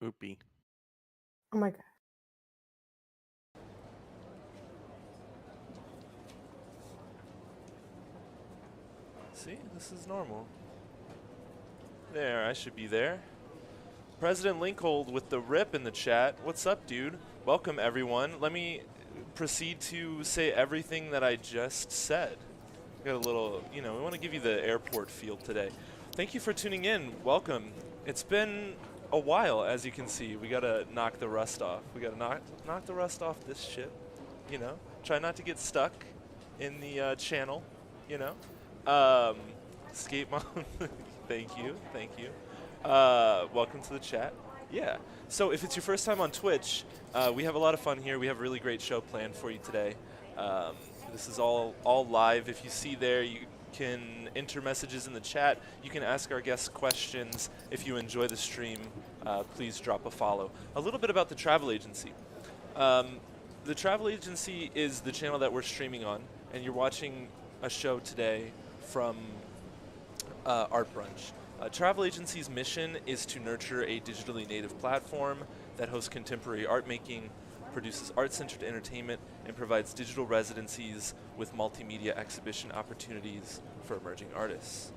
Oopie. Oh my god. See, this is normal. There, I should be there. President Linkhold with the rip in the chat. What's up, dude? Welcome, everyone. Let me proceed to say everything that I just said. Got a little, we want to give you the airport feel today. Thank you for tuning in. Welcome. It's been a while, as you can see. We got to knock the rust off. We got to knock the rust off this ship, Try not to get stuck in the channel, Skate Mom, thank you. Welcome to the chat. Yeah. So if it's your first time on Twitch, we have a lot of fun here. We have a really great show planned for you today. This is all live. If you see there, you can enter messages in the chat. You can ask our guests questions. If you enjoy the stream, please drop a follow. A little bit about the travel agency. The travel agency is the channel that we're streaming on, and you're watching a show today from Art Brunch. Travel Agency's mission is to nurture a digitally native platform that hosts contemporary art making, produces art-centered entertainment, and provides digital residencies with multimedia exhibition opportunities for emerging artists.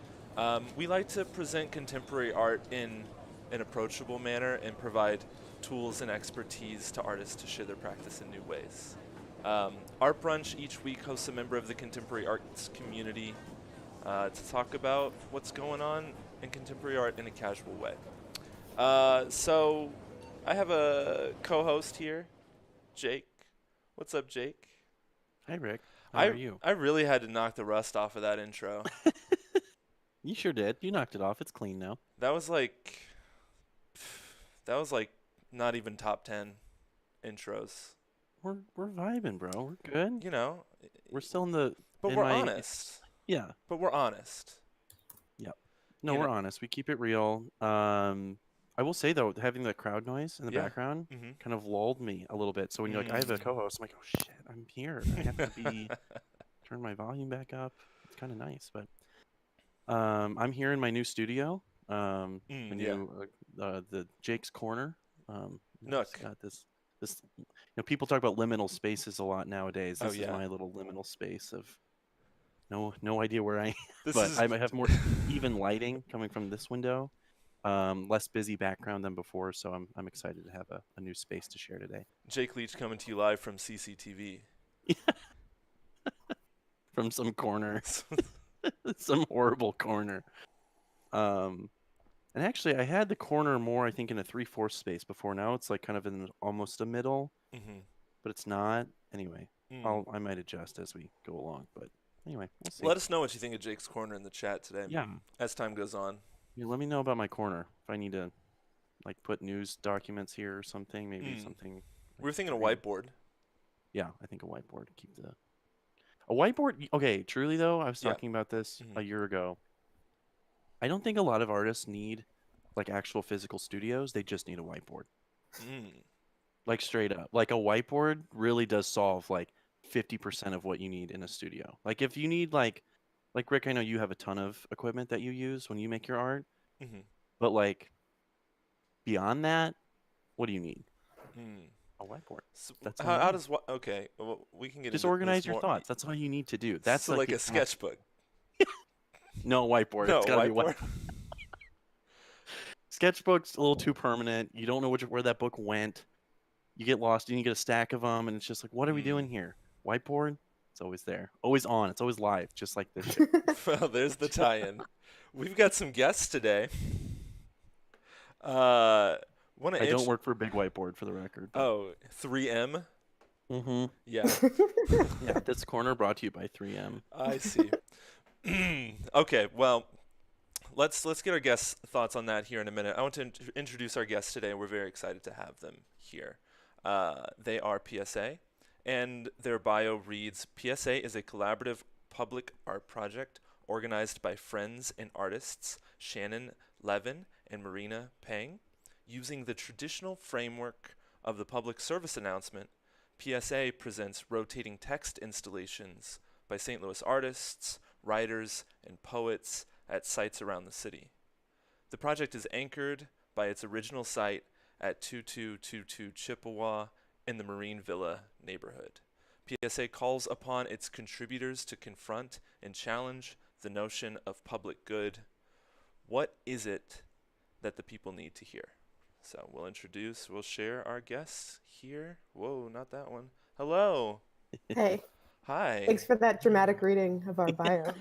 We like to present contemporary art in an approachable manner and provide tools and expertise to artists to share their practice in new ways. Art Brunch each week hosts a member of the contemporary arts community to talk about what's going on in contemporary art in a casual way. So I have a co-host here, Jake. What's up, Jake? Hi, Rick. How are you? I really had to knock the rust off of that intro. You sure did. You knocked it off. It's clean now. That was like not even top 10 intros. We're vibing, bro. We're good. We're still in the. But we're honest. Yeah. But we're honest. Yep. No, we're honest. We keep it real. I will say though, having the crowd noise in the background kind of lulled me a little bit. So when you're like, I have a co-host, I'm like, oh shit, I'm here. I have to turn my volume back up. It's kind of nice, but I'm here in my new studio. The Jake's Corner. Nook. Got this. People talk about liminal spaces a lot nowadays. This is my little liminal space of no idea where I am. But I might have more even lighting coming from this window. Less busy background than before, so I'm excited to have a new space to share today. Jake Leach coming to you live from CCTV. From some corner. Some horrible corner. And actually, I had the corner more, I think, in a 3/4 space before. Now it's like kind of in almost a middle, but it's not. Anyway, I might adjust as we go along, but anyway, we'll see. Let us know what you think of Jake's Corner in the chat today. Yeah. As time goes on. Yeah, let me know about my corner. If I need to, put news documents here or something, maybe something. We were thinking a whiteboard. Yeah, I think a whiteboard. A whiteboard. Okay, truly though, I was talking about this a year ago. I don't think a lot of artists need actual physical studios. They just need a whiteboard. Straight up. A whiteboard really does solve 50% of what you need in a studio. If you need Rick, I know you have a ton of equipment that you use when you make your art. But beyond that, what do you need? A whiteboard. So how does what? Okay, well, we can get just into organize this your more. thoughts. That's all you need to do. That's so like a sketchbook. No whiteboard. No it's gotta whiteboard. Be Sketchbook's a little too permanent. You don't know where that book went. You get lost and you get a stack of them, and it's just what are we doing here? Whiteboard? It's always there, always on. It's always live, just like this shit. Well, there's the tie-in. We've got some guests today. I don't work for a big whiteboard, for the record. Oh, 3M? Mm-hmm. Yeah. Yeah, this corner brought to you by 3M. I see. Okay, well, let's get our guests' thoughts on that here in a minute. I want to introduce our guests today. We're very excited to have them here. They are PSA, and their bio reads, PSA is a collaborative public art project organized by friends and artists Shannon Levin and Marina Pang. Using the traditional framework of the public service announcement, PSA presents rotating text installations by St. Louis artists, writers, and poets at sites around the city. The project is anchored by its original site at 2222 Chippewa in the Marine Villa neighborhood. PSA calls upon its contributors to confront and challenge the notion of public good. What is it that the people need to hear? So we'll share our guests here. Whoa, not that one. Hello. Hey. Hi. Thanks for that dramatic reading of our bio.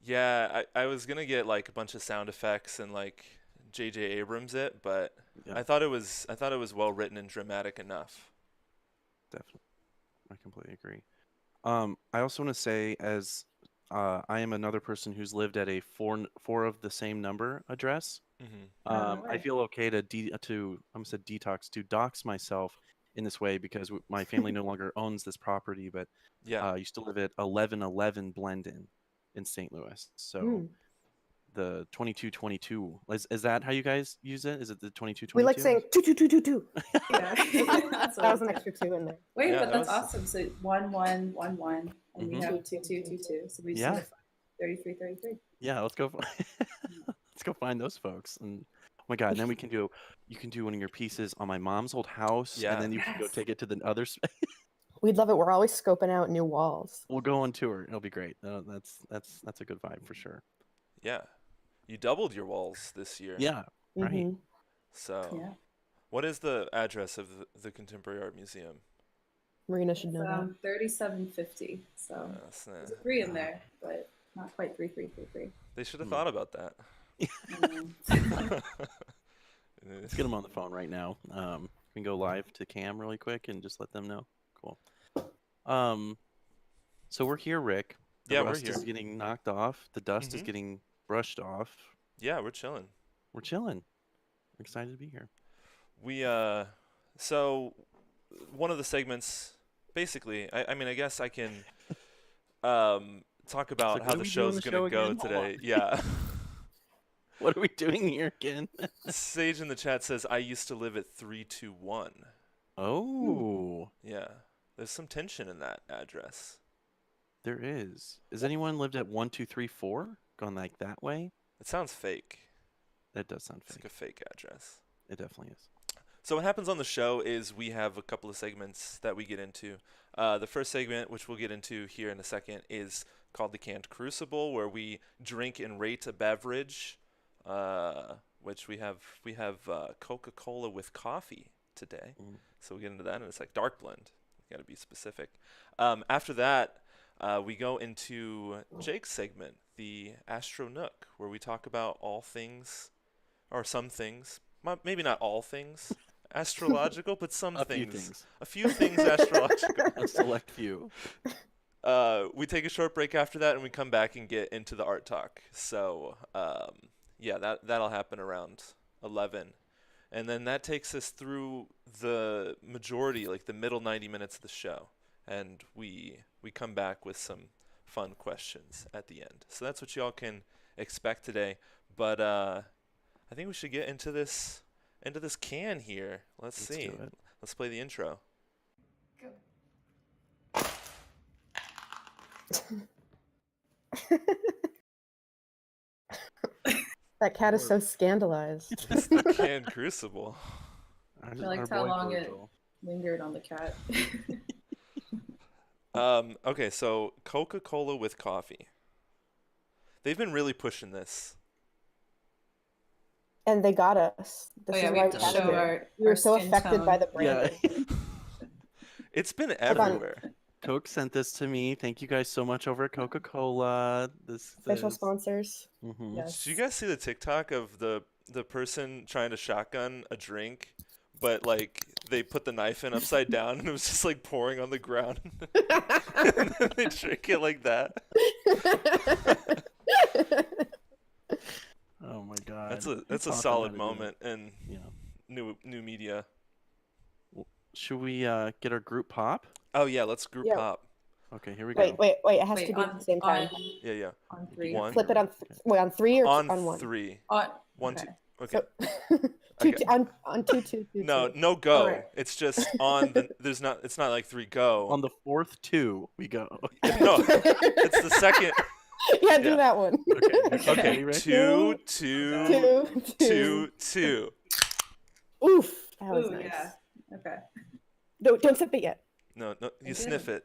Yeah, I was gonna get like a bunch of sound effects and like J.J. Abrams it, but I thought it was well written and dramatic enough. Definitely, I completely agree. I also want to say, as I am another person who's lived at a four of the same number address. I feel okay to dox myself in this way because my family no longer owns this property, but I used to live at 1111 Blendon in St. Louis. So the 2222 is that how you guys use it? Is it the 2222? We like saying 2222. Yeah. That was an extra 2 in there. Wait, Yeah, but that's awesome. So 1111, and we have 2222. So we just need to find 3333. Yeah, let's go. Let's go find those folks. And oh my God, and then you can do one of your pieces on my mom's old house, and then you can go take it to the other space. We'd love it. We're always scoping out new walls. We'll go on tour. It'll be great. That's a good vibe for sure. Yeah, you doubled your walls this year. Yeah, right. So, what is the address of the Contemporary Art Museum? Marina should know that. 3750. So there's a 3 in there, but not quite 3333. They should have thought about that. Let's get them on the phone right now. We can go live to Cam really quick and just let them know. Cool. So we're here, Rick. The rust is getting knocked off. The dust is getting brushed off. Yeah, we're chilling. We're chilling. We're excited to be here. So one of the segments, basically, I mean, I guess I can talk about how the show's going to go today. Yeah. What are we doing here again? Sage in the chat says, I used to live at 321. Oh. Yeah. There's some tension in that address. There is. Has anyone lived at 1234? Gone like that way? It sounds fake. That does sound fake. It's like a fake address. It definitely is. So what happens on the show is we have a couple of segments that we get into. The first segment, which we'll get into here in a second, is called The Canned Crucible, where we drink and rate a beverage, which we have Coca-Cola with coffee today. So we'll get into that, and it's like dark blend. You got to be specific. After that, we go into Jake's segment, the Astro Nook, where we talk about all things, or some things, maybe not all things astrological, but some things. A few things astrological. A select few. We take a short break after that, and we come back and get into the art talk. So, that'll happen around 11. And then that takes us through the majority, like the middle 90 minutes of the show. And we come back with some fun questions at the end. So that's what y'all can expect today. But I think we should get into this can here. Let's see. Let's play the intro. Go. That cat is so scandalized. It's the Canned Crucible. I liked how long it lingered on the cat. Okay, so Coca-Cola with coffee. They've been really pushing this. And they got us. This is we have to show we were so skin affected tone. by the branding. Yeah. It's been everywhere. Coke sent this to me. Thank you guys so much over at Coca-Cola. Official sponsors. Yes. Did you guys see the TikTok of the person trying to shotgun a drink, but like they put the knife in upside down and it was just like pouring on the ground, and then they drink it like that? Oh my God. That's a solid moment in new media. Should we get our group pop? Oh yeah, let's group pop. Okay, here we go. Wait. It has to be at the same time. Yeah. On 3. One. Flip it on on 3 or on 1? 3. On 1, okay. 2. Okay. So, Okay. on 2, 2, 2. No go. Alright. It's just on the. It's not like 3 go. On the 4th 2, we go. No, it's the second. Yeah, do that one. Okay. Okay. 2, 2, 2, 2. Oof, that was Ooh, nice. yeah. Okay. Don't sip it yet. No, you sniff it.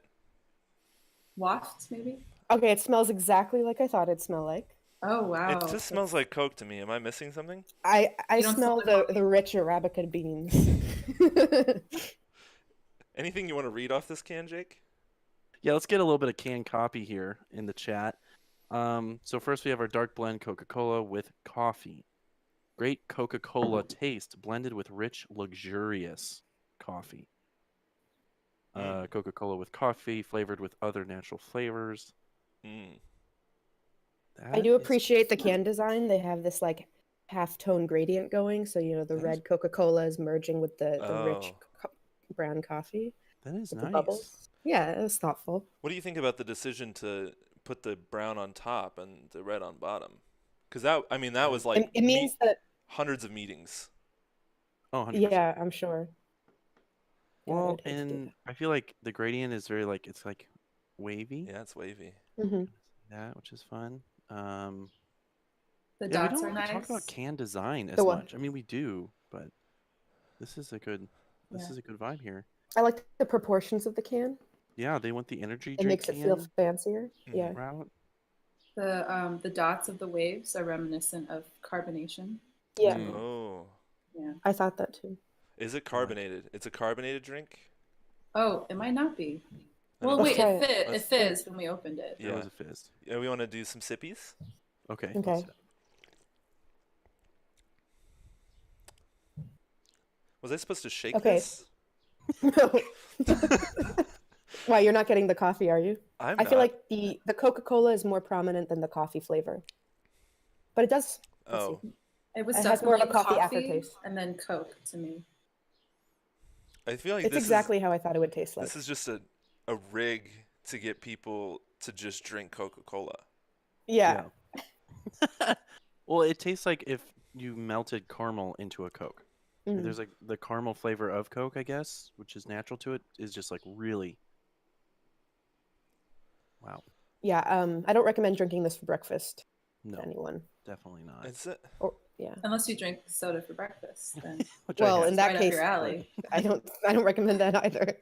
Waft, maybe? Okay, it smells exactly like I thought it'd smell like. Oh, wow. It just smells like Coke to me. Am I missing something? I You don't smell smell the rich Arabica beans. Anything you want to read off this can, Jake? Yeah, let's get a little bit of canned copy here in the chat. So first we have our dark blend Coca-Cola with coffee. Great Coca-Cola taste blended with rich, luxurious coffee. Coca-Cola with coffee flavored with other natural flavors. I do appreciate the can design. They have this like half-tone gradient going, so the red Coca-Cola is merging with the rich brown coffee. That is nice. The bubbles. Yeah, it was thoughtful. What do you think about the decision to put the brown on top and the red on bottom? Because that was like it means that hundreds of meetings. Oh, 100%. Yeah, I'm sure. Well, and I feel like the gradient is very it's like wavy. Yeah, it's wavy. That, which is fun. The yeah, dots we are don't nice. talk about can design as much. I mean, we do, but this is a good vibe here. I like the proportions of the can. Yeah, they want the energy It drink makes it feel fancier. Yeah. route. The dots of the waves are reminiscent of carbonation. Yeah. Oh. Yeah. I thought that too. Is it carbonated? It's a carbonated drink? Oh, it might not be. Well, wait, it fizzed when we opened it. Yeah, it was a fizz. Yeah, we want to do some sippies? Okay. Okay. Was I supposed to shake this? No. Why, you're not getting the coffee, are you? I feel like the Coca-Cola is more prominent than the coffee flavor. But it does. Oh. It was has more of a coffee aftertaste. And then Coke to me. I feel like it's exactly how I thought it would taste like. This is just a rig to get people to just drink Coca-Cola. Yeah. Well, it tastes like if you melted caramel into a Coke. There's like the caramel flavor of Coke, I guess, which is natural to it, is just like really. Wow. Yeah, I don't recommend drinking this for breakfast to anyone. Definitely not. Is it? Yeah. Unless you drink soda for breakfast, then. Well, in that right case, up your alley. I don't recommend that either.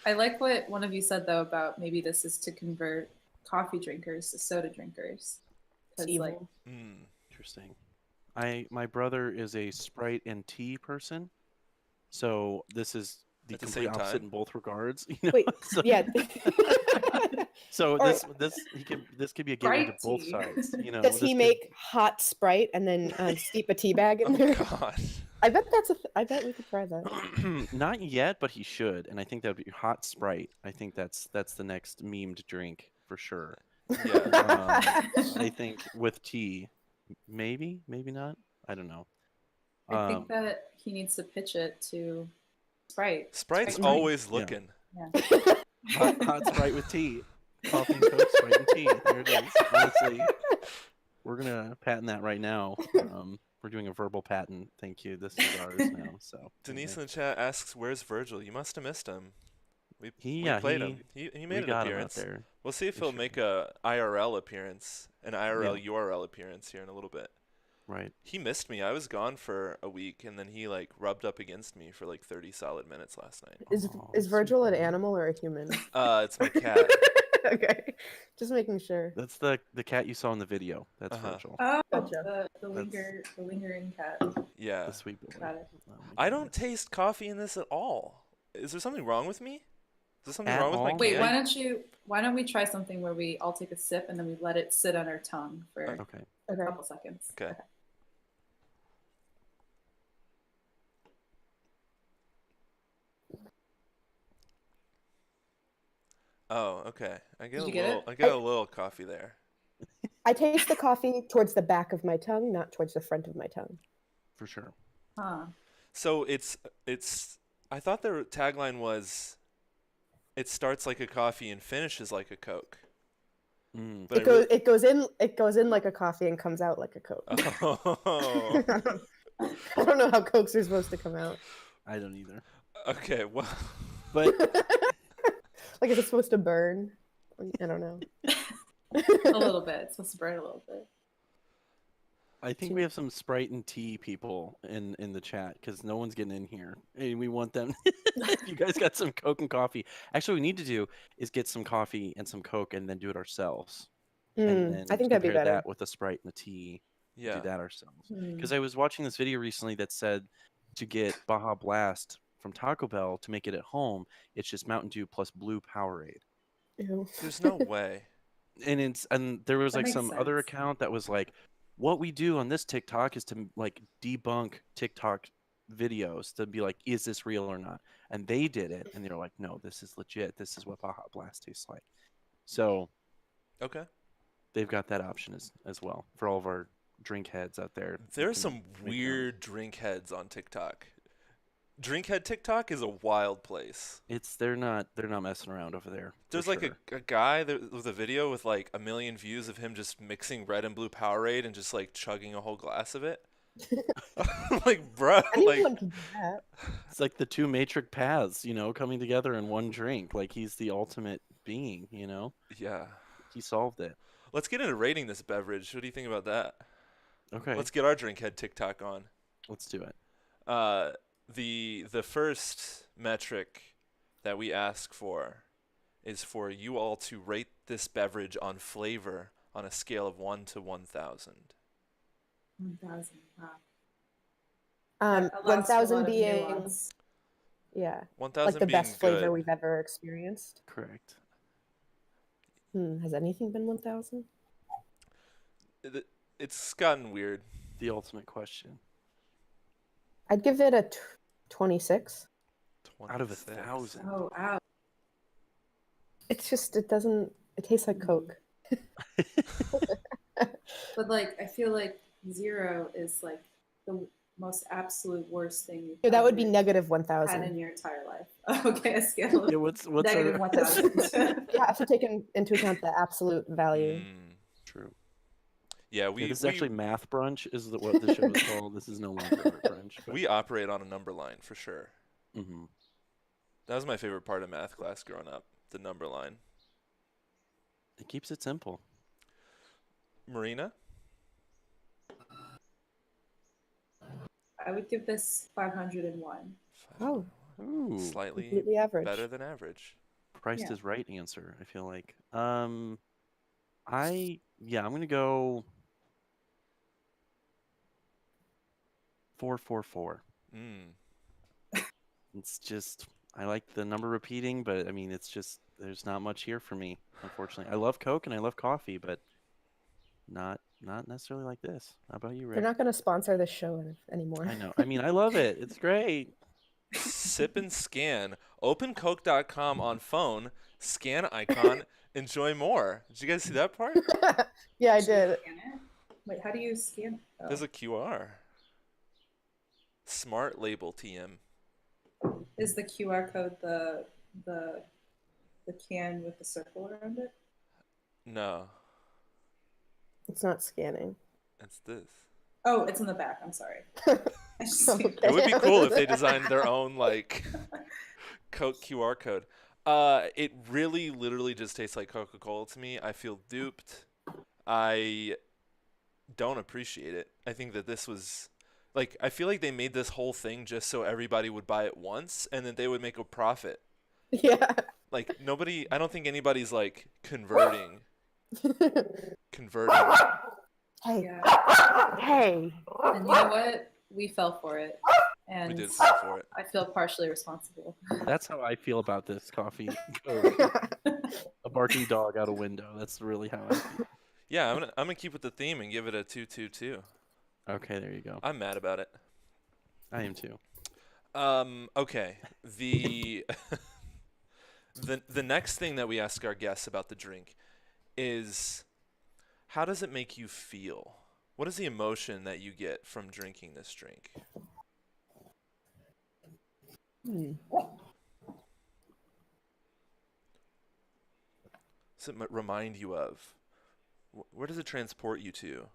I like what one of you said though about maybe this is to convert coffee drinkers to soda drinkers. Interesting. My brother is a Sprite and tea person, so this is the complete opposite in both regards. Wait, so, yeah. So this could be a gateway to both sides. Does he make hot Sprite and then steep a tea bag in there? God. I bet I bet we could try that. Not yet, but he should, and I think that would be hot Sprite. I think that's the next memed drink for sure. Yeah. I think with tea, maybe not. I don't know. I think that he needs to pitch it to Sprite. Sprite's always looking. Yeah. Hot Sprite with tea. Coffee and Coke, Sprite and tea. There it is. Honestly, we're gonna patent that right now. We're doing a verbal patent. Thank you. This is ours now. So Denise in the chat asks, "Where's Virgil? You must have missed him." We played him. He made an appearance. There. We'll see if he'll make a IRL appearance, an IRL URL appearance here in a little bit. Right. He missed me. I was gone for a week, and then he rubbed up against me for 30 solid minutes last night. Is Virgil an animal or a human? It's my cat. Okay, just making sure. That's the cat you saw in the video. That's Virgil. Oh, Gotcha. the lingering cat. Yeah. The sweet boy. Got it. I don't taste coffee in this at all. Is there something wrong with me? Is there something wrong with my Wait, can? why don't we try something where we all take a sip and then we let it sit on our tongue for a couple seconds. Okay. Oh, okay. I get a little coffee there. I taste the coffee towards the back of my tongue, not towards the front of my tongue. For sure. Huh. So it's I thought their tagline was it starts like a coffee and finishes like a Coke. But it goes in like a coffee and comes out like a Coke. Oh. I don't know how Cokes are supposed to come out. I don't either. Okay, well, but is it supposed to burn? I don't know. A little bit. It's supposed to burn a little bit. I think we have some Sprite and tea people in the chat because no one's getting in here, and we want them. If you guys got some Coke and coffee, actually, what we need to do is get some coffee and some Coke, and then do it ourselves, and then I think that'd be compare better. that with a Sprite and a tea. Yeah. Do that ourselves. Because I was watching this video recently that said to get Baja Blast from Taco Bell to make it at home, it's just Mountain Dew plus blue Powerade. Ew. There's no way. And there was That like makes some other sense. account that was like, what we do on this TikTok is to like debunk TikTok videos to be like, is this real or not? And they did it, and they're like, no, this is legit. This is what Baja Blast tastes like. So Okay. they've got that option as well for all of our drink heads out there. There are some weird drink heads on TikTok. Drinkhead TikTok is a wild place. They're not messing around over there. There's like a guy with a video with like 1 million views of him just mixing red and blue Powerade and just like chugging a whole glass of it. Like, bro, like Anyone can do that. it's like the two matrix paths, coming together in one drink. Like he's the ultimate being, Yeah. He solved it. Let's get into rating this beverage. What do you think about that? Okay. Let's get our Drinkhead TikTok on. Let's do it. The first metric that we ask for is for you all to rate this beverage on flavor on a scale of 1 to 1,000. 1,000. Wow. 1,000 being yeah, 1,000 like the being best flavor good. we've ever experienced. Correct. Has anything been 1,000? It's gotten weird. The ultimate question. I'd give it a 26. Out of 1,000. Oh, wow. It's just it tastes like Coke. But like, I feel like 0 is like the most absolute worst thing you've Yeah, that would be ever negative had 1,000. in your entire life. Okay, a scale of Yeah, what's negative 1,000. You have to take into account the absolute value. True. Yeah, this is actually Math Brunch is what the show is called. This is no longer Art Brunch. But... We operate on a number line for sure. Mm-hmm. That was my favorite part of math class growing up, the number line. It keeps it simple. Marina? I would give this 501. Oh, ooh, slightly average. Better than average. Priced is right answer, I feel like. I'm gonna go 444. It's just I like the number repeating, but I mean it's just there's not much here for me, unfortunately. I love Coke and I love coffee, but not necessarily like this. How about you, Rick? They're not going to sponsor this show anymore. I know. I mean, I love it. It's great. Sip and scan. OpenCoke.com on phone. Scan icon. Enjoy more. Did you guys see that part? Yeah, I did. Wait, how do you scan? Oh. There's a QR. Smart label TM. Is the QR code the can with the circle around it? No. It's not scanning. It's this. Oh, it's in the back. I'm sorry. It would be cool if they designed their own like Coke QR code. It really literally just tastes like Coca-Cola to me. I feel duped. I don't appreciate it. I think that this was like I feel like they made this whole thing just so everybody would buy it once and then they would make a profit. Yeah. Like I don't think anybody's like converting. Hey. Yeah. Hey. And you know what? We fell for it. And we did fall for it. I feel partially responsible. That's how I feel about this coffee. A barking dog out a window. That's really how I feel. Yeah, I'm gonna keep with the theme and give it a 2-2-2. Okay, there you go. I'm mad about it. I am too. Okay. The next thing that we ask our guests about the drink is how does it make you feel? What is the emotion that you get from drinking this drink? Does it remind you of? Where does it transport you to?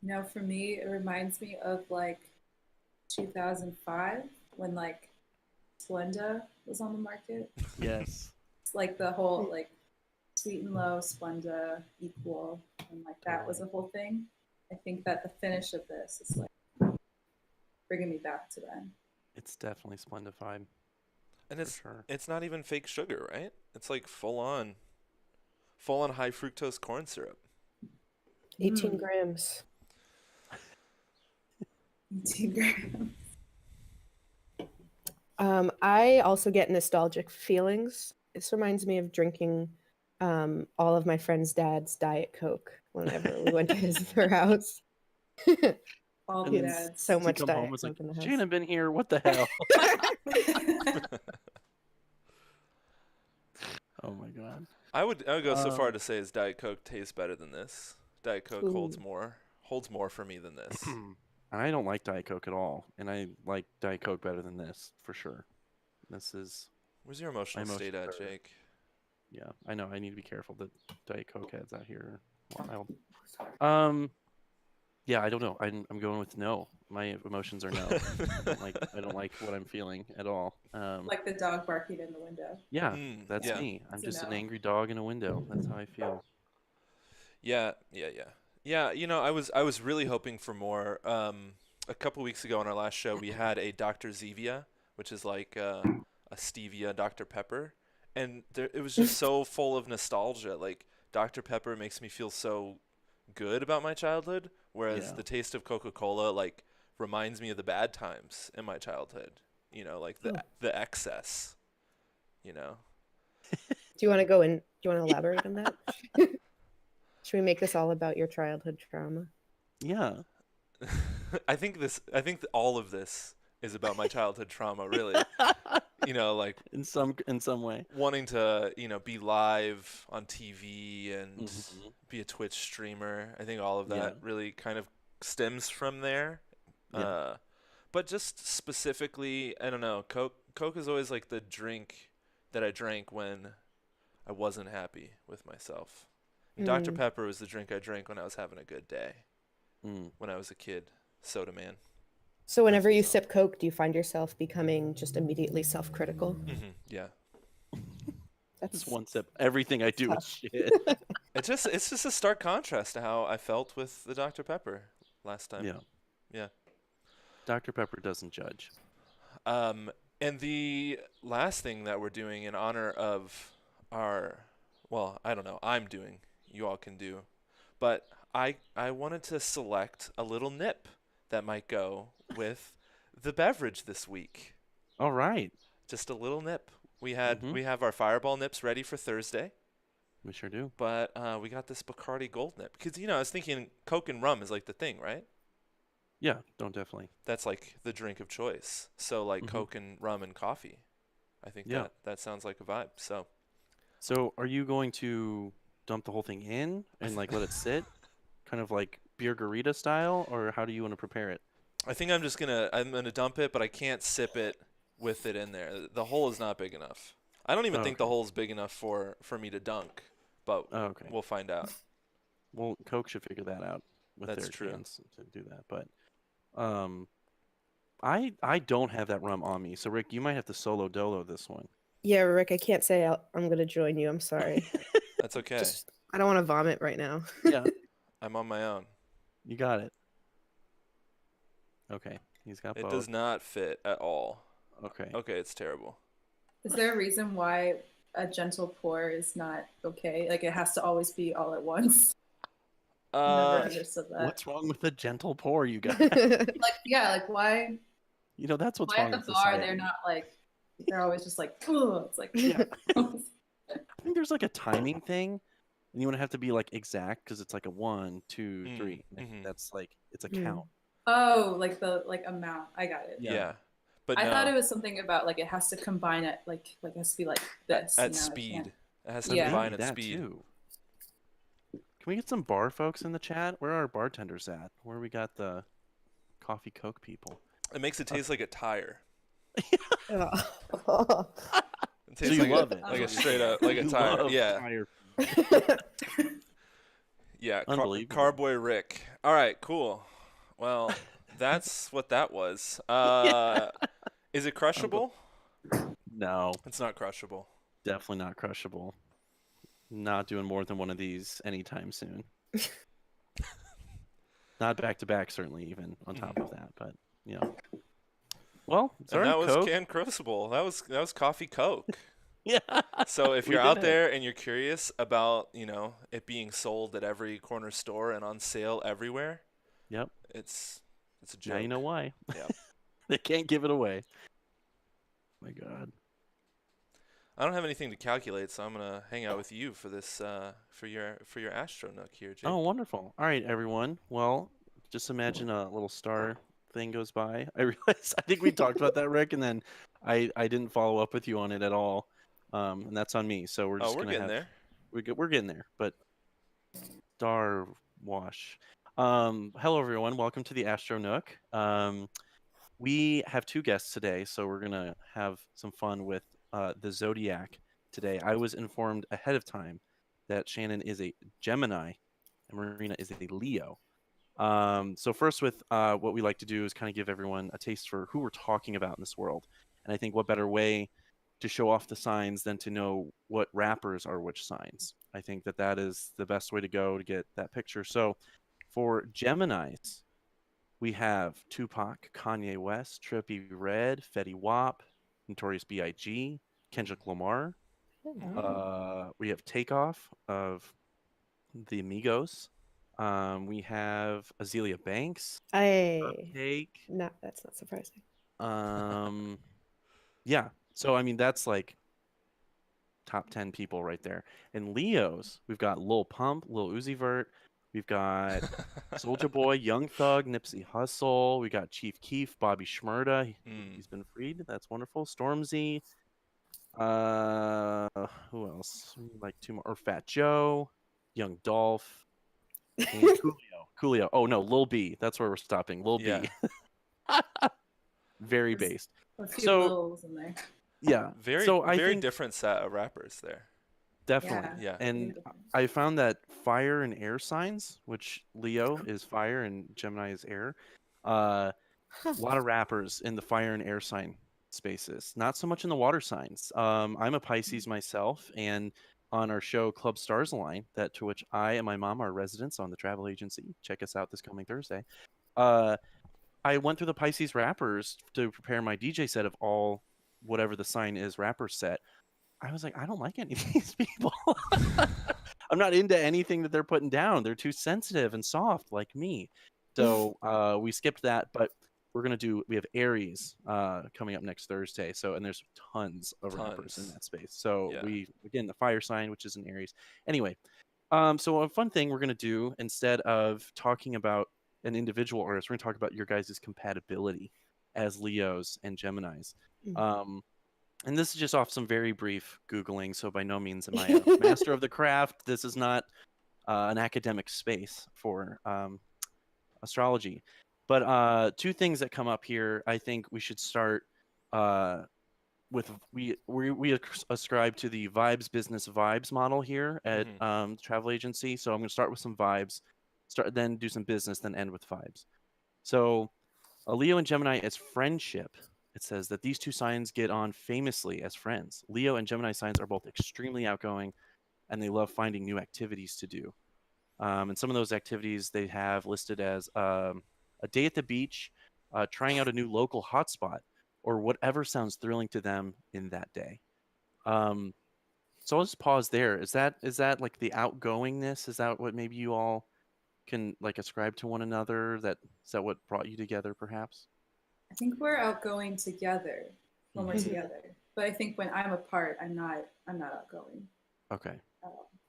No, for me, it reminds me of like 2005 when like Splenda was on the market. Yes. It's like the whole like sweet and low, Splenda, equal, and like that was the whole thing. I think that the finish of this is like bringing me back to then. It's definitely Splendified. And it's not even fake sugar, right? It's like full on high fructose corn syrup. 18 grams. 18 grams. I also get nostalgic feelings. This reminds me of drinking all of my friends' dad's Diet Coke whenever we went to their house. All the dads. So much Diet Coke like, in the house. Shannon been here. What the hell? Oh my god. I would go so far to say is Diet Coke tastes better than this. Diet Coke holds more for me than this. I don't like Diet Coke at all, and I like Diet Coke better than this for sure. This is. Where's your emotional state at, Jake? Yeah, I know. I need to be careful. The Diet Coke heads out here are wild. Yeah, I don't know. I'm going with no. My emotions are no. I don't like what I'm feeling at all. Like the dog barking in the window. Yeah, that's me. I'm just an angry dog in a window. That's how I feel. Yeah. You know, I was really hoping for more. A couple weeks ago on our last show, we had a Dr. Zevia, which is like a stevia Dr. Pepper, and it was just so full of nostalgia. Like Dr. Pepper makes me feel so good about my childhood, whereas the taste of Coca-Cola like reminds me of the bad times in my childhood. You know, like the excess. You know. Do you want to go in? Do you want to elaborate on that? Should we make this all about your childhood trauma? Yeah. I think all of this is about my childhood trauma, really. You know, like in some way, wanting to, you know, be live on TV and be a Twitch streamer. I think all of that really kind of stems from there. Yeah. But just specifically, I don't know. Coke is always like the drink that I drank when I wasn't happy with myself. Dr. Pepper was the drink I drank when I was having a good day. When I was a kid, soda man. So whenever you sip Coke, do you find yourself becoming just immediately self-critical? Yeah. That's just one sip. Everything I do is shit. It's just a stark contrast to how I felt with the Dr. Pepper last time. Yeah. Dr. Pepper doesn't judge. And the last thing that we're doing in honor of I'm doing, you all can do, but I wanted to select a little nip that might go with the beverage this week. All right. Just a little nip. We have our Fireball nips ready for Thursday. We sure do. But we got this Bacardi Gold nip. Because, you know, I was thinking Coke and rum is like the thing, right? Yeah, definitely. That's like the drink of choice. So like Coke and rum and coffee. I think that sounds like a vibe. So are you going to dump the whole thing in and like let it sit? Kind of like beer garita style, or how do you want to prepare it? I think I'm gonna dump it, but I can't sip it with it in there. The hole is not big enough. I don't even think the hole is big enough for me to dunk, but we'll find out. Well, Coke should figure that out with their chance to do that. But I don't have that rum on me, so Rick, you might have to solo dolo this one. Yeah, Rick, I can't say I'm going to join you. I'm sorry. That's okay. I don't want to vomit right now. Yeah. I'm on my own. You got it. Okay. He's got both. It does not fit at all. Okay. Okay, it's terrible. Is there a reason why a gentle pour is not okay? Like it has to always be all at once? Never understood that. What's wrong with a gentle pour, you guys? like why? You know, that's what's why wrong at the with bar society. they're not like, they're always just like, oh, it's like, yeah. I think there's like a timing thing, and you want to have to be like exact because it's like a 1, 2, 3. That's like it's a count. Oh, like the amount. I got it. Yeah. But I thought it was something about like it has to combine at like it has to be like this at speed. It has to combine at speed. Too. Can we get some bar folks in the chat? Where are our bartenders at? Where we got the coffee Coke people? It makes it taste like a tire. It tastes so you like love it. Like a straight up like a tire. Yeah. Tire. Yeah. Carboy Rick. All right. Cool. Well, that's what that was. Is it crushable? No. It's not crushable. Definitely not crushable. not doing more than one of these anytime soon. Not back to back, certainly, even on top of that. But well, sorry, and that was Coke. canned Crucible. That was coffee Coke. Yeah. So if you're out there and you're curious about it being sold at every corner store and on sale everywhere, yep, it's a joke. Now you know why. Yeah. They can't give it away. Oh my God. I don't have anything to calculate, so I'm gonna hang out with you for this for your Astro Nook here, Jake. Oh, wonderful. All right, everyone. Well, just imagine a little star thing goes by. I realized I think we talked about that, Rick, and then I didn't follow up with you on it at all. And that's on me. So we're just we're getting there. We're getting there, but star wash. Hello everyone. Welcome to the Astro Nook. We have two guests today, so we're gonna have some fun with the Zodiac today. I was informed ahead of time that Shannon is a Gemini and Marina is a Leo. So first with what we like to do is kind of give everyone a taste for who we're talking about in this world. And I think what better way to show off the signs than to know what rappers are which signs. I think that is the best way to go to get that picture. So for Geminis, we have Tupac, Kanye West, Trippie Redd, Fetty Wap, Notorious B.I.G., Kendrick Lamar. We have Takeoff of the Amigos. We have Azealia Banks. No, that's not surprising. Yeah. So I mean, that's like top 10 people right there. And Leos, we've got Lil Pump, Lil Uzi Vert. We've got Soulja Boy, Young Thug, Nipsey Hussle. We got Chief Keef, Bobby Shmurda. He's been freed. That's wonderful. Stormzy. Who else? Like two more. Or Fat Joe, Young Dolph, and Coolio. Oh no, Lil B. That's where we're stopping. Lil B. Very based. A few Lils in there. Yeah. Very different set of rappers there. Definitely. Yeah. And I found that fire and air signs, which Leo is fire and Gemini is air, a lot of rappers in the fire and air sign spaces. Not so much in the water signs. I'm a Pisces myself, and on our show Club Stars Align, to which I and my mom are residents on the travel agency. Check us out this coming Thursday. I went through the Pisces rappers to prepare my DJ set of all whatever the sign is rapper set. I was like, I don't like any of these people. I'm not into anything that they're putting down. They're too sensitive and soft like me. So we skipped that, but we have Aries coming up next Thursday. And there's tons of rappers in that space. So again, the fire sign, which is an Aries. Anyway, so a fun thing we're going to do, instead of talking about an individual artist, we're going to talk about your guys' compatibility as Leos and Geminis. And this is just off some very brief Googling, so by no means am I a master of the craft. This is not an academic space for astrology. But two things that come up here, I think we should start with, we ascribe to the vibes business vibes model here at travel agency. So I'm going to start with some vibes, then do some business, then end with vibes. So a Leo and Gemini as friendship. It says that these two signs get on famously as friends. Leo and Gemini signs are both extremely outgoing, and they love finding new activities to do. And some of those activities they have listed as a day at the beach, trying out a new local hotspot, or whatever sounds thrilling to them in that day. So I'll just pause there. Is that like the outgoingness? Is that what maybe you all can like ascribe to one another? Is that what brought you together, perhaps? I think we're outgoing together when we're together, but I think when I'm apart, I'm not outgoing. Okay.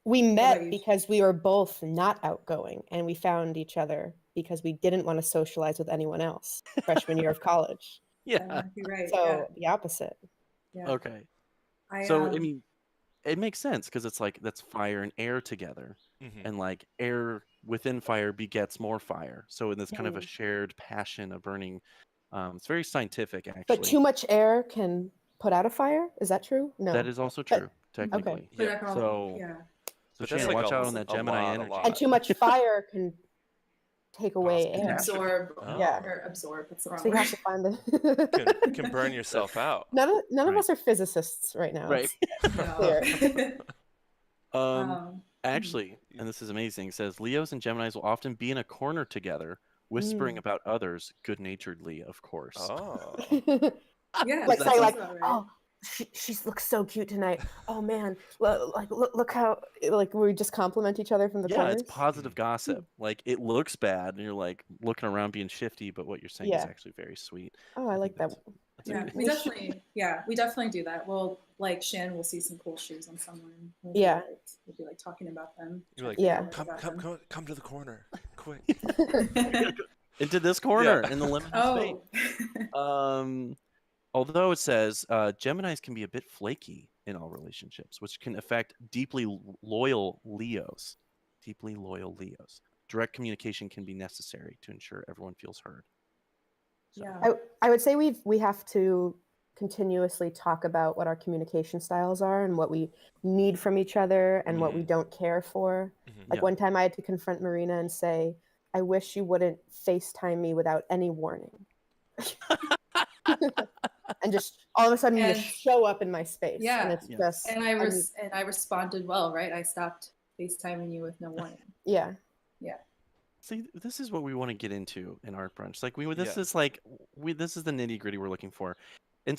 We met because we were both not outgoing, and we found each other because we didn't want to socialize with anyone else freshman year of college. Yeah, you're right. So the opposite. Yeah. Okay. So I mean, it makes sense because it's like that's fire and air together, and like air within fire begets more fire. So in this kind of a shared passion of burning. It's very scientific, actually. But too much air can put out a fire? Is that true? No. That is also true, technically. Okay. So Shannon, like watch out on that Gemini energy. And too much fire can take away air. Absorb. Yeah. Or absorb. That's the wrong So you have to find the... You can burn yourself out. None of us are physicists right now. Right. Actually, and this is amazing, it says Leos and Geminis will often be in a corner together, whispering about others, good-naturedly, of course. Oh. Yeah, like saying like, right. oh, she looks so cute tonight. Oh man, look how like we just compliment each other from the corners. It's positive gossip. Like it looks bad, and you're like looking around being shifty, but what you're saying is actually very sweet. Oh, I like that. Yeah, we definitely do that. We'll like Shan will see some cool shoes on someone. We'll be like talking about them. You're like, come to the corner, quick. Into this corner in the limited space. Although it says Geminis can be a bit flaky in all relationships, which can affect deeply loyal Leos. Deeply loyal Leos. Direct communication can be necessary to ensure everyone feels heard. So. Yeah, I would say we have to continuously talk about what our communication styles are and what we need from each other and what we don't care for. Like one time I had to confront Marina and say, I wish you wouldn't FaceTime me without any warning. And just all of a sudden you just show up in my space. Yeah. And it's just and I responded well, right? I stopped FaceTiming you with no warning. Yeah. Yeah. See, this is what we want to get into in Art Brunch. Like this is the nitty-gritty we're looking for. And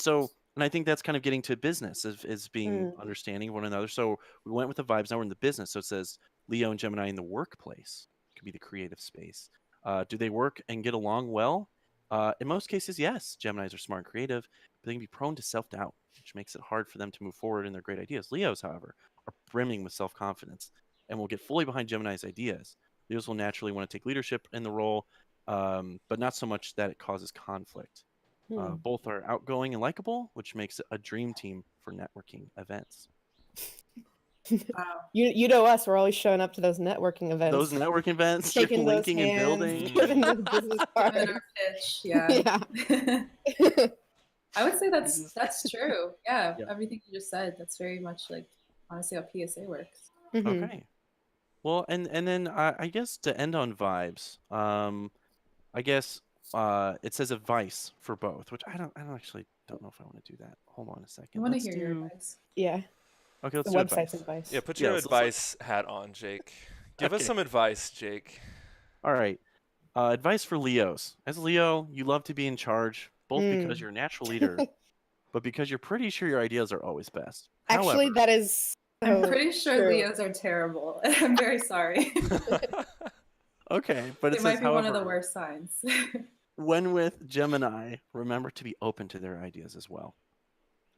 I think that's kind of getting to business is being understanding of one another. So we went with the vibes, now we're in the business. So it says Leo and Gemini in the workplace. It could be the creative space. Do they work and get along well? In most cases, yes. Geminis are smart and creative, but they can be prone to self-doubt, which makes it hard for them to move forward in their great ideas. Leos, however, are brimming with self-confidence and will get fully behind Gemini's ideas. Leos will naturally want to take leadership in the role, but not so much that it causes conflict. Both are outgoing and likable, which makes it a dream team for networking events. Wow. You know us, we're always showing up to those networking events. Those networking events, shaking linking and building. Giving the business card. Our pitch, yeah. I would say that's true. Yeah, everything you just said, that's very much like honestly how PSA works. Okay. Well, and then I guess to end on vibes, I guess it says advice for both, which I don't actually don't know if I want to do that. Hold on a second. I want to hear your advice. Yeah. Okay, let's do website's advice. Yeah, put your advice hat on, Jake. Give us some advice, Jake. All right. Advice for Leos. As a Leo, you love to be in charge, both because you're a natural leader, but because you're pretty sure your ideas are always best. Actually, that is I'm pretty sure Leos are terrible. I'm very sorry. Okay, but it might be one of the worst signs. When with Gemini, remember to be open to their ideas as well,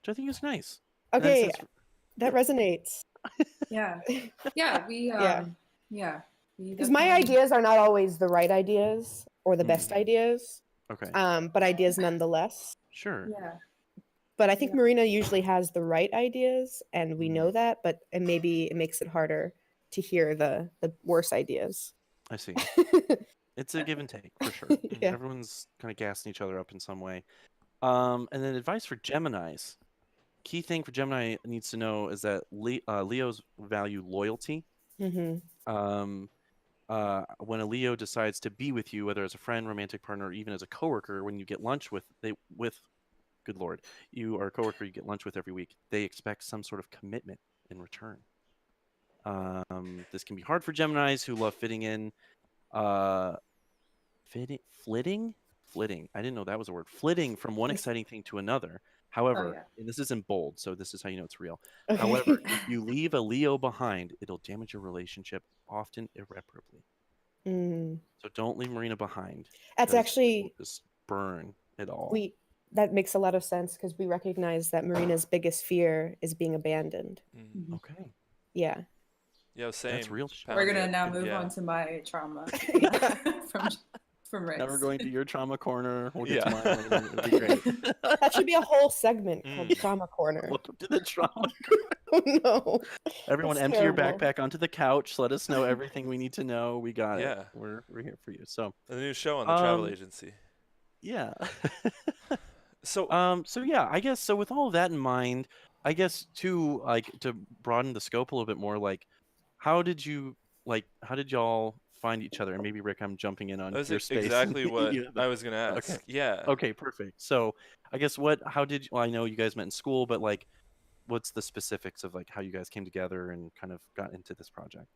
which I think is nice. Okay, that resonates. Yeah, because my ideas are not always the right ideas or the best ideas. Okay. But ideas nonetheless. Sure. Yeah. But I think Marina usually has the right ideas, and we know that. But maybe it makes it harder to hear the worse ideas. I see. It's a give and take for sure. Everyone's kind of gassing each other up in some way. And then advice for Geminis. Key thing for Gemini needs to know is that Leos value loyalty. When a Leo decides to be with you, whether as a friend, romantic partner, or even as a coworker, when you get lunch with good Lord, you are a coworker you get lunch with every week, they expect some sort of commitment in return. This can be hard for Geminis who love fitting in. Flitting? I didn't know that was a word. Flitting from one exciting thing to another. However, and this is in bold, so this is how you know it's real. Okay. However, if you leave a Leo behind, it'll damage your relationship, often irreparably. So don't leave Marina behind. That's actually just burn it all. That makes a lot of sense because we recognize that Marina's biggest fear is being abandoned. Okay. Yeah. Yeah, same. That's real. We're gonna now move on to my trauma from Rick's. Now we're going to your trauma corner. We'll get to mine later. It'll be great. That should be a whole segment called Trauma Corner. Welcome to the trauma corner. Oh no! Everyone, that's empty terrible. your backpack onto the couch. Let us know everything we need to know. We got it. We're here for you. So the new show on the travel agency. Yeah. So yeah, I guess so. With all of that in mind, I guess to broaden the scope a little bit more, how did y'all find each other? And maybe Rick, I'm jumping in on your space. Exactly what I was gonna ask. Okay. Yeah. Okay, perfect. So I guess I know you guys met in school, but what's the specifics of like how you guys came together and kind of got into this project?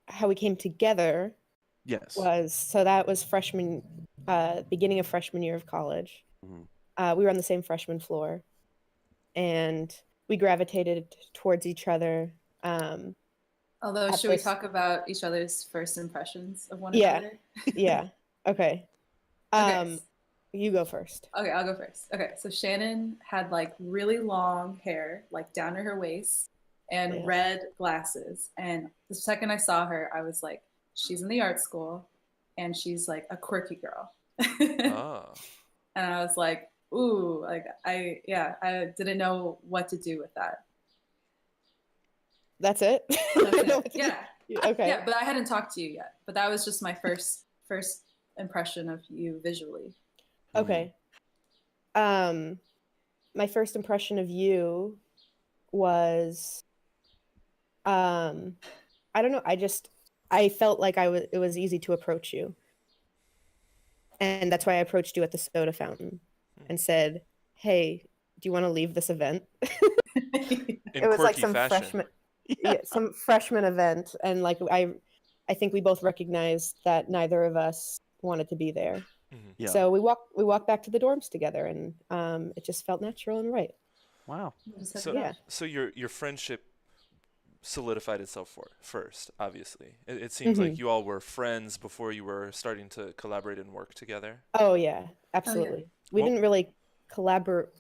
How we came together Yes. that was beginning of freshman year of college. We were on the same freshman floor, and we gravitated towards each other. Although, should we talk about each other's first impressions of one another? Yeah. Okay. You go first. Okay, I'll go first. Okay, so Shannon had like really long hair, like down to her waist, and red glasses. And the second I saw her, I was like, she's in the art school, and she's like a quirky girl. Oh. And I was like, ooh, like I didn't know what to do with that. That's it? Yeah. Okay. Yeah, but I hadn't talked to you yet. But that was just my first impression of you visually. Okay. My first impression of you was, I don't know. I felt like it was easy to approach you. And that's why I approached you at the soda fountain and said, hey, do you want to leave this event? It was like some some freshman event. And like, I think we both recognized that neither of us wanted to be there. Yeah. So we walked back to the dorms together, and it just felt natural and right. Wow. So your friendship solidified itself first, obviously. It seems like you all were friends before you were starting to collaborate and work together. Oh yeah, absolutely. Oh, yeah. We didn't really collaborate.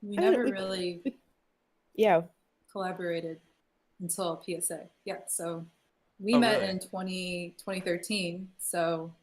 We never really collaborated until PSA. Yeah, so we met in 2013. So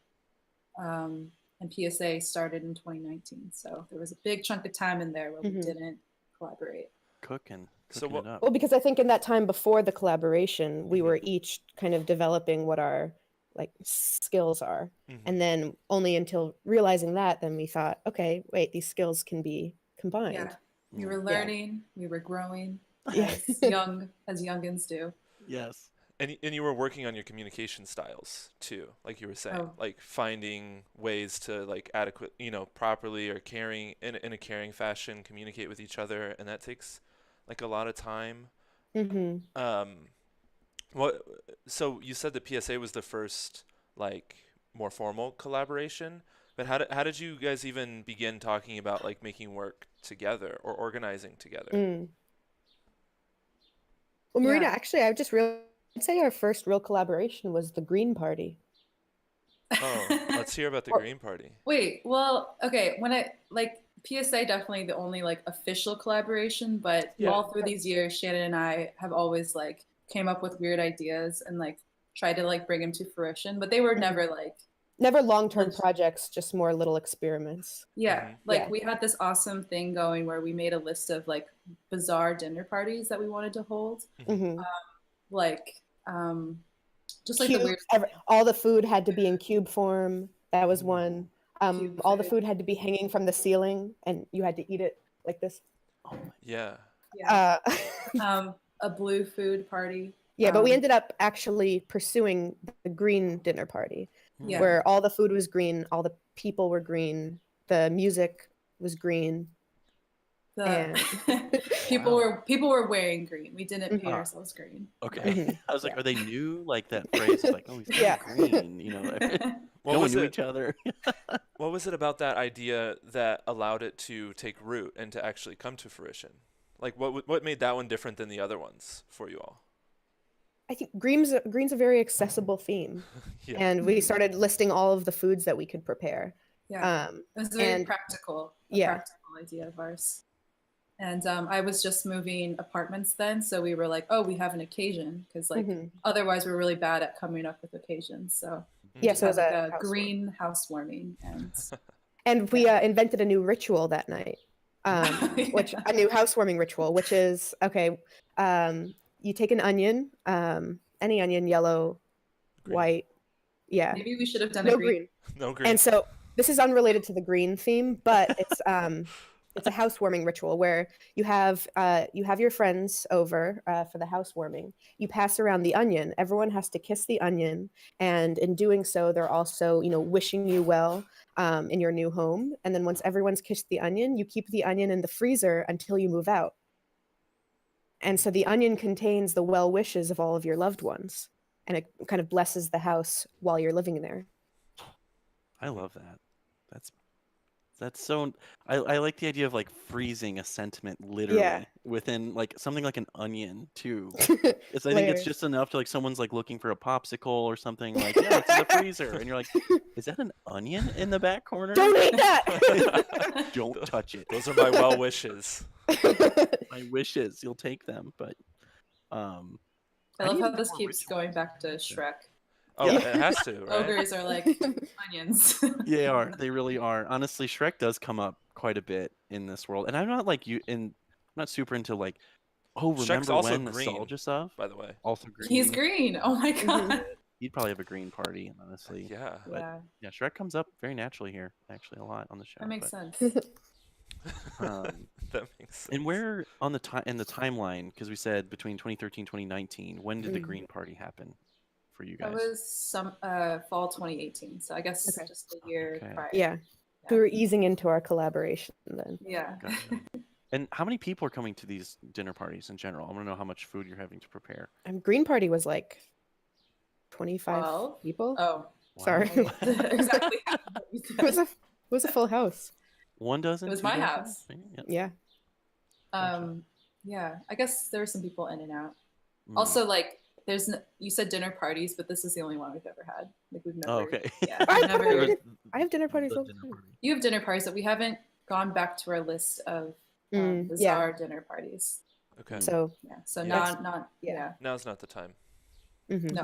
and PSA started in 2019. So there was a big chunk of time in there where we didn't collaborate. Cooking it up. Well, because I think in that time before the collaboration, we were each kind of developing what our like skills are. And then only until realizing that, then we thought, okay, wait, these skills can be combined. Yeah. We were learning, we were growing as youngins do. Yes. And you were working on your communication styles too, like you were saying, like finding ways to like properly or caring in a caring fashion communicate with each other, and that takes like a lot of time. So you said that PSA was the first like more formal collaboration, but how did you guys even begin talking about like making work together or organizing together? Well, Marina, actually, I'd say our first real collaboration was the Green Party. Oh, let's hear about the Green Party. Wait, well, okay, when PSA definitely the only like official collaboration, but all through these years, Shannon and I have always like came up with weird ideas and like tried to like bring them to fruition, but they were never long-term projects, just more little experiments. Yeah, we had this awesome thing going where we made a list of like bizarre dinner parties that we wanted to hold. Just like cube, the weird all the food had to be in cube form. That was one. All the food had to be hanging from the ceiling, and you had to eat it like this. Yeah. A blue food party. Yeah, but we ended up actually pursuing the green dinner party, where all the food was green, all the people were green, the music was green. People were wearing green. We didn't paint ourselves green. Okay. I was like, are they new? Like that phrase is like, oh, he's green, going to each other. What was it about that idea that allowed it to take root and to actually come to fruition? Like what made that one different than the other ones for you all? I think green's a very accessible theme. And we started listing all of the foods that we could prepare. Yeah. It was very practical idea of ours. And I was just moving apartments then, so we were like, oh, we have an occasion, because like otherwise we're really bad at coming up with occasions. So so it was like a green housewarming, and we invented a new ritual that night, which a new housewarming ritual, which is you take an onion, any onion, yellow, green. White, Maybe we should have done no green. No green. And so this is unrelated to the green theme, but it's it's a housewarming ritual where you have your friends over for the housewarming. You pass around the onion. Everyone has to kiss the onion, and in doing so, they're also wishing you well in your new home. And then once everyone's kissed the onion, you keep the onion in the freezer until you move out. And so the onion contains the well wishes of all of your loved ones, and it kind of blesses the house while you're living there. I love that. That's so. I like the idea of like freezing a sentiment literally within like something like an onion too. It's I think it's just enough to like someone's like looking for a popsicle or something like it's in the freezer, and you're like, is that an onion in the back corner? Don't eat that. Don't touch it. Those are my well wishes. My wishes. You'll take them, but I love how this keeps going back to Shrek. Oh, it has to, right? Ogres are like onions. They are. They really are. Honestly, Shrek does come up quite a bit in this world, and I'm not like you. I'm not super into like, remember Shrek's also when green, nostalgia stuff? by the way. Also green. He's green. Oh my god. He'd probably have a green party, honestly. Yeah. But, yeah. Shrek comes up very naturally here, actually, a lot on the show. That makes sense. That makes sense. And where on the in the timeline, because we said between 2013 2019, when did the green party happen for you guys? That was fall 2018, so I guess just a year prior. Yeah. We were easing into our collaboration then. Yeah. Gotcha. And how many people are coming to these dinner parties in general? I want to know how much food you're having to prepare. Green party was like 25 people. Oh, sorry. Exactly. It was a full house. 1 dozen? It was my house. Yeah. Yeah. I guess there were some people in and out. Also, like, you said dinner parties, but this is the only one we've ever had. Like we've never. Oh, okay. Yeah. I have dinner parties all the time. You have dinner parties, but we haven't gone back to our list of bizarre dinner parties. Okay. So So not. Now's not the time. No,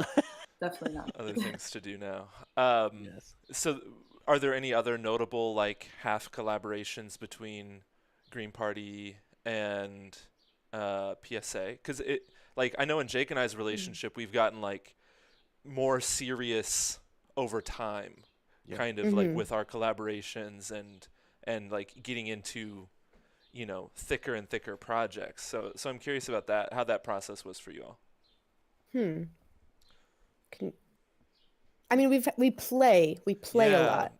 definitely not. Other things to do now. Yes. So, are there any other notable like half collaborations between Green Party and PSA? Because I know in Jake and I's relationship, we've gotten like more serious over time, kind of like with our collaborations and like getting into, thicker and thicker projects. So I'm curious about that, how that process was for you all. I mean, we play a lot,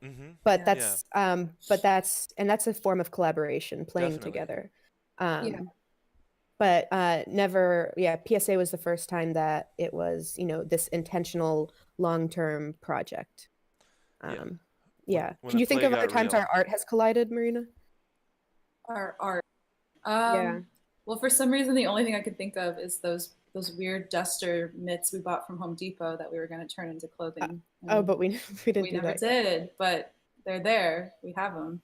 but that's a form of collaboration, playing together. But never, PSA was the first time that it was, this intentional long-term project. Can you think of other times our art has collided, Marina? Our art. Well, for some reason, the only thing I could think of is those weird duster mitts we bought from Home Depot that we were going to turn into clothing. But we didn't. We never did, but they're there. We have them.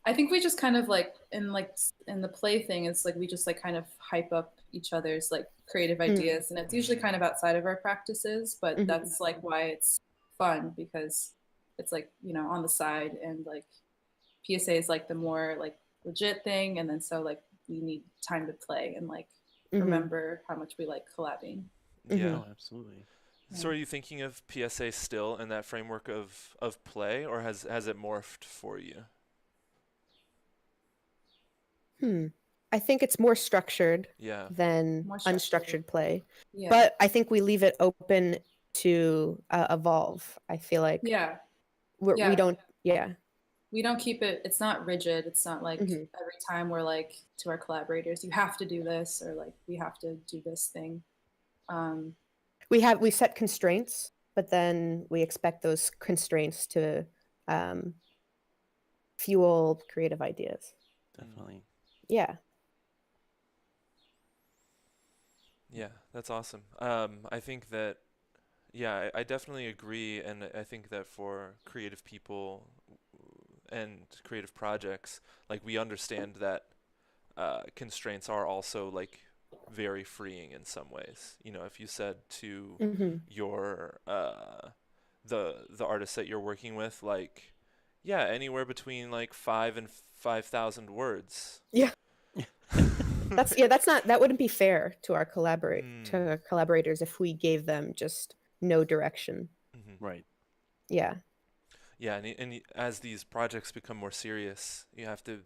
I think we just kind of like in the play thing, it's like we just like kind of hype up each other's like creative ideas, and it's usually kind of outside of our practices, but that's like why it's fun, because it's like on the side, and like PSA is like the more like legit thing, and then so like we need time to play and like remember how much we like collabing. Yeah, absolutely. So are you thinking of PSA still in that framework of play, or has it morphed for you? I think it's more structured than unstructured play. Yeah. But I think we leave it open to evolve. I feel like we don't keep it, it's not rigid. It's not like every time we're like to our collaborators, you have to do this, or like we have to do this thing. We set constraints, but then we expect those constraints to fuel creative ideas. Definitely. Yeah. Yeah, that's awesome. I think that, I definitely agree, and I think that for creative people and creative projects, like we understand that constraints are also like very freeing in some ways. If you said to your the artists that you're working with, like, anywhere between like 5 and 5,000 words. Yeah. That wouldn't be fair to our collaborators if we gave them just no direction. Right. Yeah. Yeah, and as these projects become more serious, you have to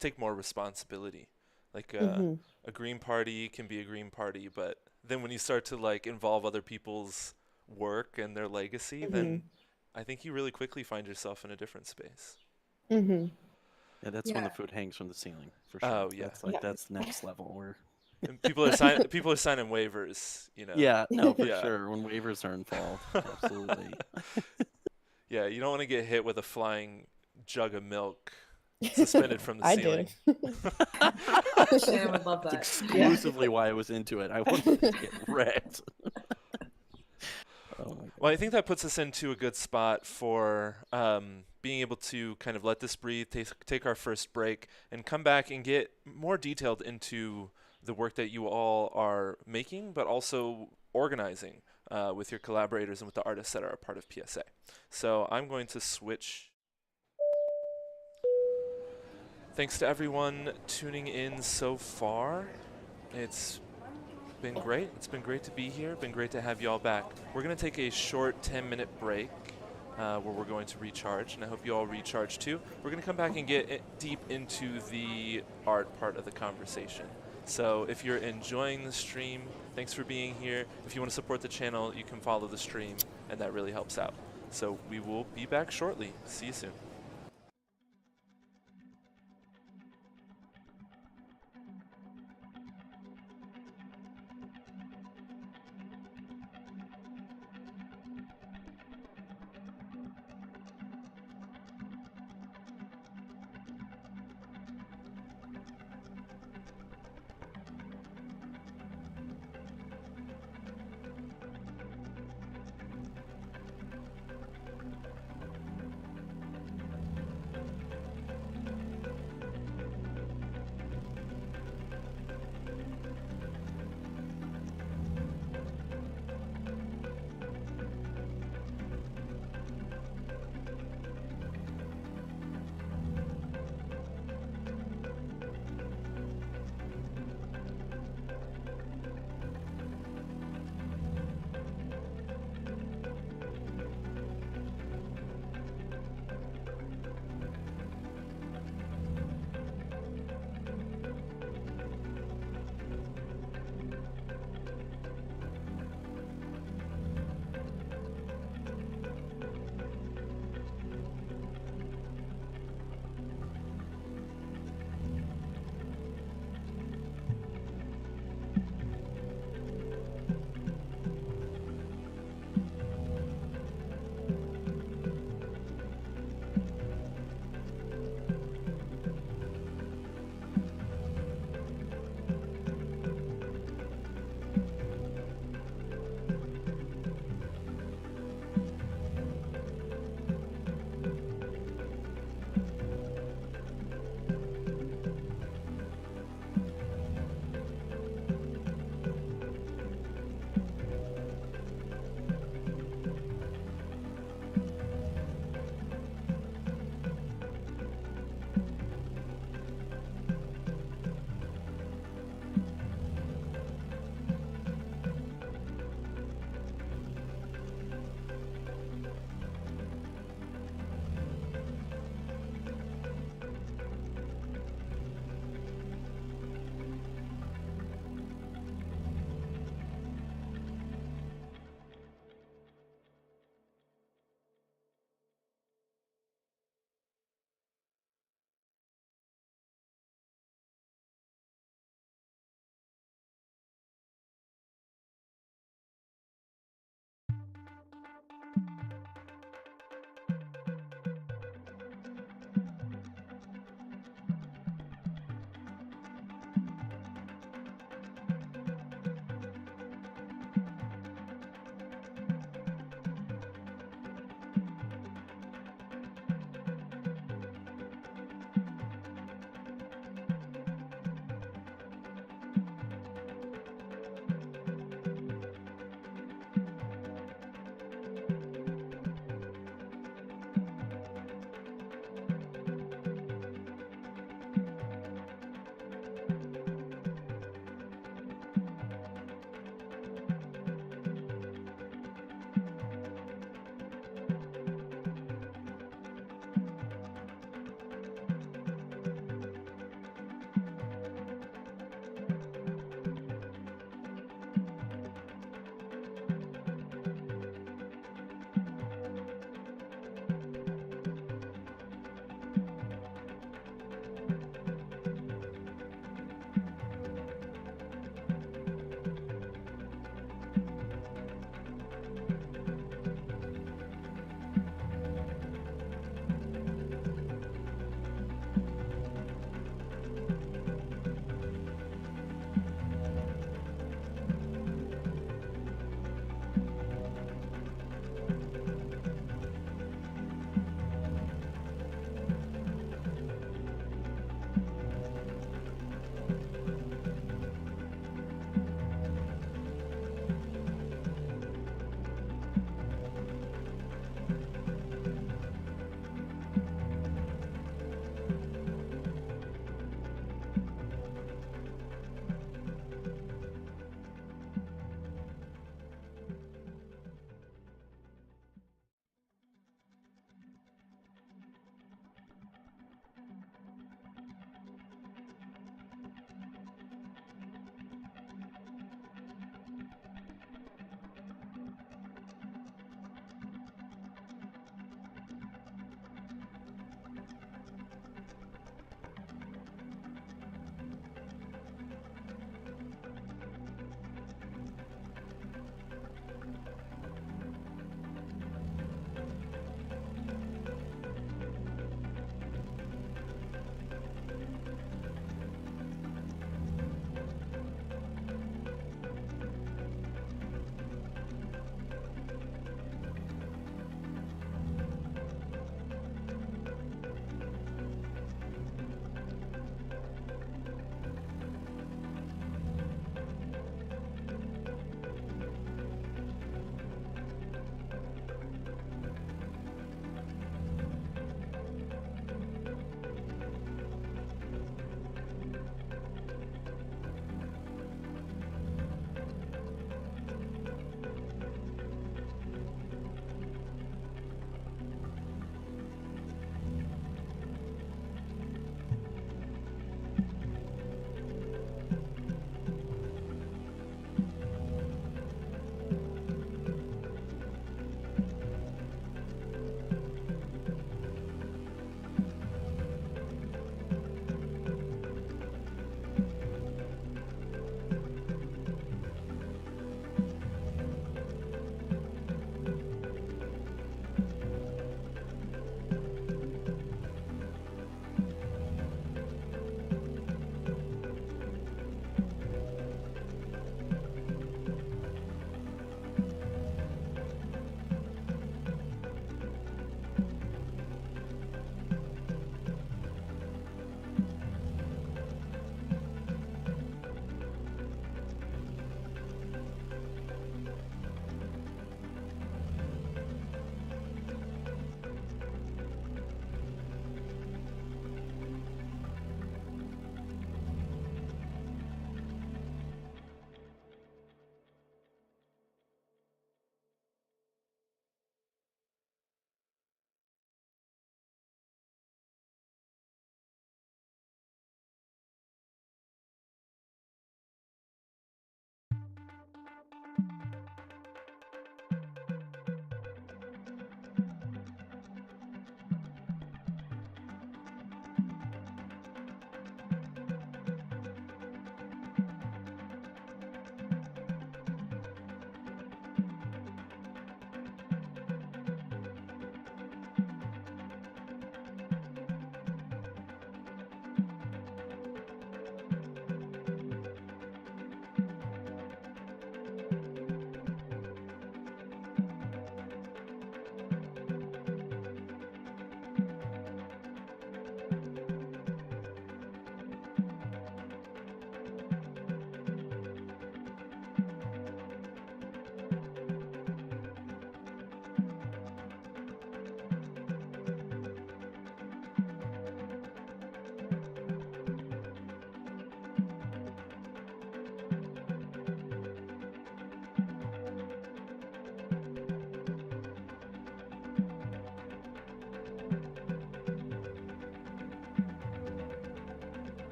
take more responsibility. Like a green party can be a green party, but then when you start to like involve other people's work and their legacy, then I think you really quickly find yourself in a different space. Yeah, that's when the food hangs from the ceiling for sure. Oh yeah, that's the next level. Where people are signing waivers, you know. Yeah, no, for sure. When waivers are involved, absolutely. Yeah, you don't want to get hit with a flying jug of milk suspended from the ceiling. Shannon would love that. That's exclusively why I was into it. I wanted to get wrecked. Oh my God. Well, I think that puts us into a good spot for being able to kind of let this breathe, take our first break, and come back and get more detailed into the work that you all are making, but also organizing with your collaborators and with the artists that are a part of PSA. So I'm going to switch. Thanks to everyone tuning in so far. It's been great. It's been great to be here. Been great to have you all back. We're going to take a short 10-minute break where we're going to recharge, and I hope you all recharge too. We're going to come back and get deep into the art part of the conversation. So if you're enjoying the stream, thanks for being here. If you want to support the channel, you can follow the stream, and that really helps out. So we will be back shortly. See you soon.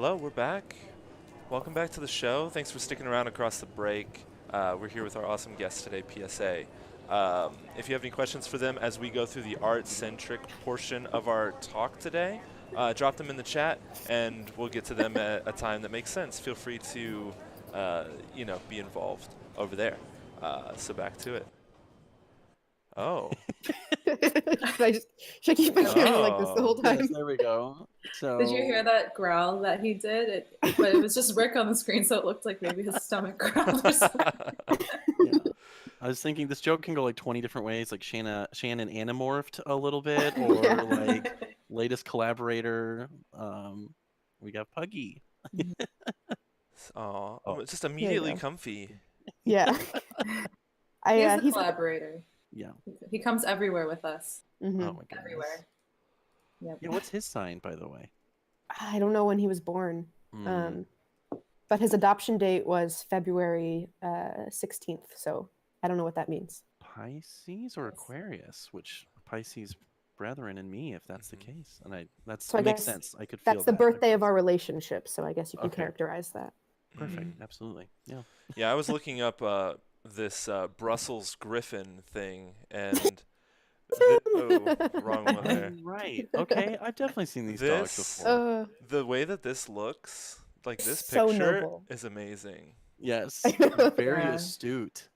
Hello, we're back. Welcome back to the show. Thanks for sticking around across the break. We're here with our awesome guest today, PSA. If you have any questions for them as we go through the art-centric portion of our talk today, drop them in the chat, and we'll get to them at a time that makes sense. Feel free to, be involved over there. So back to it. Oh. Should I keep my camera like this the whole time? Yes, there we go. So Did you hear that growl that he did? But it was just Rick on the screen, so it looked like maybe his stomach growled or something. Yeah. I was thinking this joke can go like 20 different ways, like Shannon animorphed a little bit, or like latest collaborator. We got Puggy. Oh, just immediately comfy. Yeah. He's a collaborator. Yeah. He comes everywhere with us. Mm-hmm. Oh my goodness. Everywhere. Yep. Yeah, what's his sign, by the way? I don't know when he was born. But his adoption date was February 16th, so I don't know what that means. Pisces or Aquarius, which Pisces brethren in me, if that's the case. And So I makes guess sense. I could feel that's the birthday of our relationship, so I guess you can characterize that. Perfect. Absolutely. Yeah. Yeah, I was looking up this Brussels Griffin thing, and wrong one there. Right. Okay. I've definitely seen these dogs before. The way that this looks, like this so picture noble. is amazing. Yes. Very astute.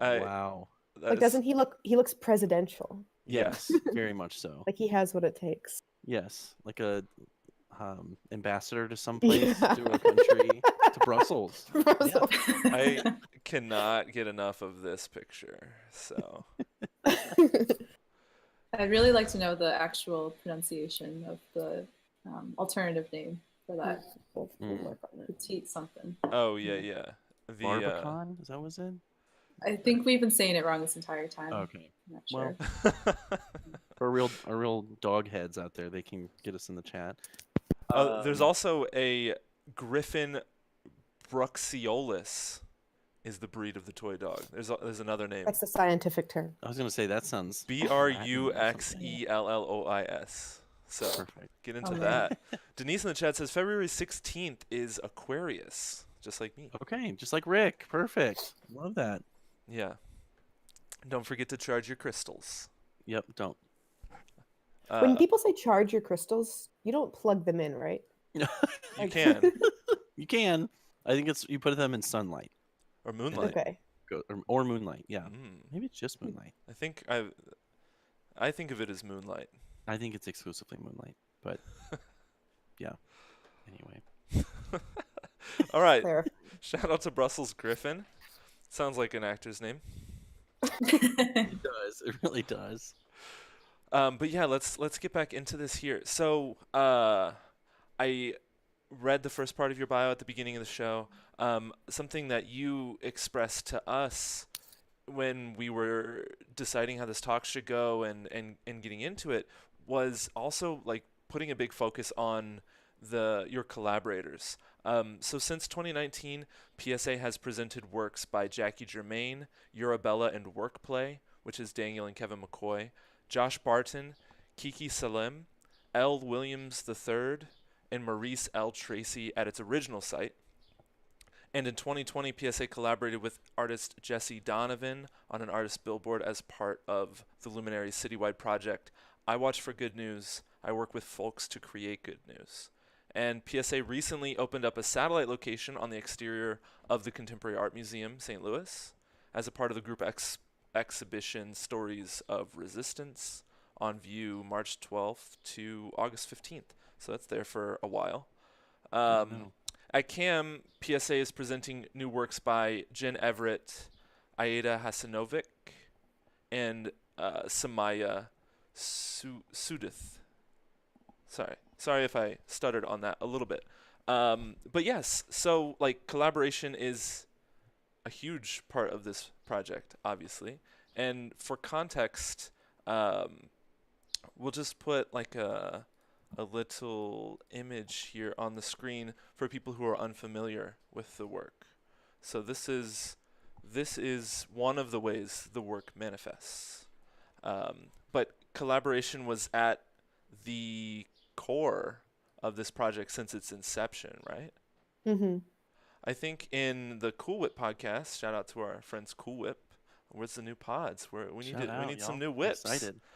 Wow. Like, doesn't he look? He looks presidential. Yes, very much so. Like he has what it takes. Yes, like a ambassador to some place, to a country, to Brussels. Brussels. Yeah. I cannot get enough of this picture. So I'd really like to know the actual pronunciation of the alternative name for that. We'll work on it. Petite something. Oh yeah. Barbican? Is that what it was in? I think we've been saying it wrong this entire time. Okay. I'm not sure. Well, our real dog heads out there, they can get us in the chat. There's also a Griffin Bruxiolus is the breed of the toy dog. There's another name. That's the scientific term. I was going to say that sounds Bruxellis. So perfect. Get into that. Denise in the chat says February 16th is Aquarius, just like me. Okay, just like Rick. Perfect. Love that. Yeah. Don't forget to charge your crystals. Yep, don't. When people say charge your crystals, you don't plug them in, right? You can. You can. I think you put them in sunlight. Or moonlight. Okay. Or moonlight, yeah. Maybe it's just moonlight. I think of it as moonlight. I think it's exclusively moonlight, but yeah. Anyway. All right. Fair. Shout out to Brussels Griffin. Sounds like an actor's name. It does. It really does. But yeah, let's get back into this here. So I read the first part of your bio at the beginning of the show. Something that you expressed to us when we were deciding how this talk should go and getting into it was also like putting a big focus on your collaborators. So since 2019, PSA has presented works by Jackie Germain, Urabella and Workplay, which is Daniel and Kevin McCoy, Josh Barton, Kiki Salem, L. Williams III, and Maurice L. Tracy at its original site. And in 2020, PSA collaborated with artist Jesse Donovan on an artist billboard as part of the Luminary citywide project. I watch for good news. I work with folks to create good news. And PSA recently opened up a satellite location on the exterior of the Contemporary Art Museum, St. Louis, as a part of the group exhibition Stories of Resistance on view March 12th to August 15th. So that's there for a while. At CAM, PSA is presenting new works by Jen Everett, Aida Hasanovic, and Samaya Sudith. Sorry if I stuttered on that a little bit. But yes, so like collaboration is a huge part of this project, obviously. And for context, we'll just put like a little image here on the screen for people who are unfamiliar with the work. So this is one of the ways the work manifests. But collaboration was at the core this project since its inception, right? Mm-hmm. I think in the Cool Whip podcast, shout out to our friends Cool Whip. Where's the new pods? We need some new whips.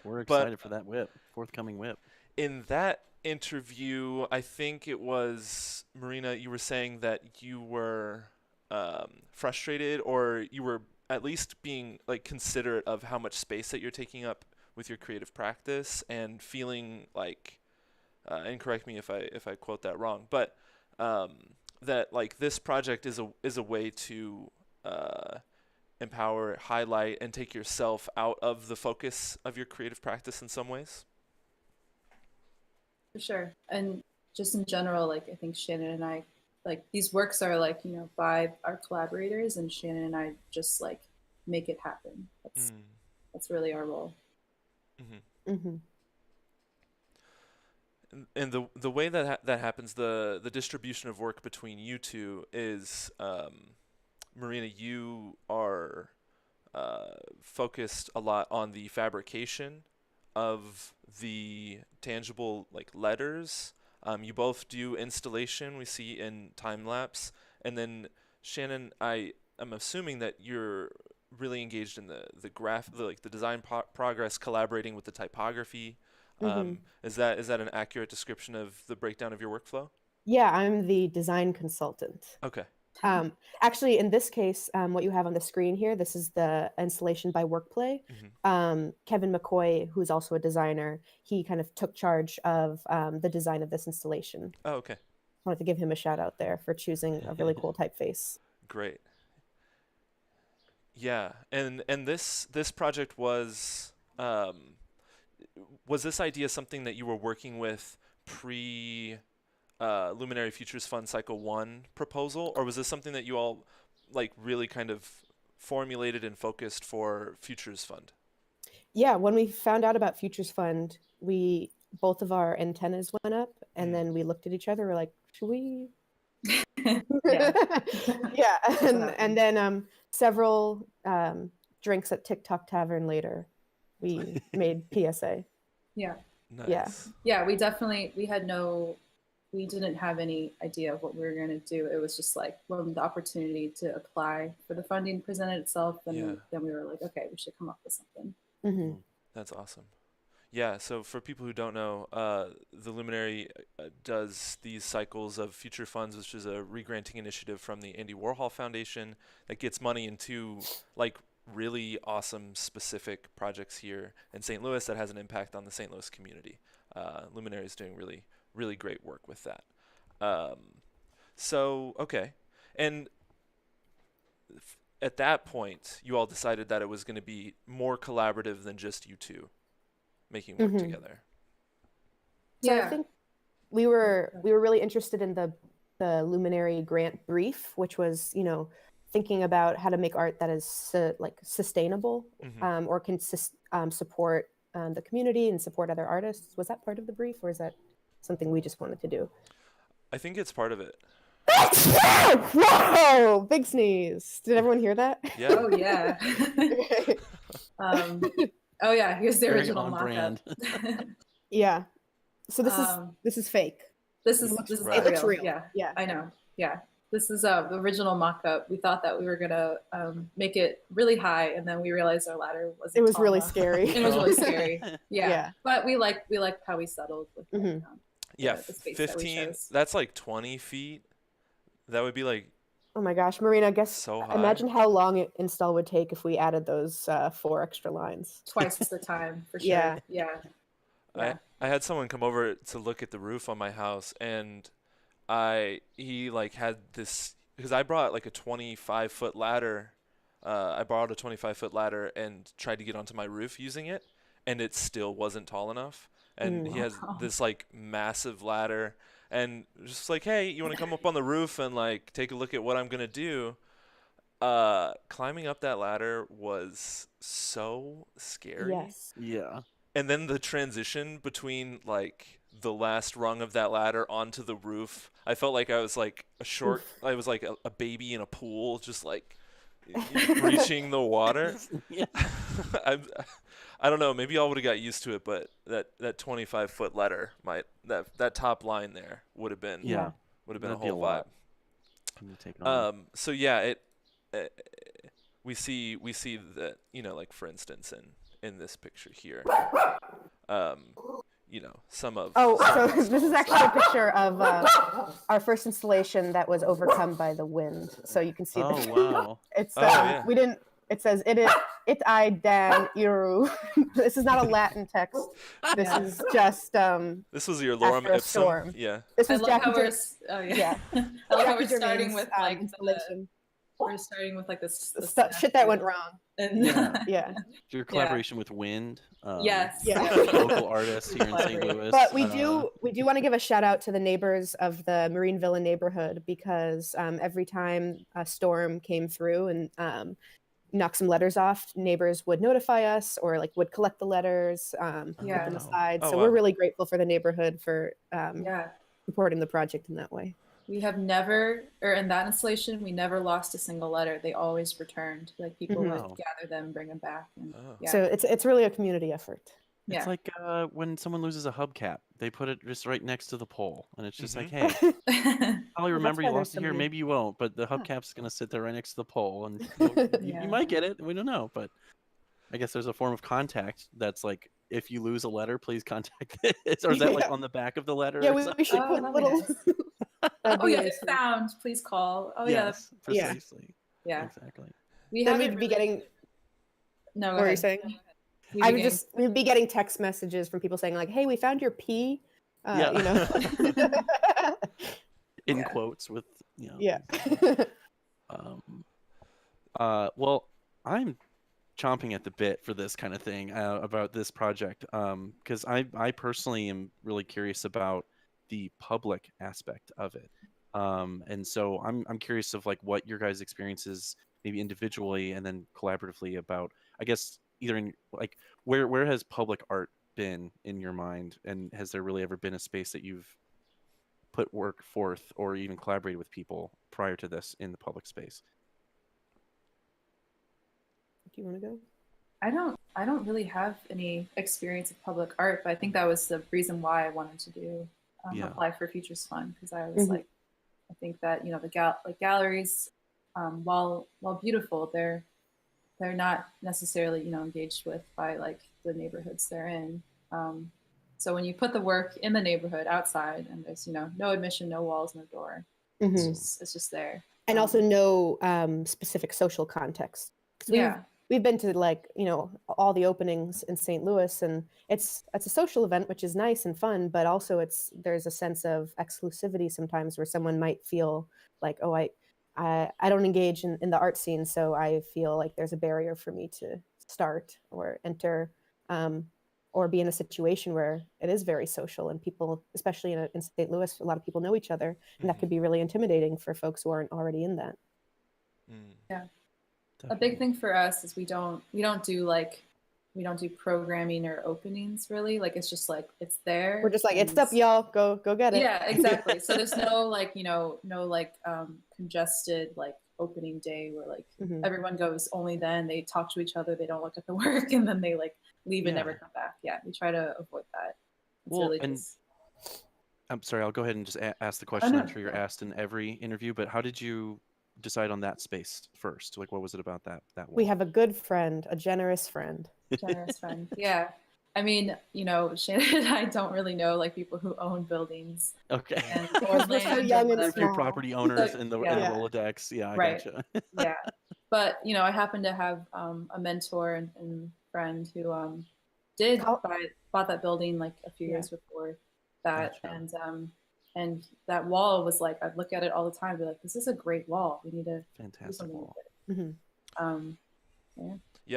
We're excited for that forthcoming whip. In that interview, I think it was Marina. You were saying that you were frustrated, or you were at least being like considerate of how much space that you're taking up with your creative practice, and feeling like, and correct me if I quote that wrong, but that like this project is a way to empower, highlight, and take yourself out of the focus of your creative practice in some ways. For sure. And just in general, like I think Shannon and I, like these works are like, by our collaborators, and Shannon and I just like make it happen. That's really our role. Mm-hmm. Mm-hmm. And the way that happens, the distribution of work between you two is, Marina, you are focused a lot on the fabrication of the tangible like letters. You both do installation, we see in time lapse, and then Shannon, I'm assuming that you're really engaged in the design progress, collaborating with the typography. Is that an accurate description of the breakdown of your workflow? Yeah, I'm the design consultant. Okay. Actually, in this case, what you have on the screen here, this is the installation by Workplay. Kevin McCoy, who's also a designer, he kind of took charge of the design of this installation. Oh, okay. I wanted to give him a shout out there for choosing a really cool typeface. Great. Yeah, and this project was this idea something that you were working with pre Luminary Futures Fund Cycle 1 proposal, or was this something that you all like really kind of formulated and focused for Futures Fund? Yeah, when we found out about Futures Fund, both of our antennas went up, and then we looked at each other. We're like, should we? Yeah. And then several drinks at TikTok Tavern later, we made PSA. Yeah. Nice. Yeah. We didn't have any idea of what we were going to do. It was just like when the opportunity to apply for the funding presented itself, then we were like, okay, we should come up with something. Mm-hmm. That's awesome. Yeah, so for people who don't know, the Luminary does these cycles of future funds, which is a regranting initiative from the Andy Warhol Foundation that gets money into like really awesome specific projects here in St. Louis that has an impact on the St. Louis community. Luminary is doing really, really great work with that. Okay. And at that point, you all decided that it was going to be more collaborative than just you two making work together. So I think we were really interested in the Luminary grant brief, which was, thinking about how to make art that is sustainable, or can support the community and support other artists. Was that part of the brief, or is that something we just wanted to do? I think it's part of it. Whoa! Big sneeze. Did everyone hear that? Yeah. Oh yeah. Oh yeah. Here's the original mock-up. Yeah. So this is fake. This is right. It looks real. Yeah. I know. Yeah. This is the original mock-up. We thought that we were gonna make it really high, and then we realized our ladder wasn't. It was really enough. scary. It was really scary. Yeah. But we liked how we settled with the space 15. That's like 20 feet. That would be like. Oh my gosh, Marina! So high. Imagine how long an install would take if we added those 4 extra lines. Twice the time, for sure. Yeah. I had someone come over to look at the roof on my house, and he had this, because I brought like a 25-foot ladder. I borrowed a 25-foot ladder and tried to get onto my roof using it, and it still wasn't tall enough. And he has this like massive ladder, and just like, hey, you want to come up on the roof and like take a look at what I'm gonna do? Climbing up that ladder was so scary. Yes. Yeah. And then the transition between like the last rung of that ladder onto the roof, I felt like I was like I was like a baby in a pool, just like breaching the water. Yeah. I don't know. Maybe y'all would have got used to it, but that 25-foot letter that top line there would have been Yeah. a That'd be whole a vibe. lot. I'm gonna take it on. So yeah, we see that, like for instance in this picture here, some of so this is actually a picture of our first installation that was overcome by the wind. So you can see wow. it's yeah. we didn't. It says it I dan iru. This is not a Latin text. This is just this was your lorem after a ipsum. storm. Yeah. This I was love Jackie how we're yeah. I love how we're Jackie starting Germain's, with like installation. we're starting with like this Shit that went wrong. And Yeah. Your collaboration with Wind. Yes. Yeah. Local artists here in St. Louis. But we do want to give a shout out to the neighbors of the Marine Villa neighborhood, because every time a storm came through and knocked some letters off, neighbors would notify us or like would collect the letters, put them aside. So we're really grateful for the neighborhood for supporting the project in that way. We have never, or in that installation, we never lost a single letter. They always returned. Like people would gather them, bring them back. And, So it's really a community effort. It's like when someone loses a hubcap, they put it just right next to the pole, and it's just like, hey, probably remember you lost it here. Maybe you won't, but the hubcap's gonna sit there right next to the pole, and you might get it. We don't know, but I guess there's a form of contact that's like, if you lose a letter, please contact this, or is that like on the back of the letter? Yeah, we should put little. If found, please call. Yes, precisely. Yeah, exactly. We'd be getting. No, what were you saying? We'd be getting text messages from people saying like, "Hey, we found your pee." In quotes with well, I'm chomping at the bit for this kind of thing about this project, because I personally am really curious about the public aspect of it, and so I'm curious of like what your guys' experiences maybe individually and then collaboratively about, I guess, either in like where has public art been in your mind, and has there really ever been a space that you've put work forth or even collaborated with people prior to this in the public space? Do you want to go? I don't really have any experience of public art, but I think that was the reason why I wanted to do apply for Futures Fund, because I was like, I think that the galleries, while beautiful, they're not necessarily engaged with by like the neighborhoods they're in. So when you put the work in the neighborhood outside, and there's no admission, no walls, no door, it's just there, and also no specific social context. We've been to like all the openings in St. Louis, and it's a social event, which is nice and fun, but also there's a sense of exclusivity sometimes where someone might feel like, oh, I don't engage in the art scene, so I feel like there's a barrier for me to start or enter, or be in a situation where it is very social, and people, especially in St. Louis, a lot of people know each other, and that could be really intimidating for folks who aren't already in that. Yeah. A big thing for us is we don't do programming or openings really. Like it's just like it's there. We're just like, it's up, y'all. Go get it. Yeah, exactly. So there's no congested like opening day where like everyone goes only then. They talk to each other. They don't look at the work, and then they like leave and never come back. Yeah, we try to avoid that. I'm sorry. I'll go ahead and just ask the question. I'm sure you're asked in every interview, but how did you decide on that space first? Like, what was it about that wall? We have a good friend, a generous friend. Yeah. I mean, Shannon and I don't really know like people who own buildings. Okay. Or land. Young few property owners in the Rolodex. Yeah, I gotcha. Yeah. But, I happen to have a mentor and friend who bought that building like a few years before that. Gotcha. And that wall was like, I'd look at it all the time and be like, this is a great wall. We need to do something with it.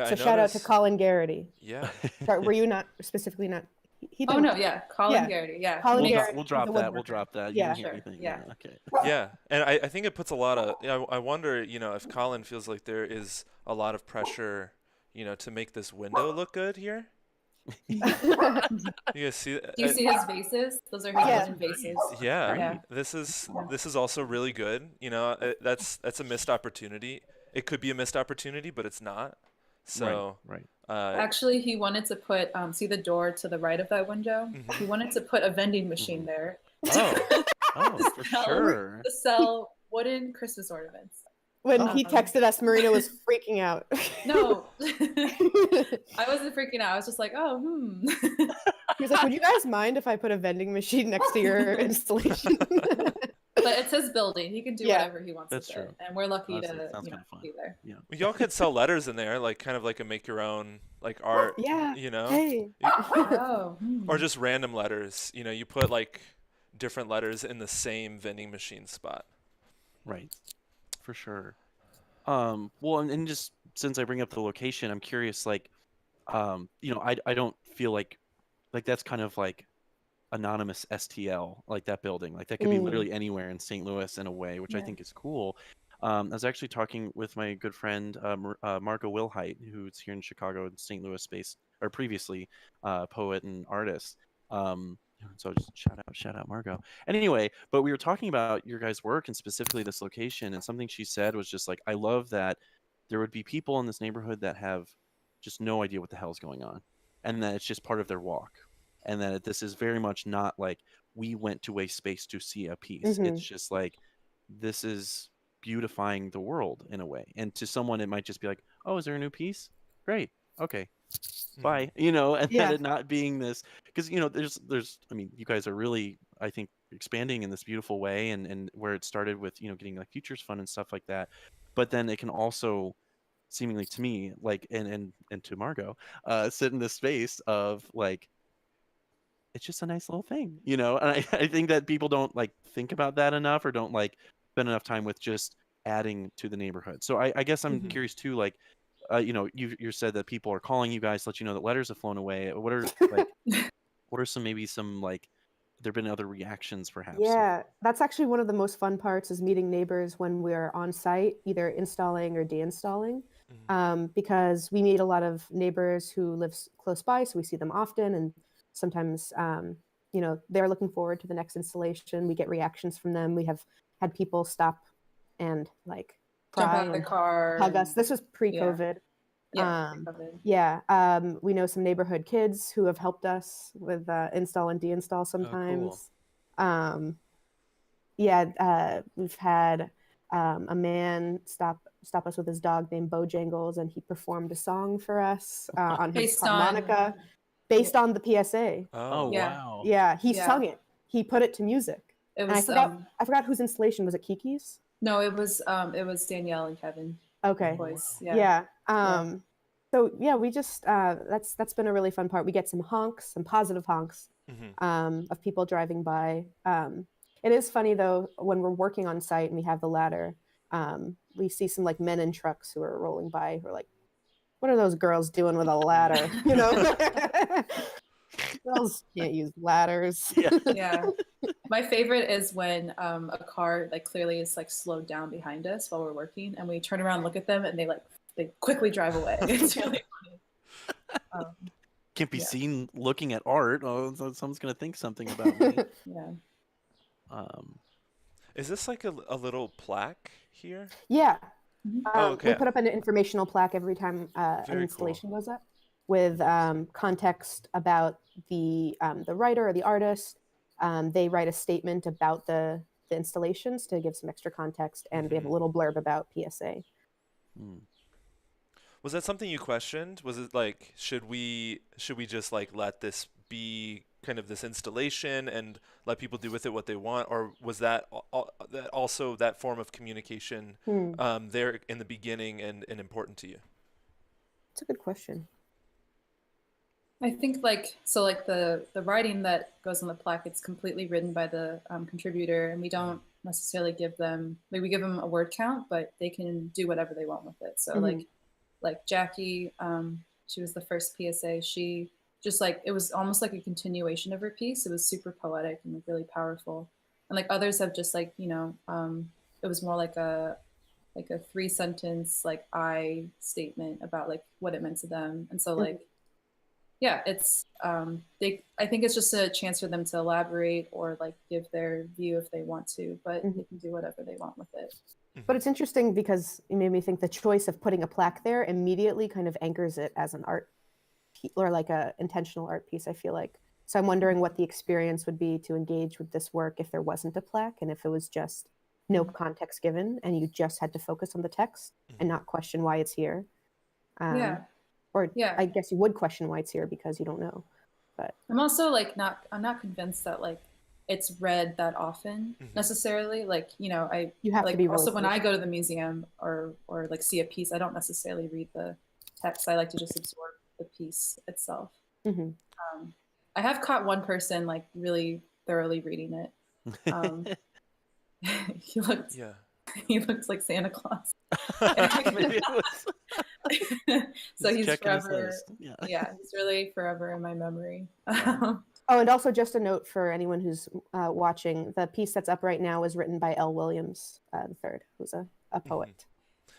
So shout out to Colin Garrity. Yeah. Sorry, were you not specifically not? Colin Garrity. Yeah. Colin Garrity. We'll drop that. We'll drop that. Yeah. Okay. Yeah, and I think it puts a lot of. I wonder, if Colin feels like there is a lot of pressure, to make this window look good here. You guys see? Do you see his vases? Those are his wooden vases. Yeah. This is also really good. You know, that's a missed opportunity. It could be a missed opportunity, but it's not. So right. Actually, he wanted to put see the door to the right of that window. He wanted to put a vending machine there. Oh, for sure. To sell wooden Christmas ornaments. When he texted us, Marina was freaking out. No, I wasn't freaking out. I was just like, oh, He was like, would you guys mind if I put a vending machine next to your installation? But it's his building. He can do whatever he wants That's with true. it. And we're lucky Honestly, to be there. Yeah. Y'all could sell letters in there, like kind of like a make your own like art. Yeah. You know? Hey. Or just random letters. You know, you put like different letters in the same vending machine spot. Right. For sure. Well, and just since I bring up the location, I'm curious, like, you know, I don't feel like that's kind of like anonymous STL, like that building, like that could be literally anywhere in St. Louis in a way, which I think is cool. I was actually talking with my good friend Marco Wilhite, who's here in Chicago and St. Louis based, or previously poet and artist. So just shout out Margot. And anyway, but we were talking about your guys' work and specifically this location, and something she said was just like, I love that there would be people in this neighborhood that have just no idea what the hell's going on, and that it's just part of their walk, and that this is very much not like we went to a space to see a piece. It's just like, this is beautifying the world in a way. And to someone, it might just be like, oh, is there a new piece? Great. Okay. Bye. You know, and then it not being this, because, you know, there's, I mean, you guys are really, I think, expanding in this beautiful way, and where it started with, you know, getting like Futures Fund and stuff like that. But then it can also seemingly to me, like, and to Margot, sit in this space of like, it's just a nice little thing, you know. And I think that people don't like think about that enough, or don't like spend enough time with just adding to the neighborhood. So I guess I'm curious too, like, you know, you said that people are calling you guys to let you know that letters have flown away. What are like, what are some like, there've been other reactions perhaps? Yeah, that's actually one of the most fun parts, is meeting neighbors when we're on site, either installing or deinstalling, because we meet a lot of neighbors who live close by, so we see them often, and sometimes you know, they're looking forward to the next installation. We get reactions from them. We have had people stop and like jump cry out of the and car, hug us. This was pre-COVID. We know some neighborhood kids who have helped us with install and deinstall sometimes. Oh, cool. We've had a man stop us with his dog named Bojangles, and he performed a song for us on his harmonica based on the PSA. Oh wow. Yeah, he sung it. He put it to music. It was, and I forgot whose installation was it. Kiki's? No, it was Danielle and Kevin. Okay. Voice. So yeah, we just that's been a really fun part. We get some honks, some positive honks of people driving by. It is funny though, when we're working on site and we have the ladder, we see some like men in trucks who are rolling by who are like, what are those girls doing with a ladder? You know, girls can't use ladders. Yeah. My favorite is when a car like clearly is like slowed down behind us while we're working, and we turn around, look at them, and they quickly drive away. It's really funny. Can't be seen looking at art. Oh, someone's gonna think something about me. Is this like a little plaque here? Yeah. Okay. We put up an informational plaque every time an installation goes up, with context about the writer or the artist. They write a statement about the installations to give some extra context, and we have a little blurb about PSA. Was that something you questioned? Was it like, should we just like let this be kind of this installation and let people do with it what they want, or was that also that form of communication there in the beginning and important to you? That's a good question. I think the writing that goes on the plaque, it's completely written by the contributor, and we don't necessarily give them, like, we give them a word count, but they can do whatever they want with it. So like Jackie, she was the first PSA. She just like, it was almost like a continuation of her piece. It was super poetic and like really powerful. And like others have just like, you know, it was more like a 3-sentence like I statement about like what it meant to them. And so like yeah, it's I think it's just a chance for them to elaborate or like give their view if they want to, but they can do whatever they want with it. But it's interesting because it made me think the choice of putting a plaque there immediately kind of anchors it as an art or like a intentional art piece, I feel like. So I'm wondering what the experience would be to engage with this work if there wasn't a plaque and if it was just no context given and you just had to focus on the text and not question why it's here. Or I guess you would question why it's here because you don't know. But I'm also like I'm not convinced that like it's read that often necessarily. Like, you have like, to be really also when I go to the museum or like see a piece, I don't necessarily read the text. I like to just absorb the piece itself. I have caught one person like really thoroughly reading it. He looked like Santa Claus. So he's forever. He's really forever in my memory. Oh, and also just a note for anyone who's watching, the piece that's up right now is written by L. Williams III, who's a poet.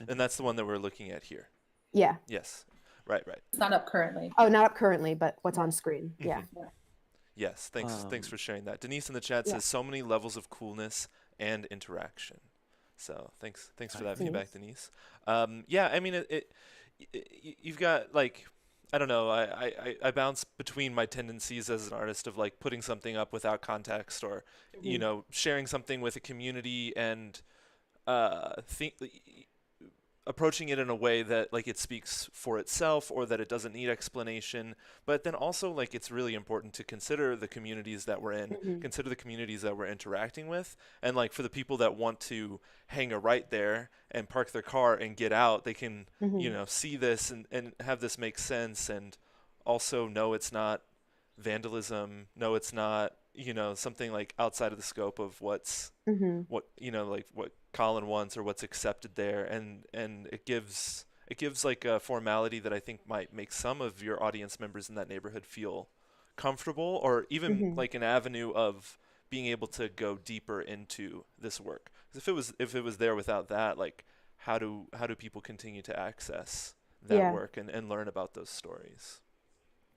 And that's the one that we're looking at here. Yeah. Yes. Right. It's not up currently. Oh, not up currently, but what's on screen. Yeah. Yes. Thanks for sharing that. Denise in the chat says so many levels of coolness and interaction. So thanks for that feedback, Denise. Yeah, I mean, you've got like, I don't know, I bounce between my tendencies as an artist of like putting something up without context or, sharing something with a community and approaching it in a way that like it speaks for itself or that it doesn't need explanation. But then also like it's really important to consider the communities that we're in, consider the communities that we're interacting with. And like for the people that want to hang a right there and park their car and get out, they can, see this and have this make sense and also know it's not vandalism, know it's not, something like outside of the scope of what's what like what Colin wants or what's accepted there, and it gives like a formality that I think might make some of your audience members in that neighborhood feel comfortable, or even like an avenue of being able to go deeper into this work. Because if it was there without that, like how do people continue to access that work and learn about those stories?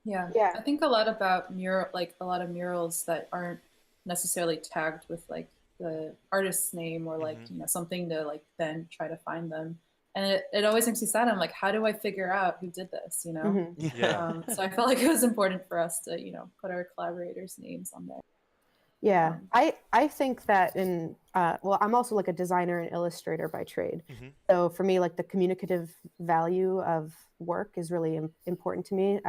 Yeah. I think a lot about a lot of murals that aren't necessarily tagged with like the artist's name or like something to like then try to find them, and it always makes me sad. I'm like, how do I figure out who did this? So I felt like it was important for us to put our collaborators' names on there. Yeah, I think that I'm also like a designer and illustrator by trade. So for me, like the communicative value of work is really important to me.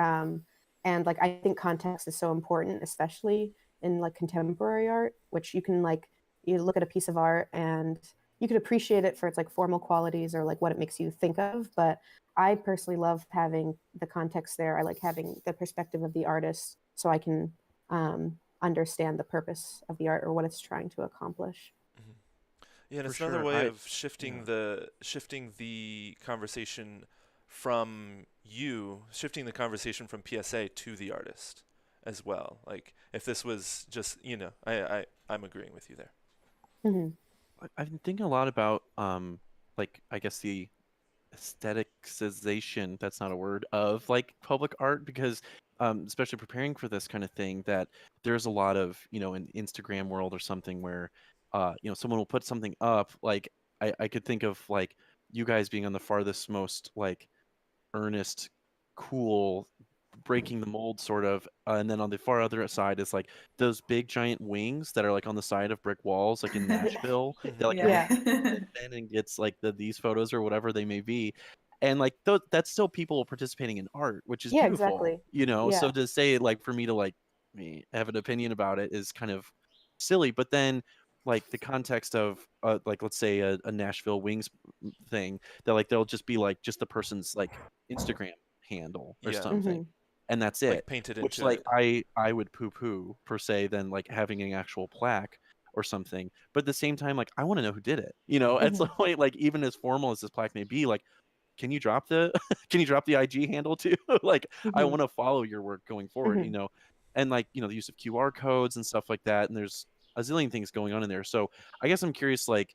And like, I think context is so important, especially in like contemporary art, which you can like, you look at a piece of art and you could appreciate it for its like formal qualities or like what it makes you think of. But I personally love having the context there. I like having the perspective of the artist so I can understand the purpose of the art or what it's trying to accomplish. Yeah, and it's another way of shifting the conversation from shifting the conversation from PSA to the artist as well. Like if this was just, I'm agreeing with you there. I've been thinking a lot about like I guess the aestheticization, that's not a word, of like public art, because especially preparing for this kind of thing, that there's a lot of, in Instagram world or something where someone will put something up, like I could think of like you guys being on the farthest most like earnest, cool, breaking the mold sort of, and then on the far other side is like those big giant wings that are like on the side of brick walls, like in Nashville, that like and gets like these photos or whatever they may be, and like that's still people participating in art, which is beautiful. Exactly. So to say like for me to like have an opinion about it is kind of silly, but then like the context of like let's say a Nashville Wings thing, that like they'll just be like just the person's like Instagram handle or something, and that's it, like painted which into like it. I would poo-poo per se than like having an actual plaque or something. But at the same time, like I want to know who did it. It's like even as formal as this plaque may be, like can you drop the can you drop the IG handle too? Like I want to follow your work going forward, and like the use of QR codes and stuff like that, and there's a zillion things going on in there. So I guess I'm curious, like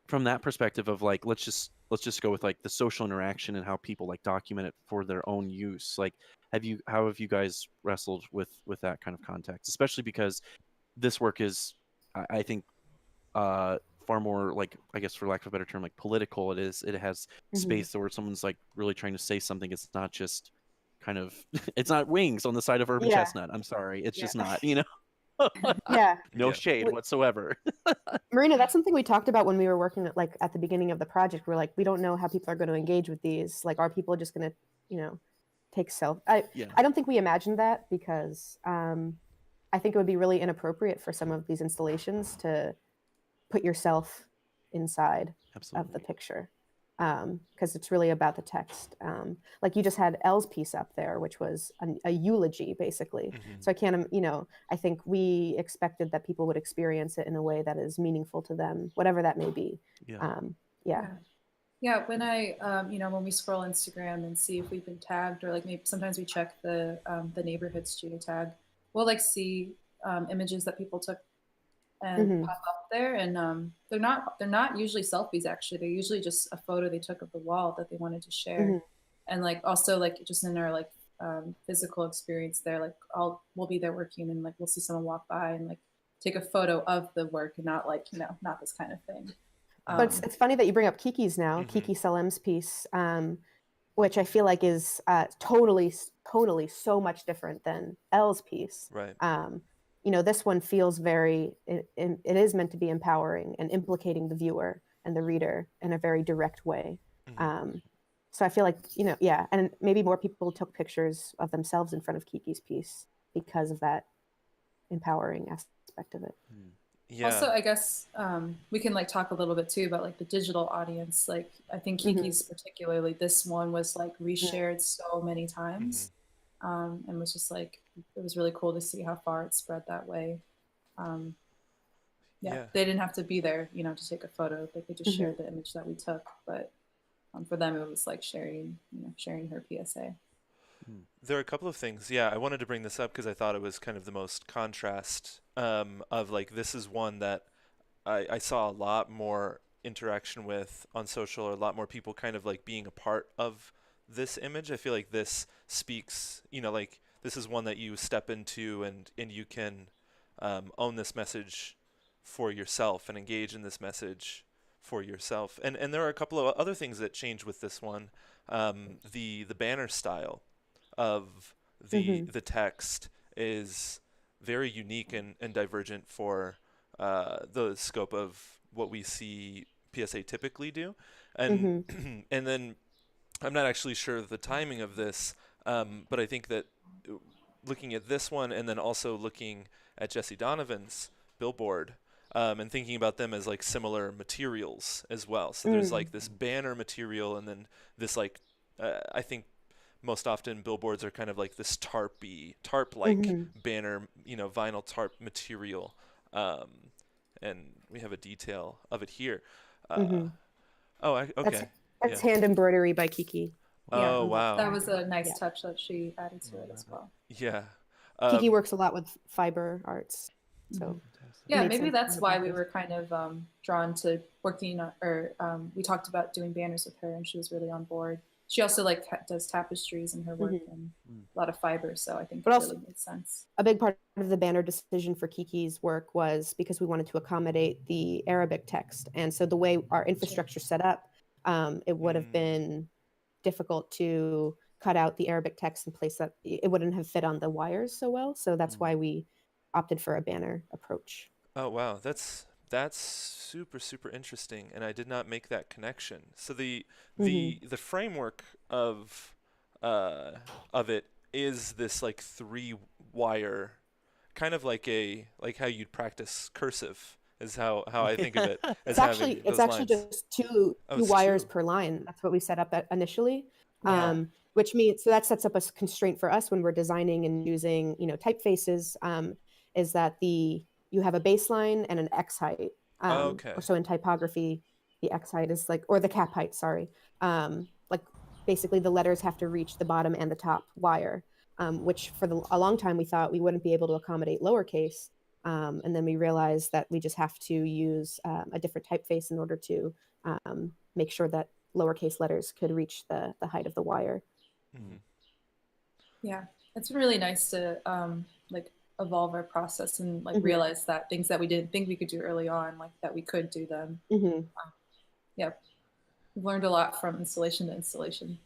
from that perspective of like let's just let's just go with like the social interaction and how people like document it for their own use. Like, how have you guys wrestled with that kind of context, especially because this work is, I think, far more like, I guess for lack of a better term, like political. It has space where someone's like really trying to say something. It's not just kind of it's not wings on the side of urban chestnut. I'm sorry, it's just not, Yeah. no shade whatsoever. Marina, that's something we talked about when we were working at the beginning of the project. We're like, we don't know how people are going to engage with these. Like, are people just going to, take I don't think we imagined that, because I think it would be really inappropriate for some of these installations to put yourself inside of the picture, because it's really about the text. Like you just had Elle's piece up there, which was a eulogy, basically. So I can't, I think we expected that people would experience it in a way that is meaningful to them, whatever that may be. Yeah, when I, when we scroll Instagram and see if we've been tagged, or like maybe sometimes we check the neighborhoods geotag, we'll like see images that people took and pop up there, and they're not usually selfies. Actually, they're usually just a photo they took of the wall that they wanted to share, and like also like just in our like physical experience there, like we'll be there working, and like we'll see someone walk by and like take a photo of the work, and not like not this kind of thing. But it's funny that you bring up Kiki's now, Kiki Salem's piece, which I feel like is totally so much different than Elle's piece. Right. This one feels it is meant to be empowering and implicating the viewer and the reader in a very direct way. So I feel like, and maybe more people took pictures of themselves in front of Kiki's piece because of that empowering aspect of it. Yeah. Also, I guess we can like talk a little bit too about like the digital audience. Like I think Kiki's particularly, this one was like reshared so many times, and was just like, it was really cool to see how far it spread that way. They didn't have to be there, to take a photo. They could just share the image that we took. But for them, it was like sharing her PSA. There are a couple of things. Yeah, I wanted to bring this up because I thought it was kind of the most contrast of like, this is one that I saw a lot more interaction with on social, or a lot more people kind of like being a part of this image. I feel like this speaks, like this is one that you step into and you can own this message for yourself and engage in this message for yourself. And there are a couple of other things that change with this one. The banner style of the text is very unique and divergent for the scope of what we see PSA typically do. And and then I'm not actually sure of the timing of this, but I think that looking at this one and then also looking at Jesse Donovan's billboard, and thinking about them as like similar materials as well. So there's like this banner material, and then this like I think most often billboards are kind of like this tarp-like banner, vinyl tarp material, and we have a detail of it here. Okay. That's hand embroidery by Kiki. Oh, wow. That was a nice touch that she added to it as well. Yeah. Kiki works a lot with fiber arts, so. Yeah, maybe that's why we were kind of drawn to working, we talked about doing banners with her, and she was really on board. She also like does tapestries in her work and a lot of fiber, so I think it really made sense. A big part of the banner decision for Kiki's work was because we wanted to accommodate the Arabic text, and so the way our infrastructure set up, it would have been difficult to cut out the Arabic text and place that. It wouldn't have fit on the wires so well, so that's why we opted for a banner approach. Oh wow, that's super interesting, and I did not make that connection. So the framework of it is this like 3-wire, kind of like how you'd practice cursive is how I think of it. As it's actually just two wires per line. That's what we set up initially. Which means, so that sets up a constraint for us when we're designing and using typefaces, is that you have a baseline and an X height. So in typography, the X height is like, or the cap height, sorry. Like basically the letters have to reach the bottom and the top wire, which for a long time we thought we wouldn't be able to accommodate lowercase. And then we realized that we just have to use a different typeface in order to make sure that lowercase letters could reach the height of the wire. Mm-hmm. Yeah, it's really nice to like evolve our process and like realize that things that we didn't think we could do early on, like that we could do them. Yeah, we've learned a lot from installation to installation.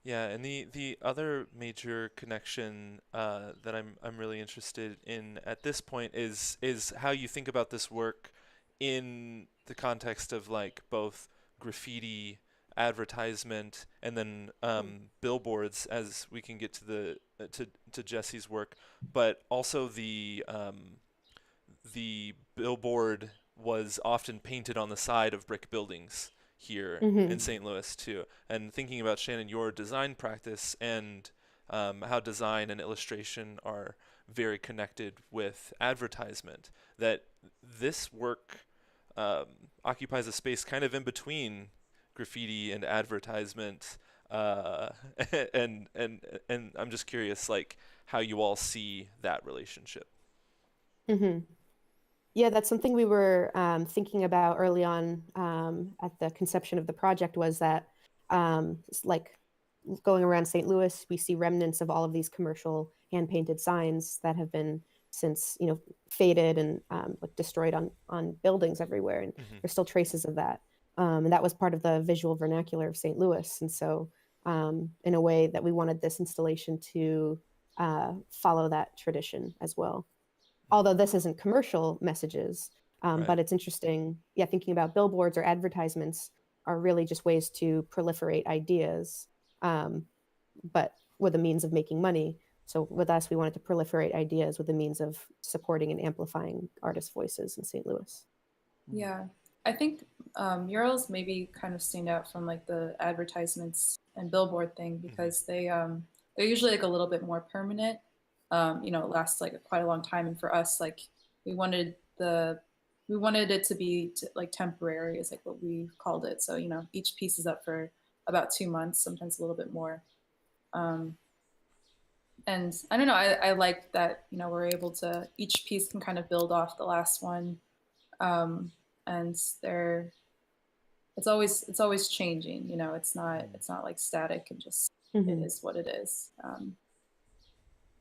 Yeah, and the other major connection that I'm really interested in at this point is how you think about this work in the context of like both graffiti, advertisement, and then billboards, as we can get to the to Jesse's work, but also the billboard was often painted on the side of brick buildings here in St. Louis too. And thinking about, Shannon, your design practice and how design and illustration are very connected with advertisement, that this work occupies a space kind of in between graffiti and advertisement, and I'm just curious, like, how you all see that relationship. Yeah, that's something we were thinking about early on at the conception of the project, was that like going around St. Louis, we see remnants of all of these commercial hand-painted signs that have been since, faded and like destroyed on buildings everywhere. And there's still traces of that. And that was part of the visual vernacular of St. Louis. And so in a way that we wanted this installation to follow that tradition as well. Although this isn't commercial messages, but it's interesting. Yeah, thinking about billboards or advertisements are really just ways to proliferate ideas, but with a means of making money. So with us, we wanted to proliferate ideas with the means of supporting and amplifying artists' voices in St. Louis. Yeah, I think murals maybe kind of stand out from like the advertisements and billboard thing, because they're usually like a little bit more permanent. It lasts like quite a long time, and for us, like we wanted it to be like temporary, is like what we called it. So each piece is up for about 2 months, sometimes a little bit more. And I don't know, I like that we're able to, each piece can kind of build off the last one, and it's always changing. It's not like static and just it is what it is.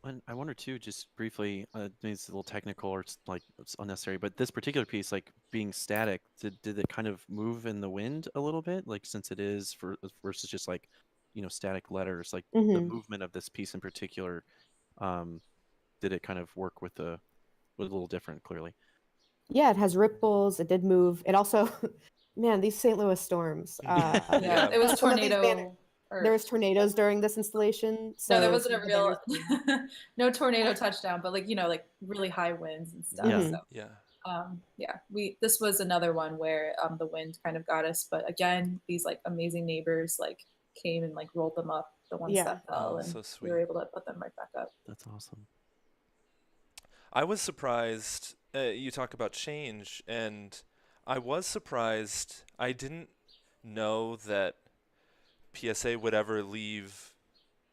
And I wonder too, just briefly, maybe it's a little technical or it's unnecessary, but this particular piece, like being static, did it kind of move in the wind a little bit, like since it is versus just like, static letters, like the movement of this piece in particular, did it kind of work with a little different, clearly? Yeah, it has ripples. It did move. It also, man, these St. Louis storms. Yeah, it was tornado. There was tornadoes during this installation. So no, there wasn't a real no tornado touchdown, but like really high winds and stuff. This was another one where the wind kind of got us, but again, these like amazing neighbors like came and like rolled them up, the ones that fell, and so sweet. We were able to put them right back up. That's awesome. I was surprised. You talk about change, and I was surprised. I didn't know that PSA would ever leave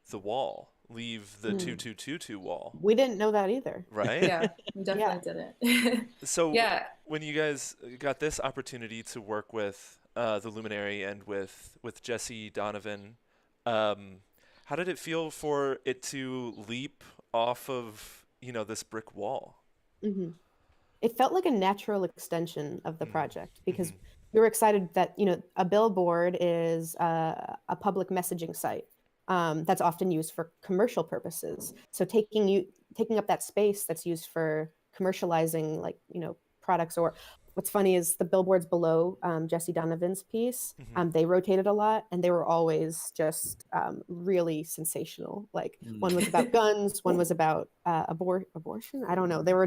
the 2222 wall. We didn't know that either. Right? Yeah, we definitely didn't. So when you guys got this opportunity to work with the Luminary and with Jesse Donovan, how did it feel for it to leap off of this brick wall? It felt like a natural extension of the project, because we were excited that a billboard is a public messaging site that's often used for commercial purposes. So taking up that space that's used for commercializing like products. Or what's funny is the billboards below Jesse Donovan's piece, they rotated a lot, and they were always just really sensational. Like one was about guns, one was about abortion. I don't know. They were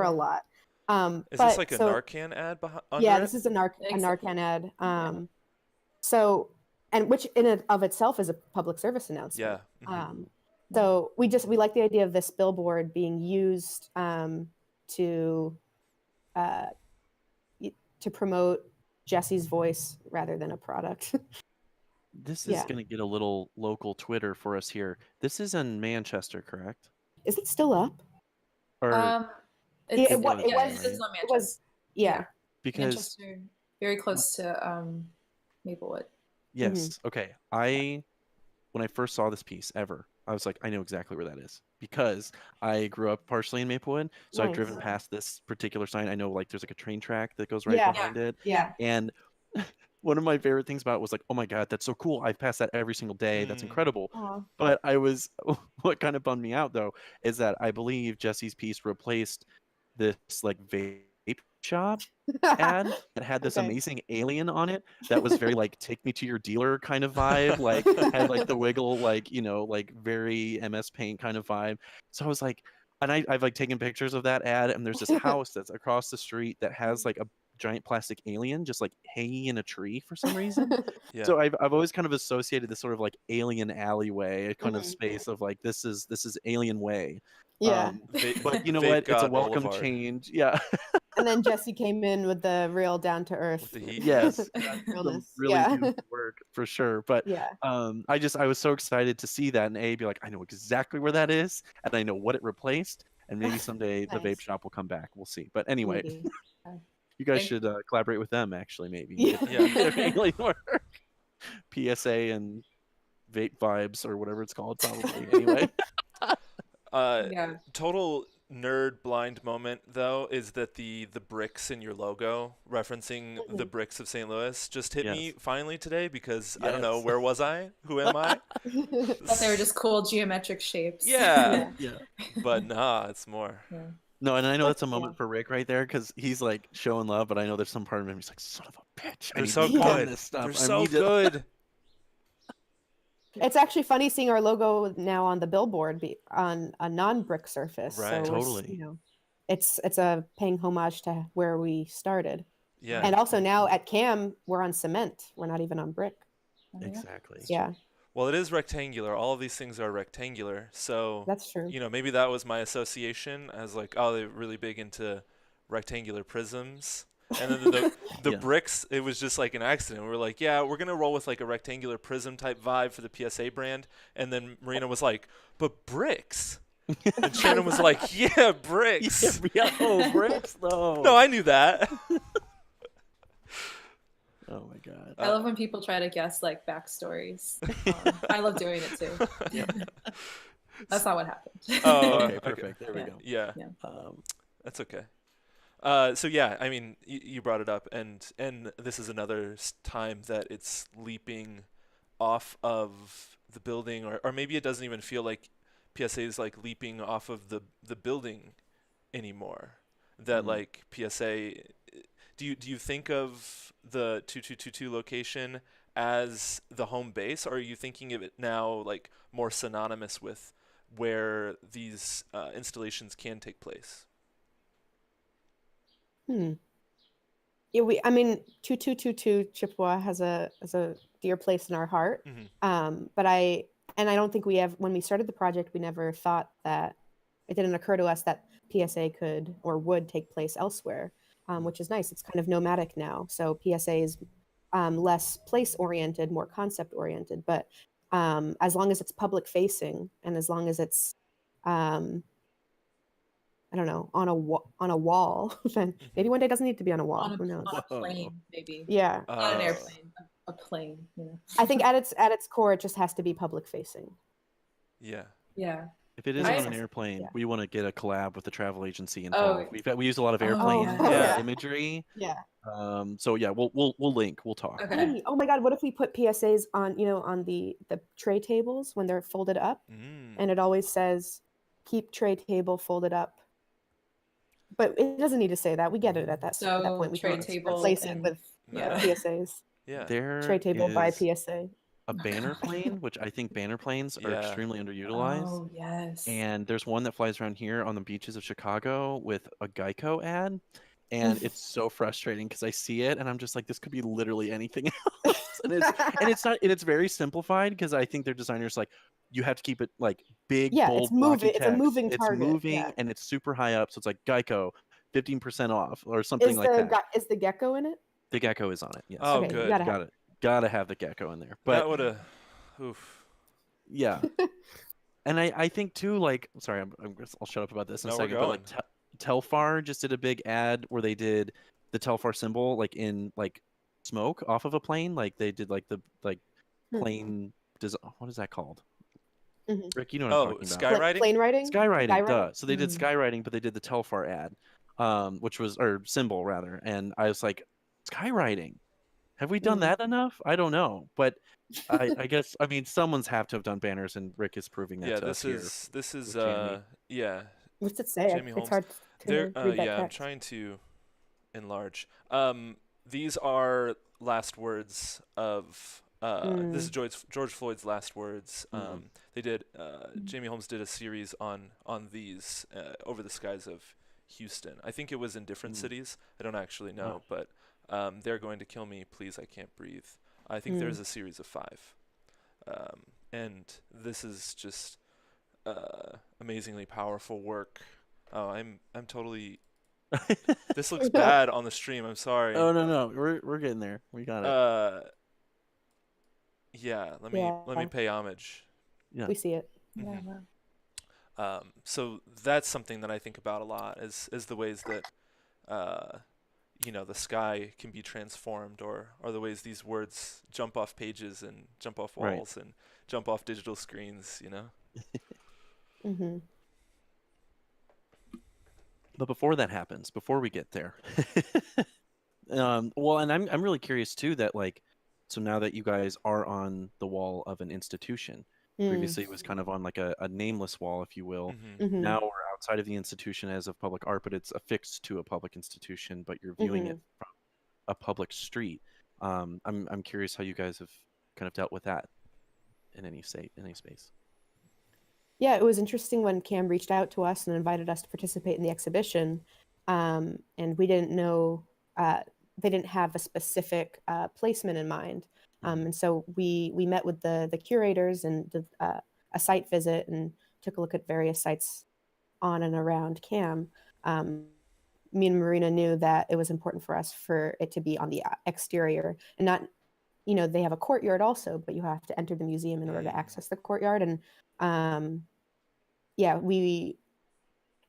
a lot. Is this like a Narcan ad behind? Yeah, this is a Narcan ad. So, and which in and of itself is a public service announcement. Yeah. So we like the idea of this billboard being used to promote Jesse's voice rather than a product. This is going to get a little local Twitter for us here. This is in Manchester, correct? Is it still up? Or it was on Manchester. Yeah. Because Manchester, very close to Maplewood. Yes. Okay. When I first saw this piece ever, I was like, I know exactly where that is because I grew up partially in Maplewood. So I've driven past this particular sign. I know like there's like a train track that goes right behind it. Yeah. And one of my favorite things about it was like, oh my God, that's so cool. I've passed that every single day. That's incredible. Aww. But what kind of bummed me out though, is that I believe Jesse's piece replaced this like vape shop ad that had this amazing alien on it that was very like take me to your dealer kind of vibe, like had like the wiggle, like, you know, like very MS Paint kind of vibe. So I was like, and I've like taken pictures of that ad, and there's this house that's across the street that has like a giant plastic alien just like hanging in a tree for some reason. So I've always kind of associated this sort of like alien alleyway, a kind of space of like this is Alien Way. Yeah. But you know what? It's a welcome change. Yeah. And then Jesse came in with the real down to earth. Yes. Realness. Really beautiful work for sure. But I was so excited to see that and be like, I know exactly where that is and I know what it replaced. And maybe someday the vape shop will come back. We'll see. But anyway, you guys should collaborate with them actually, maybe. Yeah. PSA and vape vibes or whatever it's called, probably. Anyway. Total nerd blind moment though is that the bricks in your logo referencing the bricks of St. Louis just hit me finally today because I don't know, where was I? Who am I? Thought they were just cool geometric shapes. Yeah. But nah, it's more. No, and I know that's a moment for Rick right there because he's like showing love, but I know there's some part of him he's like, son of a bitch. They're so good. This stuff. They're so good. It's actually funny seeing our logo now on the billboard on a non-brick surface. Right. So totally. You know, it's a paying homage to where we started. Yeah. And also now at CAM, we're on cement. We're not even on brick. Exactly. Yeah. Well, it is rectangular. All of these things are rectangular. So that's true. You know, maybe that was my association as like, oh, they're really big into rectangular prisms. And then the bricks, it was just like an accident. We were like, yeah, we're going to roll with like a rectangular prism type vibe for the PSA brand. And then Marina was like, but bricks. And Shannon was like, yeah, bricks. Yeah, bricks though. No, I knew that. Oh my God. I love when people try to guess like backstories. I love doing it too. That's not what happened. Oh, okay, perfect. There we go. Yeah. That's okay. So yeah, I mean, you brought it up, and this is another time that it's leaping off of the building, or maybe it doesn't even feel like PSA is like leaping off of the building anymore. That like PSA, do you think of the 2222 location as the home base, or are you thinking of it now like more synonymous with where these installations can take place? Yeah, I mean, 2222 Chippewa has a dear place in our heart. But I don't think when we started the project, we never thought that it didn't occur to us that PSA could or would take place elsewhere, which is nice. It's kind of nomadic now. So PSA is less place oriented, more concept oriented. But as long as it's public facing and as long as it's I don't know, on a wall, then maybe one day it doesn't need to be on a wall. Who knows? On a plane, maybe. Yeah. Not an airplane, a plane. You know. I think at its core, it just has to be public facing. Yeah. Yeah. If it is on an airplane, we want to get a collab with the travel agency involved. We use a lot of airplane imagery. Yeah. So yeah, we'll link. We'll talk. Okay. Oh my God, what if we put PSAs on on the tray tables when they're folded up, and it always says, "Keep tray table folded up." But it doesn't need to say that. We get it at that point. We tray can table replace it with PSAs. Yeah. There tray table by PSA. A banner plane, which I think banner planes are extremely underutilized. Oh, yes. And there's one that flies around here on the beaches of Chicago with a Geico ad. And it's so frustrating because I see it and I'm just like, this could be literally anything else. It's very simplified because I think their designers like, you have to keep it like big, bold, it's moving. It's a moving target. It's moving and it's super high up. So it's like Geico, 15% off or something like that. Is the gecko in it? The gecko is on it. Yes. Oh, okay, good. Gotta have the gecko in there. But that would have. Oof. Yeah. And I think too, like, sorry, I'll shut up about this in a second. But like Telfar just did a big ad where they did the Telfar symbol like in like smoke off of a plane. Like they did like the plane. What is that called? Rick, you know what I'm talking about. Skywriting? Plane riding? Skywriting, duh. So they did skywriting, but they did the Telfar ad, which was, or symbol rather. And I was like, skywriting. Have we done that enough? I don't know, but I guess I mean someone's have to have done banners, and Rick is proving that to us here. This is yeah. What's it say? Jamie It's Holmes. hard to read that text. I'm trying to enlarge. These are last words of this is George Floyd's last words. They did Jamie Holmes did a series on these over the skies of Houston. I think it was in different cities. I don't actually know, but they're going to kill me, please, I can't breathe. I think there's a series of 5, and this is just amazingly powerful work. Oh, I'm totally. This looks bad on the stream. I'm sorry. Oh no, we're getting there. We got it. Yeah. Let me pay homage. Yeah, we see it. So that's something that I think about a lot is the ways that the sky can be transformed, or the ways these words jump off pages and jump off walls and jump off digital screens. But before that happens, before we get there, well, and I'm really curious too that so now that you guys are on the wall of an institution, previously it was kind of on like a nameless wall, if you will. Now we're outside of the institution as of public art, but it's affixed to a public institution, but you're viewing it from a public street. I'm curious how you guys have kind of dealt with that in any space. Yeah, it was interesting when Cam reached out to us and invited us to participate in the exhibition, and we didn't know they didn't have a specific placement in mind, and so we met with the curators and did a site visit and took a look at various sites on and around Cam. Me and Marina knew that it was important for us for it to be on the exterior and not, they have a courtyard also, but you have to enter the museum in order to access the courtyard. And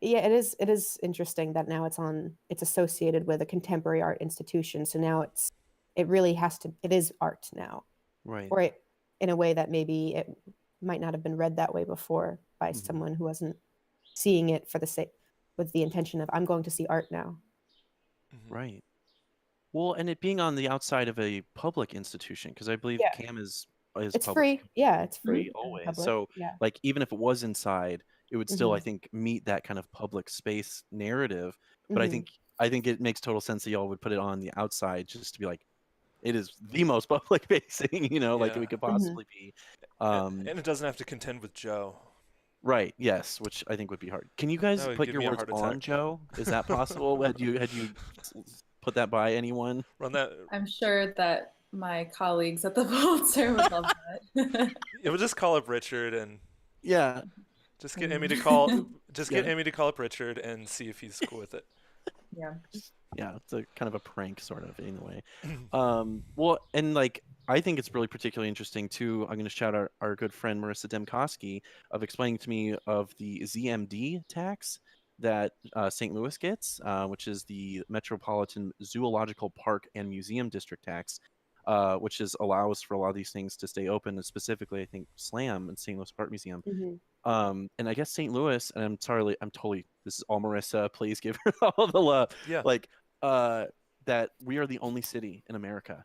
it is interesting that now it's associated with a contemporary art institution. So now it is art now, right? Or in a way that maybe it might not have been read that way before by someone who wasn't seeing it for the sake, with the intention of, I'm going to see art now. Right. Well, and it being on the outside of a public institution, because I believe Cam is it's public. free. Yeah, it's free always. So even if it was inside, it would still I think meet that kind of public space narrative. But I think it makes total sense that y'all would put it on the outside just to be like, it is the most public facing, like it could possibly be. And it doesn't have to contend with Joe. Right. Yes, which I think would be hard. Can you guys put your words on Joe? Is that possible? had you put that by anyone? Run that. I'm sure that my colleagues at the Pulitzer would love that. Yeah, we'll just call up Richard and just get Emmy to get Emmy to call up Richard and see if he's cool with it. Yeah, it's a kind of a prank sort of in a way. Well, and I think it's really particularly interesting too. I'm going to shout out our good friend Marissa Demkoski of explaining to me of the ZMD tax that St. Louis gets, which is the Metropolitan Zoological Park and Museum District tax, which allows for a lot of these things to stay open, and specifically I think SLAM and St. Louis Art Museum. And I guess St. Louis, and I'm sorry, this is all Marissa, please give her all the love. That we are the only city in America,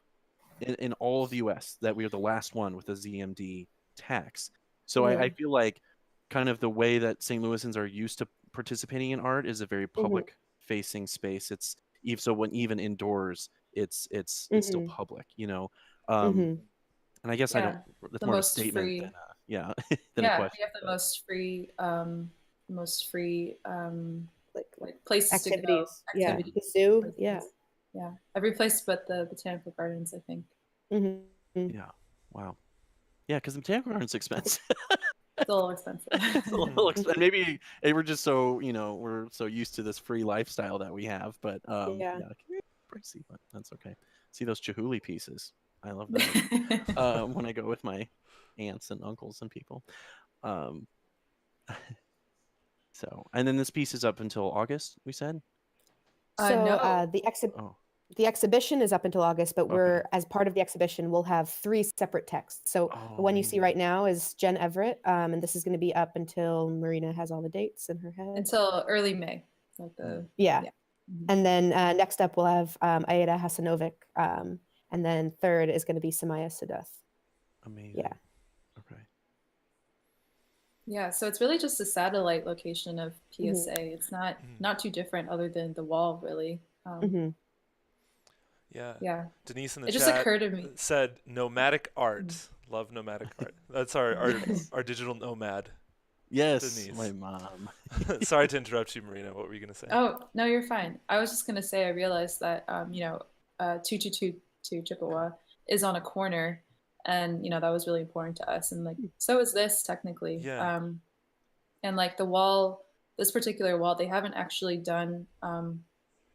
in all of the U.S., that we are the last one with a ZMD tax. So I feel like kind of the way that St. Louisans are used to participating in art is a very public facing space. It's even indoors, it's still public, and I guess I don't, that's more of a statement than than a question. We have the most free like places activities. To go. Activities. The zoo. Places. Yeah, every place but the botanical gardens, I think. Yeah. Wow. Yeah, because the botanical gardens expensive. It's a little expensive. It's a little expensive. Maybe we're just so we're so used to this free lifestyle that we have, but pricey, but that's okay. See those Chihuly pieces? I love those. When I go with my aunts and uncles and people. So, and then this piece is up until August, we said. So no. The exhibit. Oh. the exhibition is up until August, but we're, as part of the exhibition, we'll have 3 separate texts. So the one you see right now is Jen Everett, and this is going to be up until Marina has all the dates in her head. Until early May. Like yeah. And then next up we'll have Aida Hasanovic, and then third is going to be Samaya Saduth. Amazing. Yeah. Okay. Yeah, so it's really just a satellite location of PSA. It's not too different other than the wall, really. Yeah. Denise in the chat just occurred to me. Said nomadic art. Love nomadic art. That's our digital nomad. Yes, Denise. my mom. Sorry to interrupt you, Marina. What were you going to say? Oh, no, you're fine. I was just going to say I realized that 2222 Chippewa is on a corner, and that was really important to us, and like so is this technically. Yeah. And like the wall, this particular wall, they haven't actually done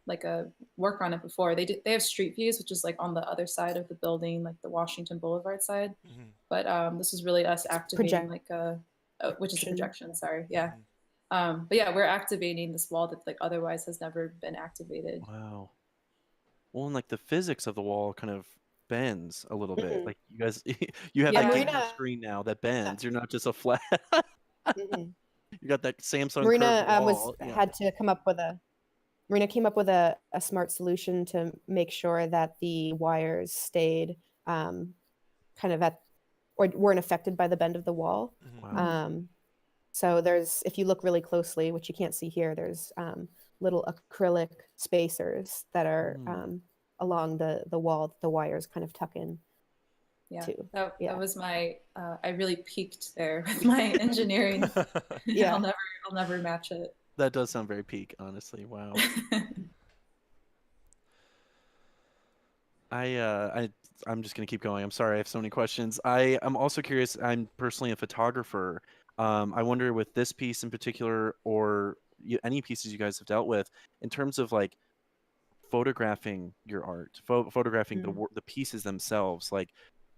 like a work on it before. They have street views, which is like on the other side of the building, like the Washington Boulevard side. But this is really us activating which is a projection. Sorry, yeah. But yeah, we're activating this wall that like otherwise has never been activated. Wow. Well, and like the physics of the wall kind of bends a little bit. Like you guys, you have that gamer screen now that bends. You're not just a flat. You got that Samsung. Marina had to come up with Marina came up with a smart solution to make sure that the wires stayed kind of or weren't affected by the bend of the wall. Wow. So if you look really closely, which you can't see here, there's little acrylic spacers that are along the wall that the wires kind of tuck in. Yeah, that was my, I really peaked there with my engineering. Yeah. I'll never match it. That does sound very peak, honestly. Wow. I'm just gonna keep going. I'm sorry, I have so many questions. I'm also curious. I'm personally a photographer. I wonder with this piece in particular, or any pieces you guys have dealt with, in terms of like photographing your art, photographing the pieces themselves. Like,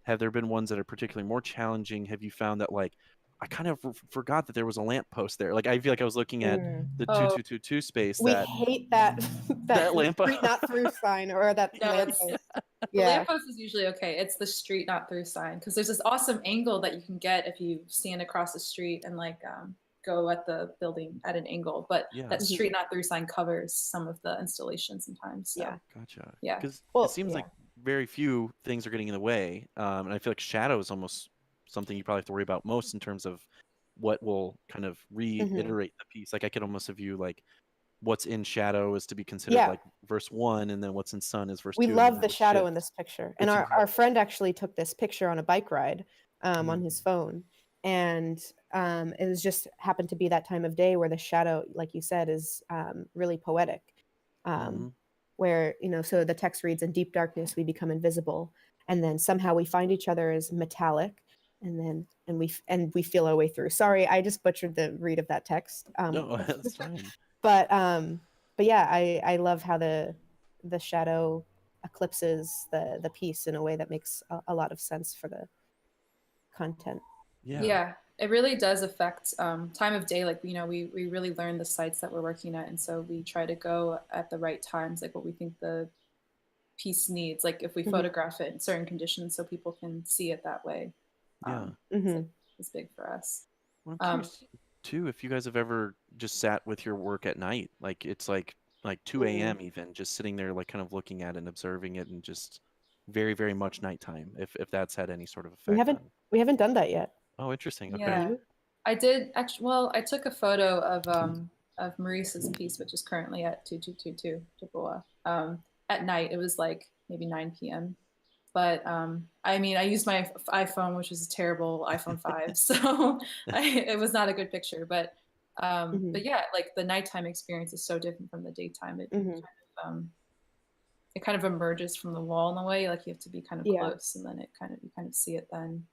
have there been ones that are particularly more challenging? Have you found that like I kind of forgot that there was a lamppost there. Like I feel like I was looking at the 2222 space. We hate that lamppost, street not through sign, or that lamppost. The lamppost is usually okay. It's the street not through sign, because there's this awesome angle that you can get if you stand across the street and like go at the building at an angle. But that street not through sign covers some of the installation sometimes. So. Yeah, gotcha. Yeah, because it seems like very few things are getting in the way, and I feel like shadow is almost something you probably have to worry about most in terms of what will kind of reiterate the piece. Like I could almost view like what's in shadow is to be considered like verse 1, and then what's in sun is verse 2. We love the shadow in this picture. And our friend actually took this picture on a bike ride on his phone. And it was just happened to be that time of day where the shadow, like you said, is really poetic. Where, so the text reads, "In deep darkness, we become invisible. And then somehow we find each other as metallic. And we feel our way through." Sorry, I just butchered the read of that text. No, that's fine. But yeah, I love how the shadow eclipses the piece in a way that makes a lot of sense for the content. Yeah, it really does affect time of day. Like, we really learn the sites that we're working at, and so we try to go at the right times, like what we think the piece needs. Like if we photograph it in certain conditions, so people can see it that way. It's big for us. Well, I'm curious too, if you guys have ever just sat with your work at night, like it's like 2 a.m. even, just sitting there like kind of looking at it and observing it, and just very, very much nighttime, if that's had any sort of effect. We haven't done that yet. Oh, interesting. Okay. Yeah, I did actually. Well, I took a photo of Maurice's piece, which is currently at 2222 Chippewa. At night, it was like maybe 9 p.m. But I mean, I used my iPhone, which is a terrible iPhone 5, so it was not a good picture. But yeah, like the nighttime experience is so different from the daytime. It kind of emerges from the wall in a way. Like you have to be kind of close, and then you kind of see it then.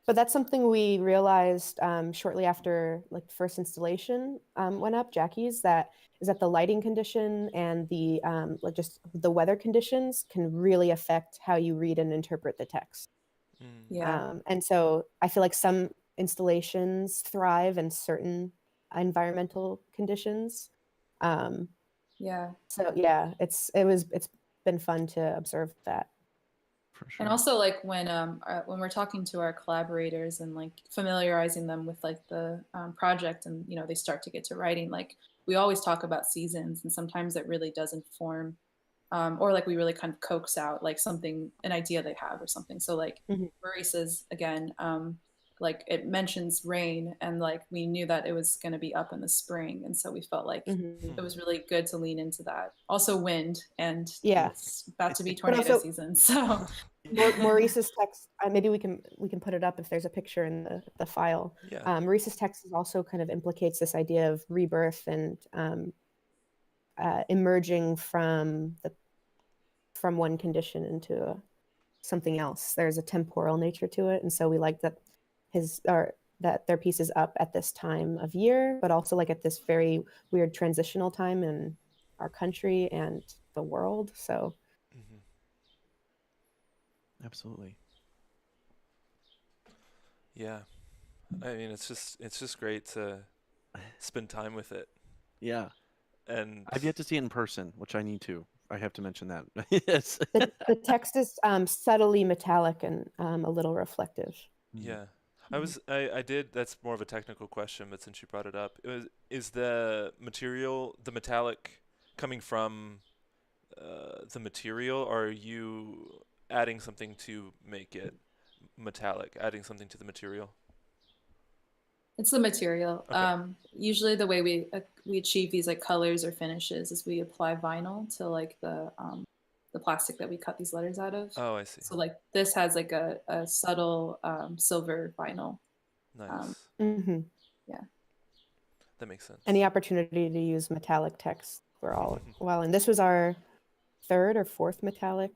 But that's something we realized shortly after like the first installation went up, Jackie's, that the lighting condition and the just the weather conditions can really affect how you read and interpret the text. And so I feel like some installations thrive in certain environmental conditions. So yeah, it's been fun to observe that. For sure. And also like when we're talking to our collaborators and like familiarizing them with like the project, and they start to get to writing, like we always talk about seasons, and sometimes it really does inform, or like we really kind of coax out like something, an idea they have or something. So like Maurice's again, like it mentions rain, and like we knew that it was going to be up in the spring, and so we felt like it was really good to lean into that. Also wind, and it's about to be tornado season, so Maurice's text, maybe we can put it up if there's a picture in the file. Maurice's text is also kind of implicates this idea of rebirth and emerging from one condition into something else. There's a temporal nature to it, and so we like that that their piece is up at this time of year, but also like at this very weird transitional time in our country and the world. So absolutely. Yeah, I mean, it's just great to spend time with it. Yeah, and I've yet to see it in person, which I need to. I have to mention that. Yes. The text is subtly metallic and a little reflective. Yeah, I did. That's more of a technical question, but since you brought it up, is the material, the metallic, coming from the material, or are you adding something to make it metallic? Adding something to the material? It's the material. Okay. Usually the way we achieve these like colors or finishes is we apply vinyl to like the plastic that we cut these letters out of. Oh, I see. So like this has like a subtle silver vinyl. Nice. Yeah. That makes sense. Any opportunity to use metallic text, we're all well. And this was our third or fourth metallic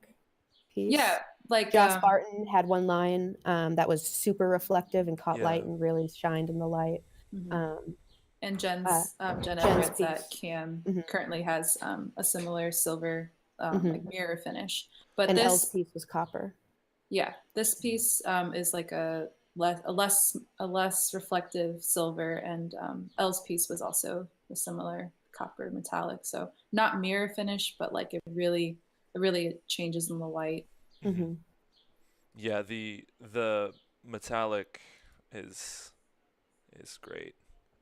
piece. Yeah, like Joss Barton had one line that was super reflective and caught light and really shined in the light. And Jen Edwards at CAM currently has a similar silver like mirror finish. But Elle's piece was copper. Yeah, this piece is like a less reflective silver, and Elle's piece was also a similar copper metallic. So not mirror finish, but like it really changes in the light. Yeah, the metallic is great.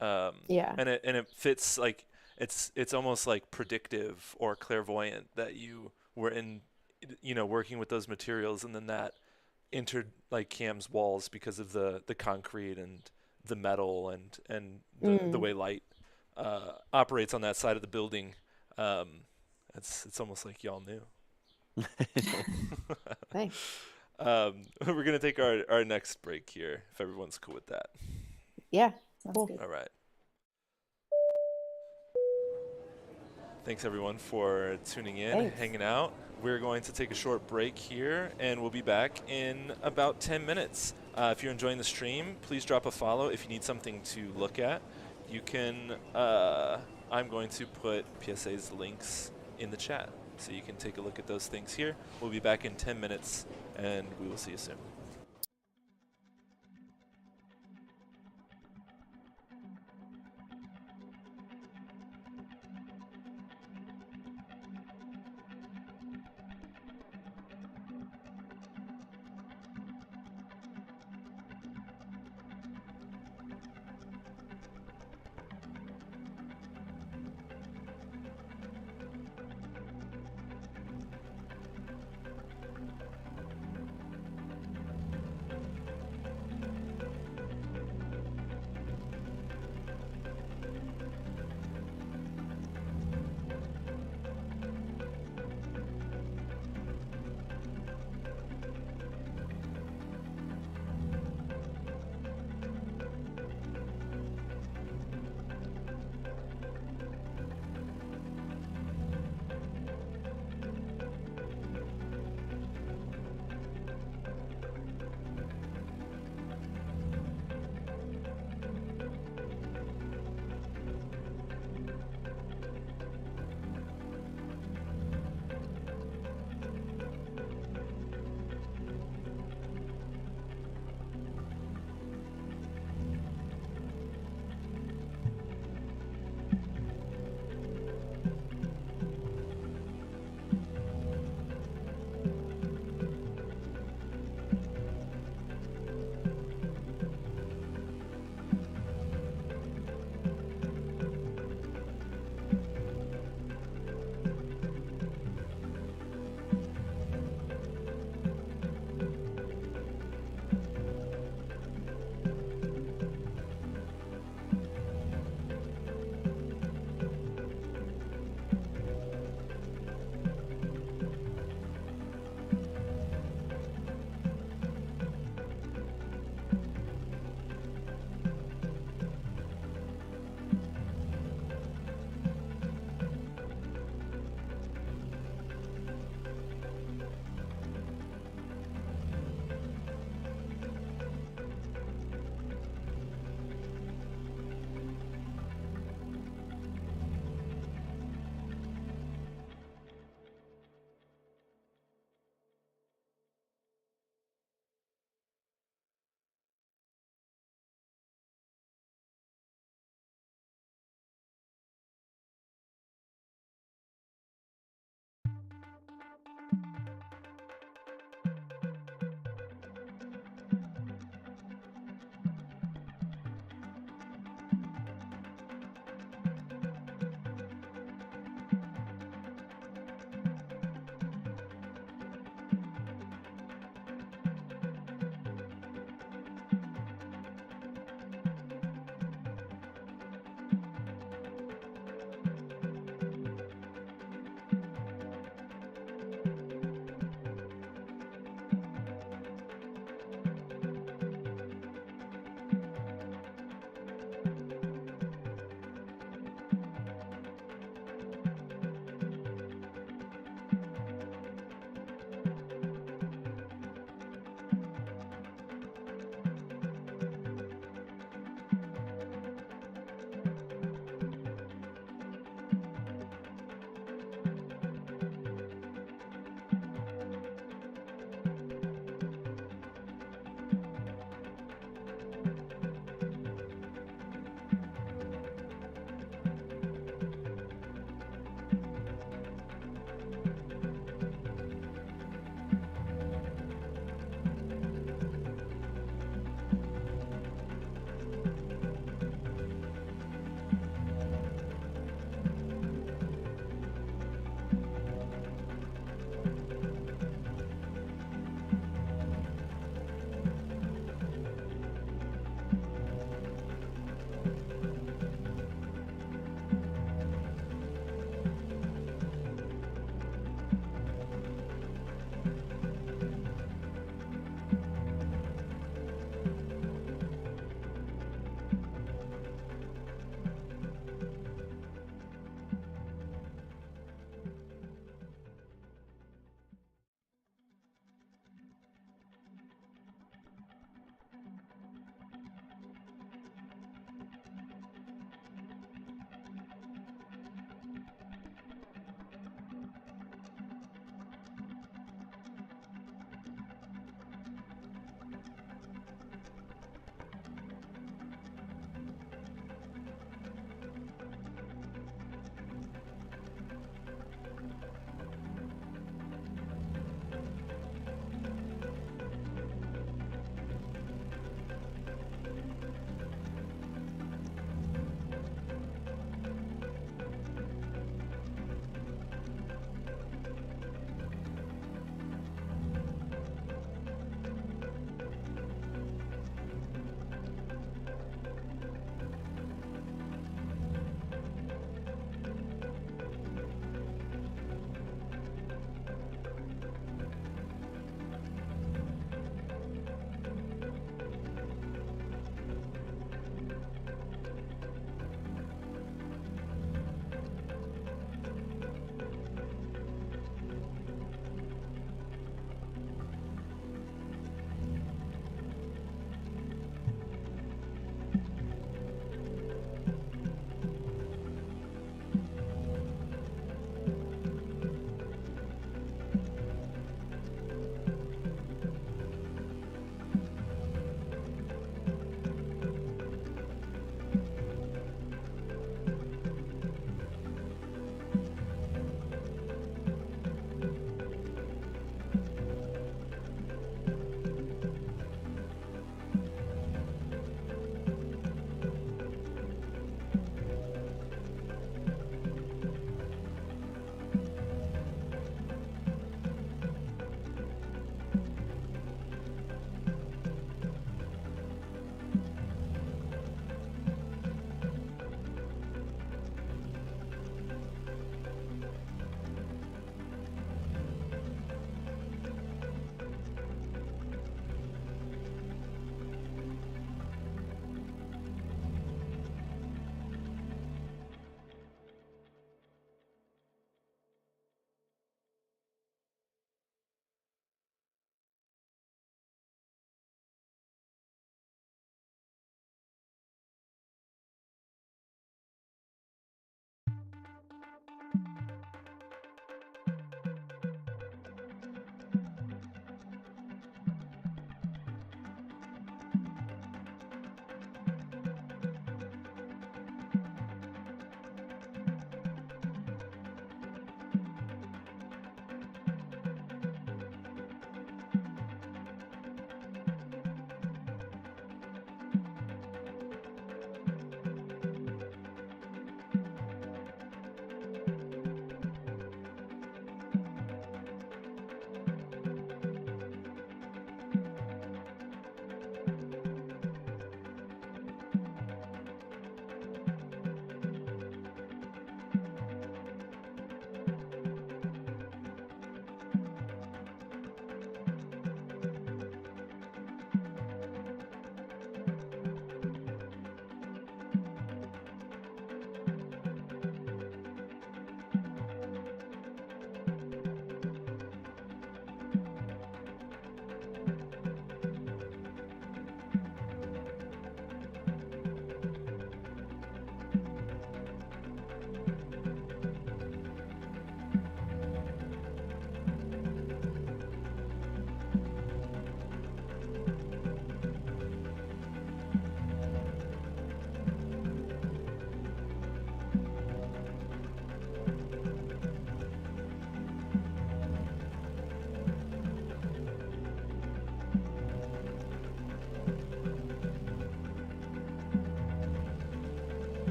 And it fits, like it's almost like predictive or clairvoyant that you were working with those materials, and then that entered like Cam's walls because of the concrete and the metal and the way light operates on that side of the building. It's almost like y'all knew. Thanks. We're gonna take our next break here, if everyone's cool with that. Yeah. Cool. All right. Thanks everyone for tuning in, hanging out. We're going to take a short break here, and we'll be back in about 10 minutes. If you're enjoying the stream, please drop a follow. If you need something to look at, you can. I'm going to put PSA's links in the chat, so you can take a look at those things here. We'll be back in 10 minutes, and we will see you soon.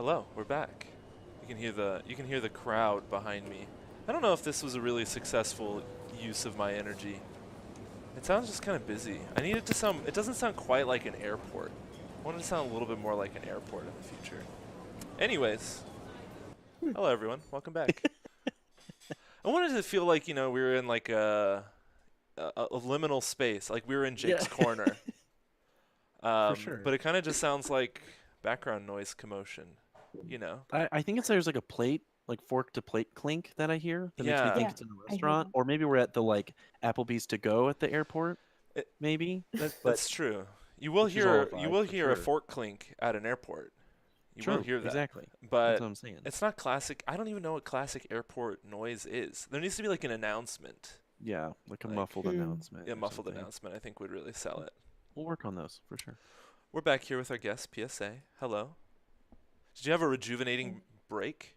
Hello, we're back. You can hear the crowd behind me. I don't know if this was a really successful use of my energy. It sounds just kind of busy. I need it to sound. It doesn't sound quite like an airport. I want it to sound a little bit more like an airport in the future. Anyways, hello everyone. Welcome back. I wanted to feel like we were in like a liminal space, like we were in Jake's corner. For sure. But it kind of just sounds like background noise commotion. I think there's like a plate, like fork to plate clink that I hear that makes me think it's in a restaurant, or maybe we're at the like Applebee's to go at the airport. Maybe that's true. You will hear a fork clink at an airport. You will hear that. Exactly. But that's what I'm saying. It's not classic. I don't even know what classic airport noise is. There needs to be like an announcement. Yeah, like a muffled announcement. Yeah, muffled announcement I think would really sell it. We'll work on those for sure. We're back here with our guest, PSA. Hello. Did you have a rejuvenating break?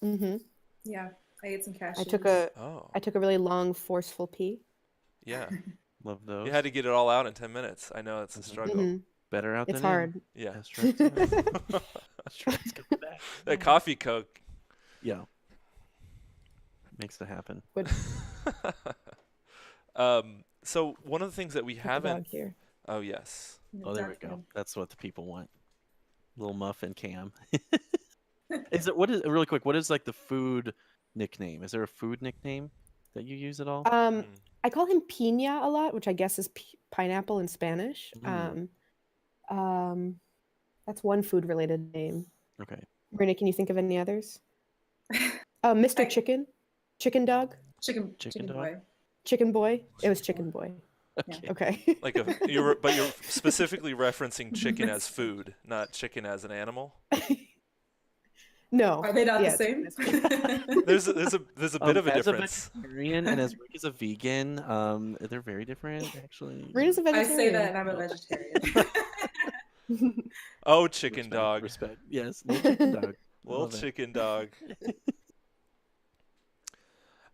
Mm-hmm. Yeah, I ate some cashews. I took a really long, forceful pee. Yeah. Love those. You had to get it all out in 10 minutes. I know it's a struggle. Mm-hmm. Better out than it's hard. in. Yeah. That coffee Coke. Yeah. Makes it happen. So one of the things that we haven't here. Oh yes. Oh, there we go. That's what the people want. Little muffin cam. Really quick, what is like the food nickname? Is there a food nickname that you use at all? I call him piña a lot, which I guess is pineapple in Spanish. That's one food related name. Okay. Marina, can you think of any others? Mr. Chicken Dog. Chicken dog? Boy. Chicken Boy. It was Chicken Boy. Okay. Okay. Like you're specifically referencing chicken as food, not chicken as an animal. No. Are they not the same? There's a bit of a difference. As a vegetarian and as Rick is a vegan, they're very different actually. Marina's a vegetarian. I say that and I'm a vegetarian. Oh, chicken dog. Respect. Yes, little chicken dog. Little chicken dog.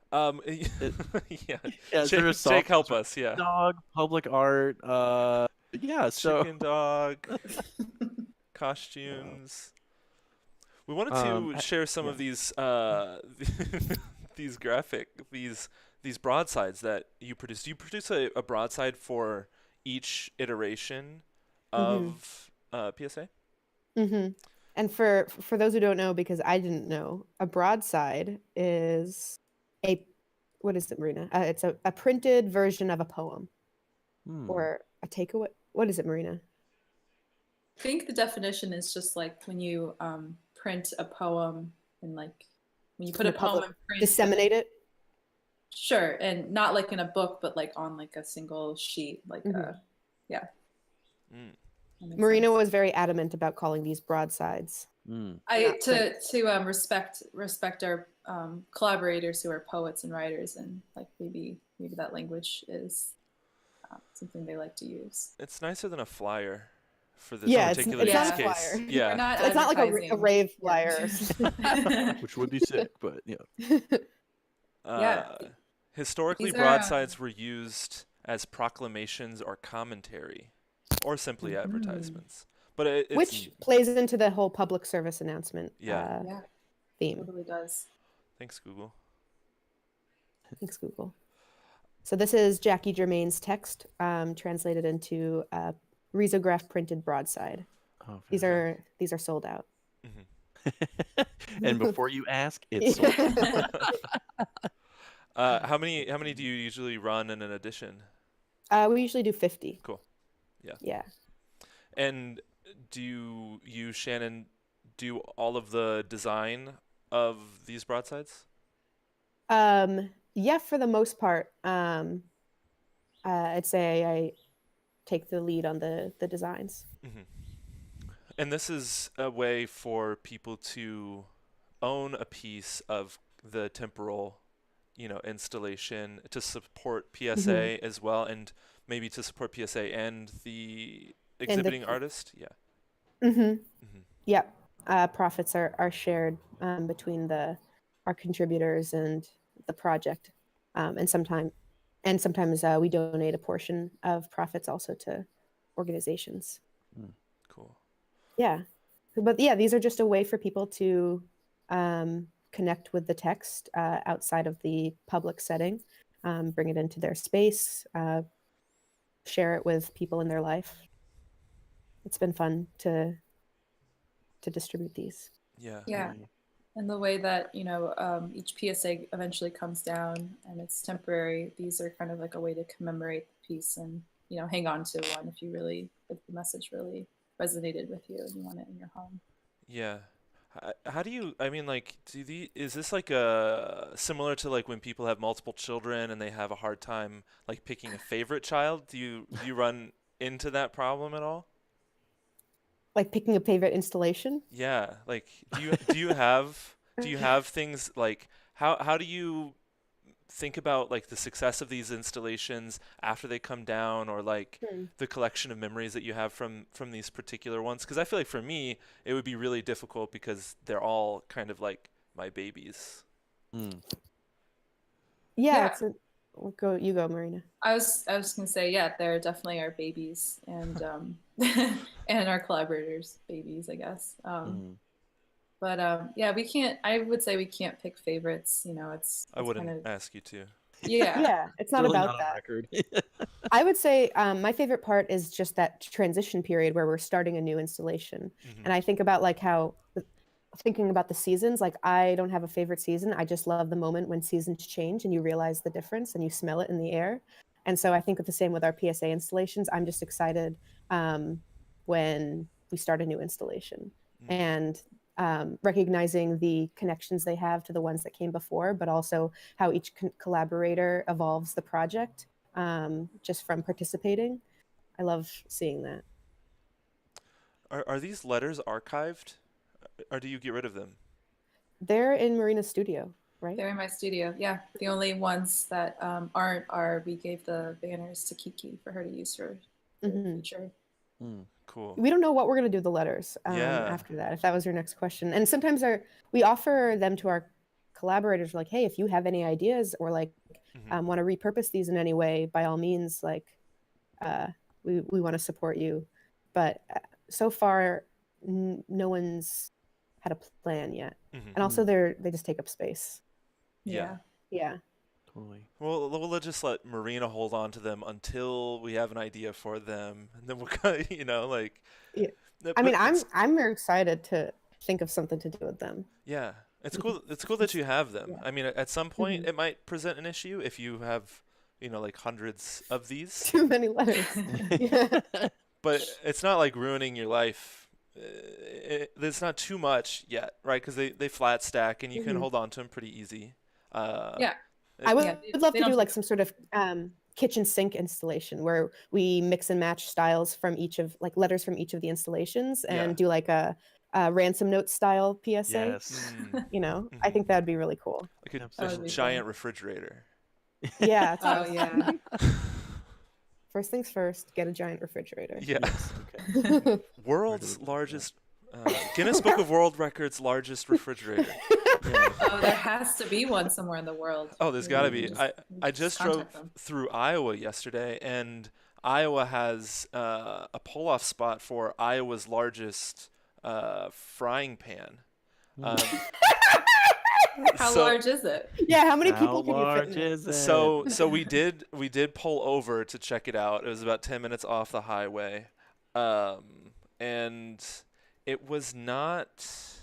Yeah. Jake, help us. Yeah. Dog, public art. Yeah. So chicken dog. Costumes. We wanted to share some of these these broadsides that you produce. Do you produce a broadside for each iteration of PSA? Mm-hmm. And for those who don't know, because I didn't know, a broadside is what is it, Marina? It's a printed version of a poem or a takeaway. What is it, Marina? I think the definition is just like when you print a poem and like when you put a poem in print, disseminate it. Sure, and not like in a book, but like on like a single sheet, like yeah. Marina was very adamant about calling these broadsides. To respect our collaborators who are poets and writers, and like maybe that language is something they like to use. It's nicer than a flyer for this particular it's use not a case. flyer. Yeah, it's not like a rave flyer, which would be sick, but yeah. Historically, broadsides were used as proclamations or commentary, or simply advertisements. But which plays into the whole public service announcement theme. It really does. Thanks, Google. Thanks, Google. So this is Jackie Germain's text translated into a risograph printed broadside. Oh, these are sold out. Mm-hmm. And before you ask, it's sold out. How many do you usually run in an edition? We usually do 50. Cool. Yeah. Yeah. And do you, Shannon, do all of the design of these broadsides? Yeah, for the most part. I'd say I take the lead on the designs. Mm-hmm. And this is a way for people to own a piece of the temporal, installation to support PSA as well, and maybe to support PSA and the exhibiting artist. Yeah. Yep. Profits are shared between our contributors and the project, and sometimes we donate a portion of profits also to organizations. Cool. Yeah. But yeah, these are just a way for people to connect with the text outside of the public setting, bring it into their space, share it with people in their life. It's been fun to distribute these. Yeah. Yeah. And the way that, each PSA eventually comes down and it's temporary, these are kind of like a way to commemorate the piece and, hang on to one if the message really resonated with you and you want it in your home. Yeah. How do you, is this like similar to like when people have multiple children and they have a hard time like picking a favorite child? Do you run into that problem at all? Like picking a favorite installation? Yeah. Like, do you have things like, how do you think about like the success of these installations after they come down, or like the collection of memories that you have from these particular ones? Because I feel like for me it would be really difficult because they're all kind of like my babies. Yeah. You go, Marina. I was gonna say, yeah, they're definitely our babies and and our collaborators' babies, I guess. But yeah, we can't. I would say we can't pick favorites. I wouldn't ask you to. Yeah. Yeah, it's not really about not that. Record. I would say my favorite part is just that transition period where we're starting a new installation. And I think about like thinking about the seasons, like I don't have a favorite season. I just love the moment when seasons change and you realize the difference and you smell it in the air. And so I think the same with our PSA installations. I'm just excited when we start a new installation and recognizing the connections they have to the ones that came before, but also how each collaborator evolves the project just from participating. I love seeing that. Are these letters archived, or do you get rid of them? They're in Marina's studio, right? They're in my studio. Yeah, the only ones that aren't are we gave the banners to Kiki for her to use for the future. Cool. We don't know what we're going to do with the letters after that, if that was your next question. And sometimes we offer them to our collaborators, like, hey, if you have any ideas or like want to repurpose these in any way, by all means, like we want to support you. But so far, no one's had a plan yet. And also they just take up space. Yeah. Totally. Well, we'll just let Marina hold on to them until we have an idea for them, and then we'll kind of, Yeah. I mean, I'm very excited to think of something to do with them. Yeah, it's cool. It's cool that you have them. Yeah. I mean, at some point it might present an issue if you have, like hundreds of these. Too many letters. Yeah. But it's not like ruining your life. There's not too much yet, right? Because they flat stack and you can hold on to them pretty easy. Yeah. I would love to do like some sort of kitchen sink installation where we mix and match styles from each of like letters from each of the installations and do like a ransom note style PSA. Yes. I think that'd be really cool. Like a giant refrigerator. Yeah. Yeah. First things first, get a giant refrigerator. Yeah. Yes. Okay. World's largest, Guinness Book of World Records largest refrigerator. Oh, there has to be one somewhere in the world. Oh, there's got to be. I just drove through Iowa yesterday, and Iowa has a pull-off spot for Iowa's largest frying pan. How large is it? Yeah, how many people can you fit in it? So we did pull over to check it out. It was about 10 minutes off the highway, and it was not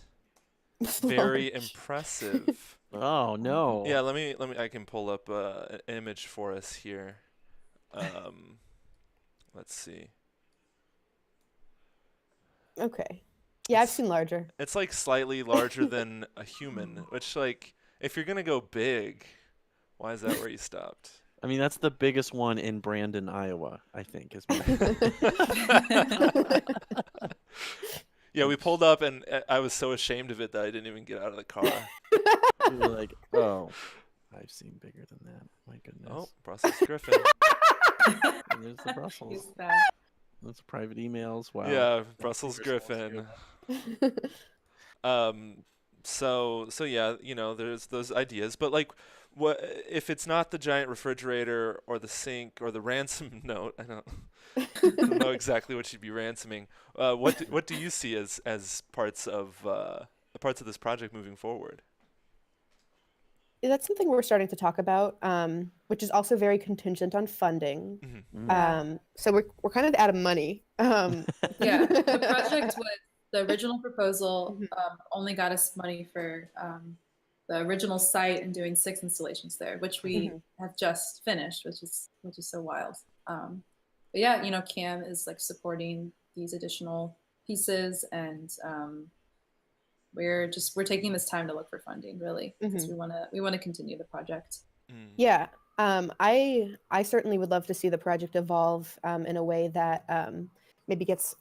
very impressive. Oh no. Yeah, let me. I can pull up an image for us here. Let's see. Okay. Yeah, I've seen larger. It's like slightly larger than a human, which like if you're gonna go big, why is that where you stopped? I mean, that's the biggest one in Brandon, Iowa, I think. Yeah, we pulled up, and I was so ashamed of it that I didn't even get out of the car. You were like, oh, I've seen bigger than that. My goodness. Oh, Brussels Griffin. There's the Brussels. That. That's private emails. Wow. Yeah, Brussels Griffin. So yeah, there's those ideas, but like what if it's not the giant refrigerator or the sink or the ransom note? I don't know exactly what you'd be ransoming. What do you see as parts of this project moving forward? That's something we're starting to talk about, which is also very contingent on funding. So we're kind of out of money. Yeah, the project was the original proposal only got us money for the original site and doing 6 installations there, which we have just finished, which is so wild. But yeah, you know, Cam is like supporting these additional pieces, and we're taking this time to look for funding, really, because we want to continue the project. Yeah. I certainly would love to see the project evolve in a way that maybe takes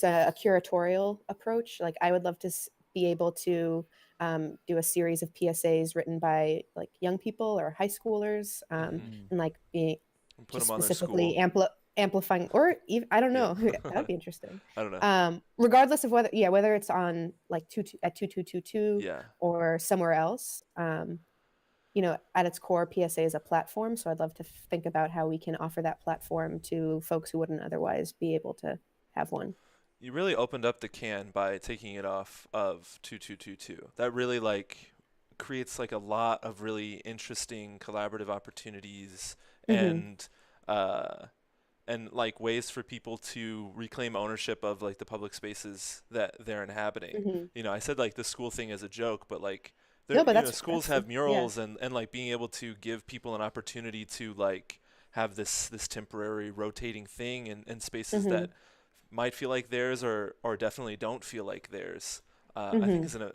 a curatorial approach. Like, I would love to be able to do a series of PSAs written by like young people or high schoolers, and like being just specifically amplifying, or even, I don't know, that'd be interesting. I don't know. Regardless of whether it's on like 2222 or somewhere else. You know, at its core, PSA is a platform, so I'd love to think about how we can offer that platform to folks who wouldn't otherwise be able to have one. You really opened up the can by taking it off of 2222. That really like creates like a lot of really interesting collaborative opportunities and like ways for people to reclaim ownership of like the public spaces that they're inhabiting. You know, I said like the school thing as a joke, but like schools have murals and like being able to give people an opportunity to like have this temporary rotating thing in spaces that might feel like theirs or definitely don't feel like theirs. I think is a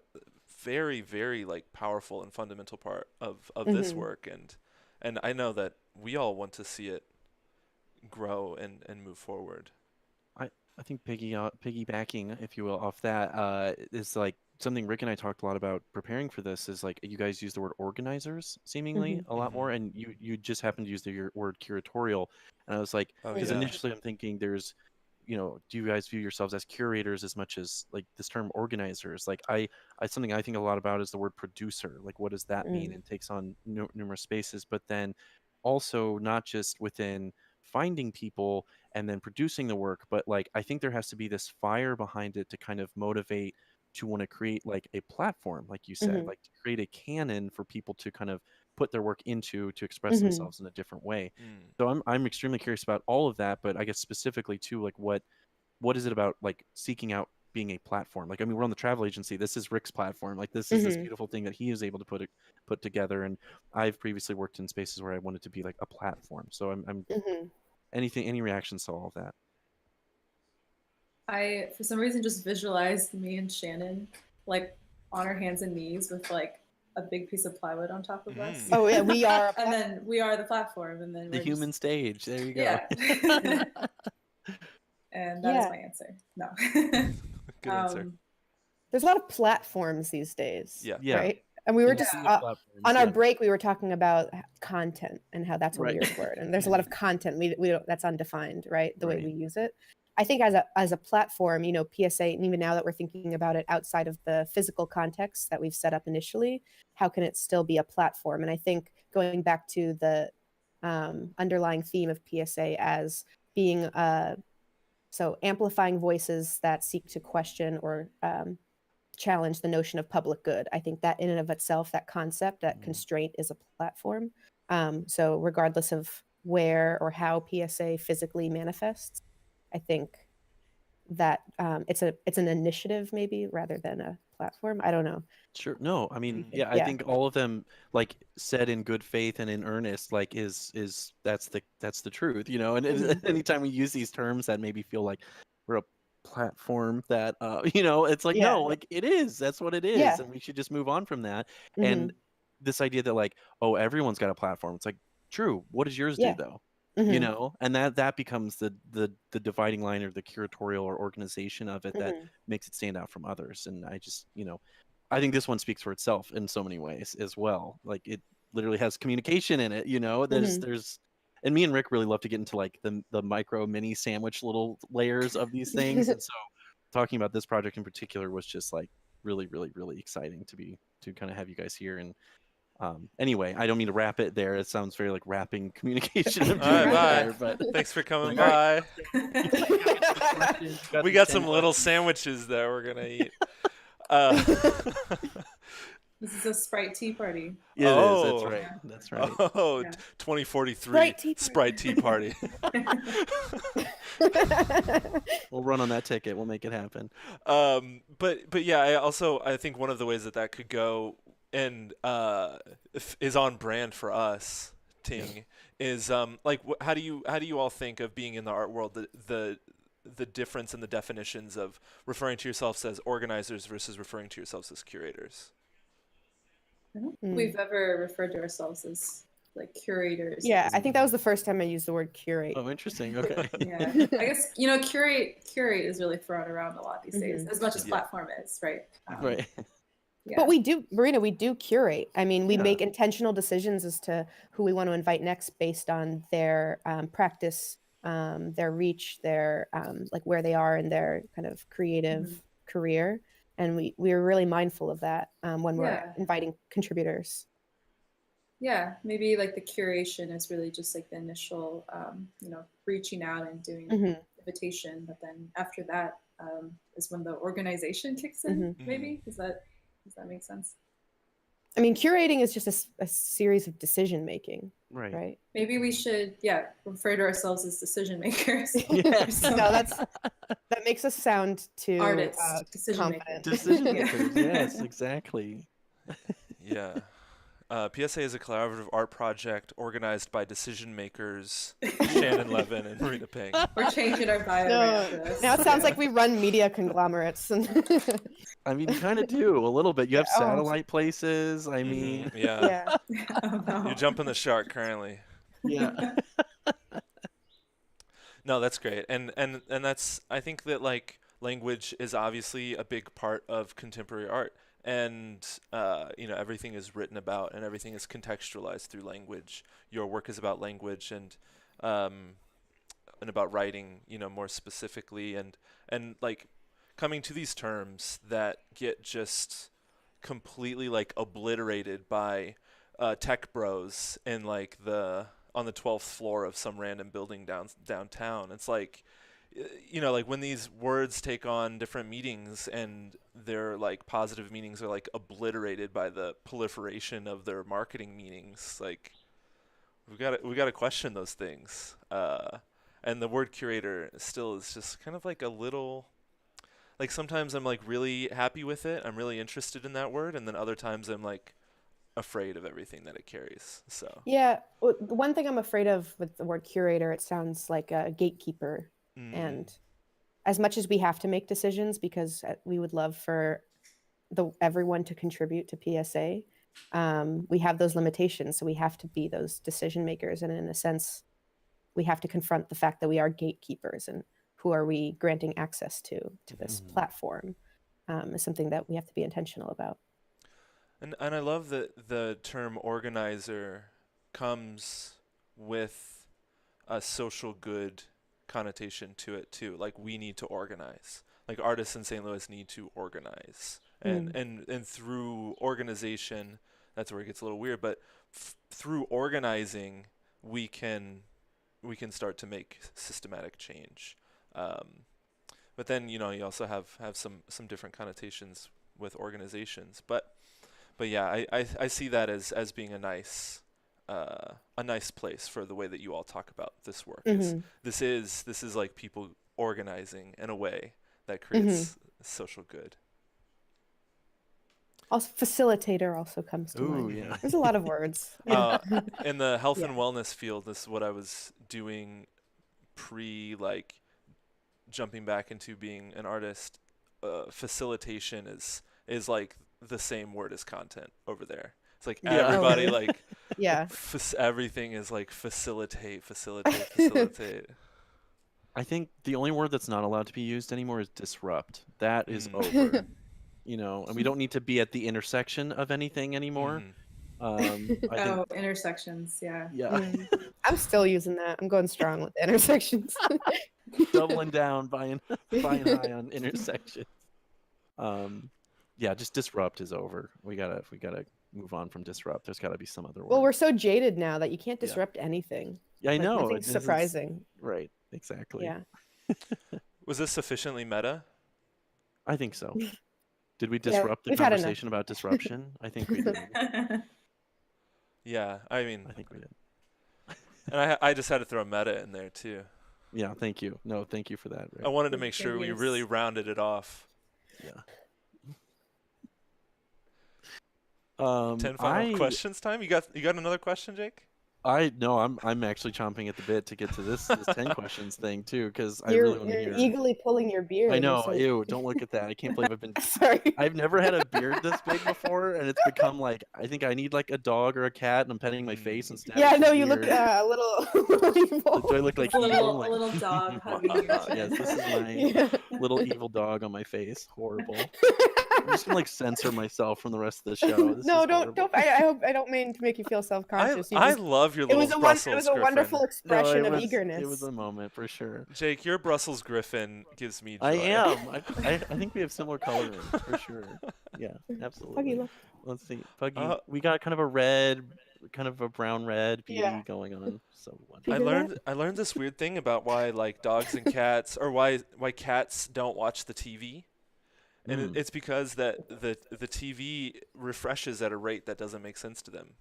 very, very like powerful and fundamental part of this work, and I know that we all want to see it grow and move forward. I think piggybacking, if you will, off that is like something Rick and I talked a lot about preparing for this. Is like you guys use the word organizers seemingly a lot more, and you just happened to use the word curatorial, and I was like, because initially I'm thinking there's, you know, do you guys view yourselves as curators as much as like this term organizers? Like I something I think a lot about is the word producer. Like what does that mean? And takes on numerous spaces, but then also not just within finding people and then producing the work, but like I think there has to be this fire behind it to kind of motivate to want to create like a platform, like you said, like to create a canon for people to kind of put their work into to express themselves in a different way. So I'm extremely curious about all of that, but I guess specifically too, like what is it about like seeking out being a platform? Like, I mean, we're on the travel agency. This is Rick's platform. Like, this is this beautiful thing that he is able to put together. And I've previously worked in spaces where I wanted to be like a platform. So I'm any reactions to all of that? I, for some reason, just visualized me and Shannon like on our hands and knees with like a big piece of plywood on top of us. Oh yeah, we are. And then we are the platform, and then the human stage. There you go. Yeah. And that is my answer. No. Good answer. There's a lot of platforms these days. Yeah. Right. And we were just on our break. We were talking about content and how that's a weird word. And there's a lot of content. We don't, that's undefined, right? The way we use it. I think as a platform, you know, PSA, and even now that we're thinking about it outside of the physical context that we've set up initially, how can it still be a platform? And I think going back to the underlying theme of PSA as being so amplifying voices that seek to question or challenge the notion of public good. I think that in and of itself, that concept, that constraint is a platform. So regardless of where or how PSA physically manifests, I think that it's an initiative maybe rather than a platform. I don't know. Sure. No, I mean, I think all of them, like said in good faith and in earnest, like is that's the truth, you know. And anytime we use these terms that maybe feel like we're a platform that you know, it's like no, like it is. That's what it is, and we should just move on from that. And this idea that like, oh, everyone's got a platform. It's like, true. What does yours do though? You know, and that becomes the dividing line or the curatorial or organization of it that makes it stand out from others. And I just, you know, I think this one speaks for itself in so many ways as well. Like it literally has communication in it, you know. There's and me and Rick really love to get into like the micro mini sandwich little layers of these things. And so talking about this project in particular was just like really, really, really exciting to kind of have you guys here. And Anyway, I don't mean to wrap it there. It sounds very like wrapping communication. All right, bye. But thanks for coming by. We got some little sandwiches that we're gonna eat. This is a Sprite tea party. Yeah, it is. That's right. Yeah. That's right. Oh, yeah. 2043 Sprite tea party. We'll run on that ticket. We'll make it happen. But yeah, I think one of the ways that could go and is on brand for us, Ting, is like how do you all think of being in the art world, the difference in the definitions of referring to yourselves as organizers versus referring to yourselves as curators? I don't think we've ever referred to ourselves as like curators. Yeah, I think that was the first time I used the word curate. Oh, interesting. Okay. Yeah, I guess curate is really thrown around a lot these days, as much as platform is, right? Right. Yeah. But we do, Marina, we do curate. I mean, we make intentional decisions as to who we want to invite next based on their practice, their reach, their like where they are in their kind of creative career. And we are really mindful of that when we're inviting contributors. Yeah, maybe like the curation is really just like the initial, reaching out and doing invitation. But then after that is when the organization kicks in, maybe? Does that make sense? I mean, curating is just a series of decision making, right? Maybe we should, refer to ourselves as decision makers. Yes. No, that makes us sound too artists, decision confident. Decision makers. Yes, exactly. Yeah. PSA is a collaborative art project organized by decision makers Shannon Levin and Marina Ping. We're changing our bio right after this. Now it sounds like we run media conglomerates. I mean, you kind of do a little bit. You have satellite places. I mean, You're jumping the shark currently. Yeah. No, that's great, and that's, I think that like language is obviously a big part of contemporary art. And, everything is written about and everything is contextualized through language. Your work is about language and about writing, more specifically, and like coming to these terms that get just completely like obliterated by tech bros in like on the 12th floor of some random building downtown. It's like, like when these words take on different meanings and their like positive meanings are like obliterated by the proliferation of their marketing meanings, like we got to question those things. And the word curator still is just kind of like a little, like sometimes I'm like really happy with it. I'm really interested in that word. And then other times I'm like afraid of everything that it carries. So yeah, the one thing I'm afraid of with the word curator, it sounds like a gatekeeper. And as much as we have to make decisions, because we would love for everyone to contribute to PSA, we have those limitations. So we have to be those decision makers. And in a sense, we have to confront the fact that we are gatekeepers, and who are we granting access to this platform is something that we have to be intentional about. And I love that the term organizer comes with a social good connotation to it too. Like we need to organize. Like artists in St. Louis need to organize, and through organization, that's where it gets a little weird. But through organizing, we can start to make systematic change. But then you also have some different connotations with organizations. But yeah, I see that as being a nice place for the way that you all talk about this work. This is like people organizing in a way that creates social good. Also, facilitator also comes to mind. Yeah. There's a lot of words. In the health and wellness field, this is what I was doing like jumping back into being an artist. Facilitation is like the same word as content over there. It's like everybody like everything is like facilitate. I think the only word that's not allowed to be used anymore is disrupt. That is over. And we don't need to be at the intersection of anything anymore. Intersections, yeah. I'm still using that. I'm going strong with the intersections. Doubling down, buying high on intersections. Just disrupt is over. We gotta move on from disrupt. There's got to be some other word. Well, we're so jaded now that you can't disrupt anything. Yeah, I know. Nothing's surprising. Right. Exactly. Yeah. Was this sufficiently meta? I think so. Did we disrupt the conversation about disruption? I think we did. Yeah, I mean, I think we did. And I just had to throw meta in there too. Yeah, thank you. No, thank you for that, Rick. I wanted to make sure we really rounded it off. Yeah. 10 final questions time. You got another question, Jake? I'm actually chomping at the bit to get to this 10 questions thing too, because I really want to hear. You're eagerly pulling your beard. I know. Ew! Don't look at that. I can't believe I've been. Sorry. I've never had a beard this big before, and it's become like I think I need like a dog or a cat, and I'm petting my face instead. Yeah, I know you look a little evil. Do I look like a evil? little dog hugging your chest. Yes, this is my little evil dog on my face. Horrible. I'm just gonna like censor myself from the rest of the show. No, don't. I hope I don't mean to make you feel self-conscious. I love your little Brussels It was a wonderful expression of eagerness. It was a moment for sure. Jake, your Brussels Griffin gives me joy. I am. I think we have similar coloring for sure. Yeah, absolutely. Puggy, look. Let's see, Puggy. We got kind of a red, kind of a brown red beauty going on. So I learned this weird thing about why like dogs and cats, or why cats don't watch the TV. And it's because that the TV refreshes at a rate that doesn't make sense to them.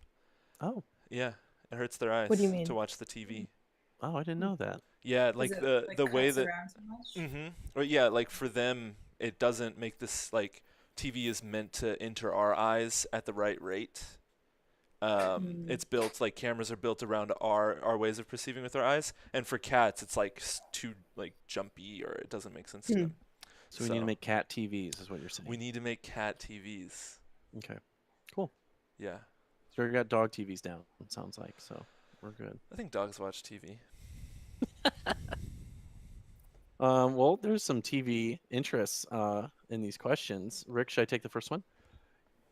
Oh. Yeah, it hurts their eyes what do you mean? to watch the TV. Oh, I didn't know that. Yeah, like the way that so much? Or yeah, like for them it doesn't make this, like TV is meant to enter our eyes at the right rate. It's built like cameras are built around our ways of perceiving with our eyes, and for cats it's like too like jumpy, or it doesn't make sense to them. So we need to make cat TVs, is what you're saying. We need to make cat TVs. Okay, cool. Yeah. So we got dog TVs down, it sounds like, so we're good. I think dogs watch TV. Well, there's some TV interests in these questions. Rick, should I take the first one?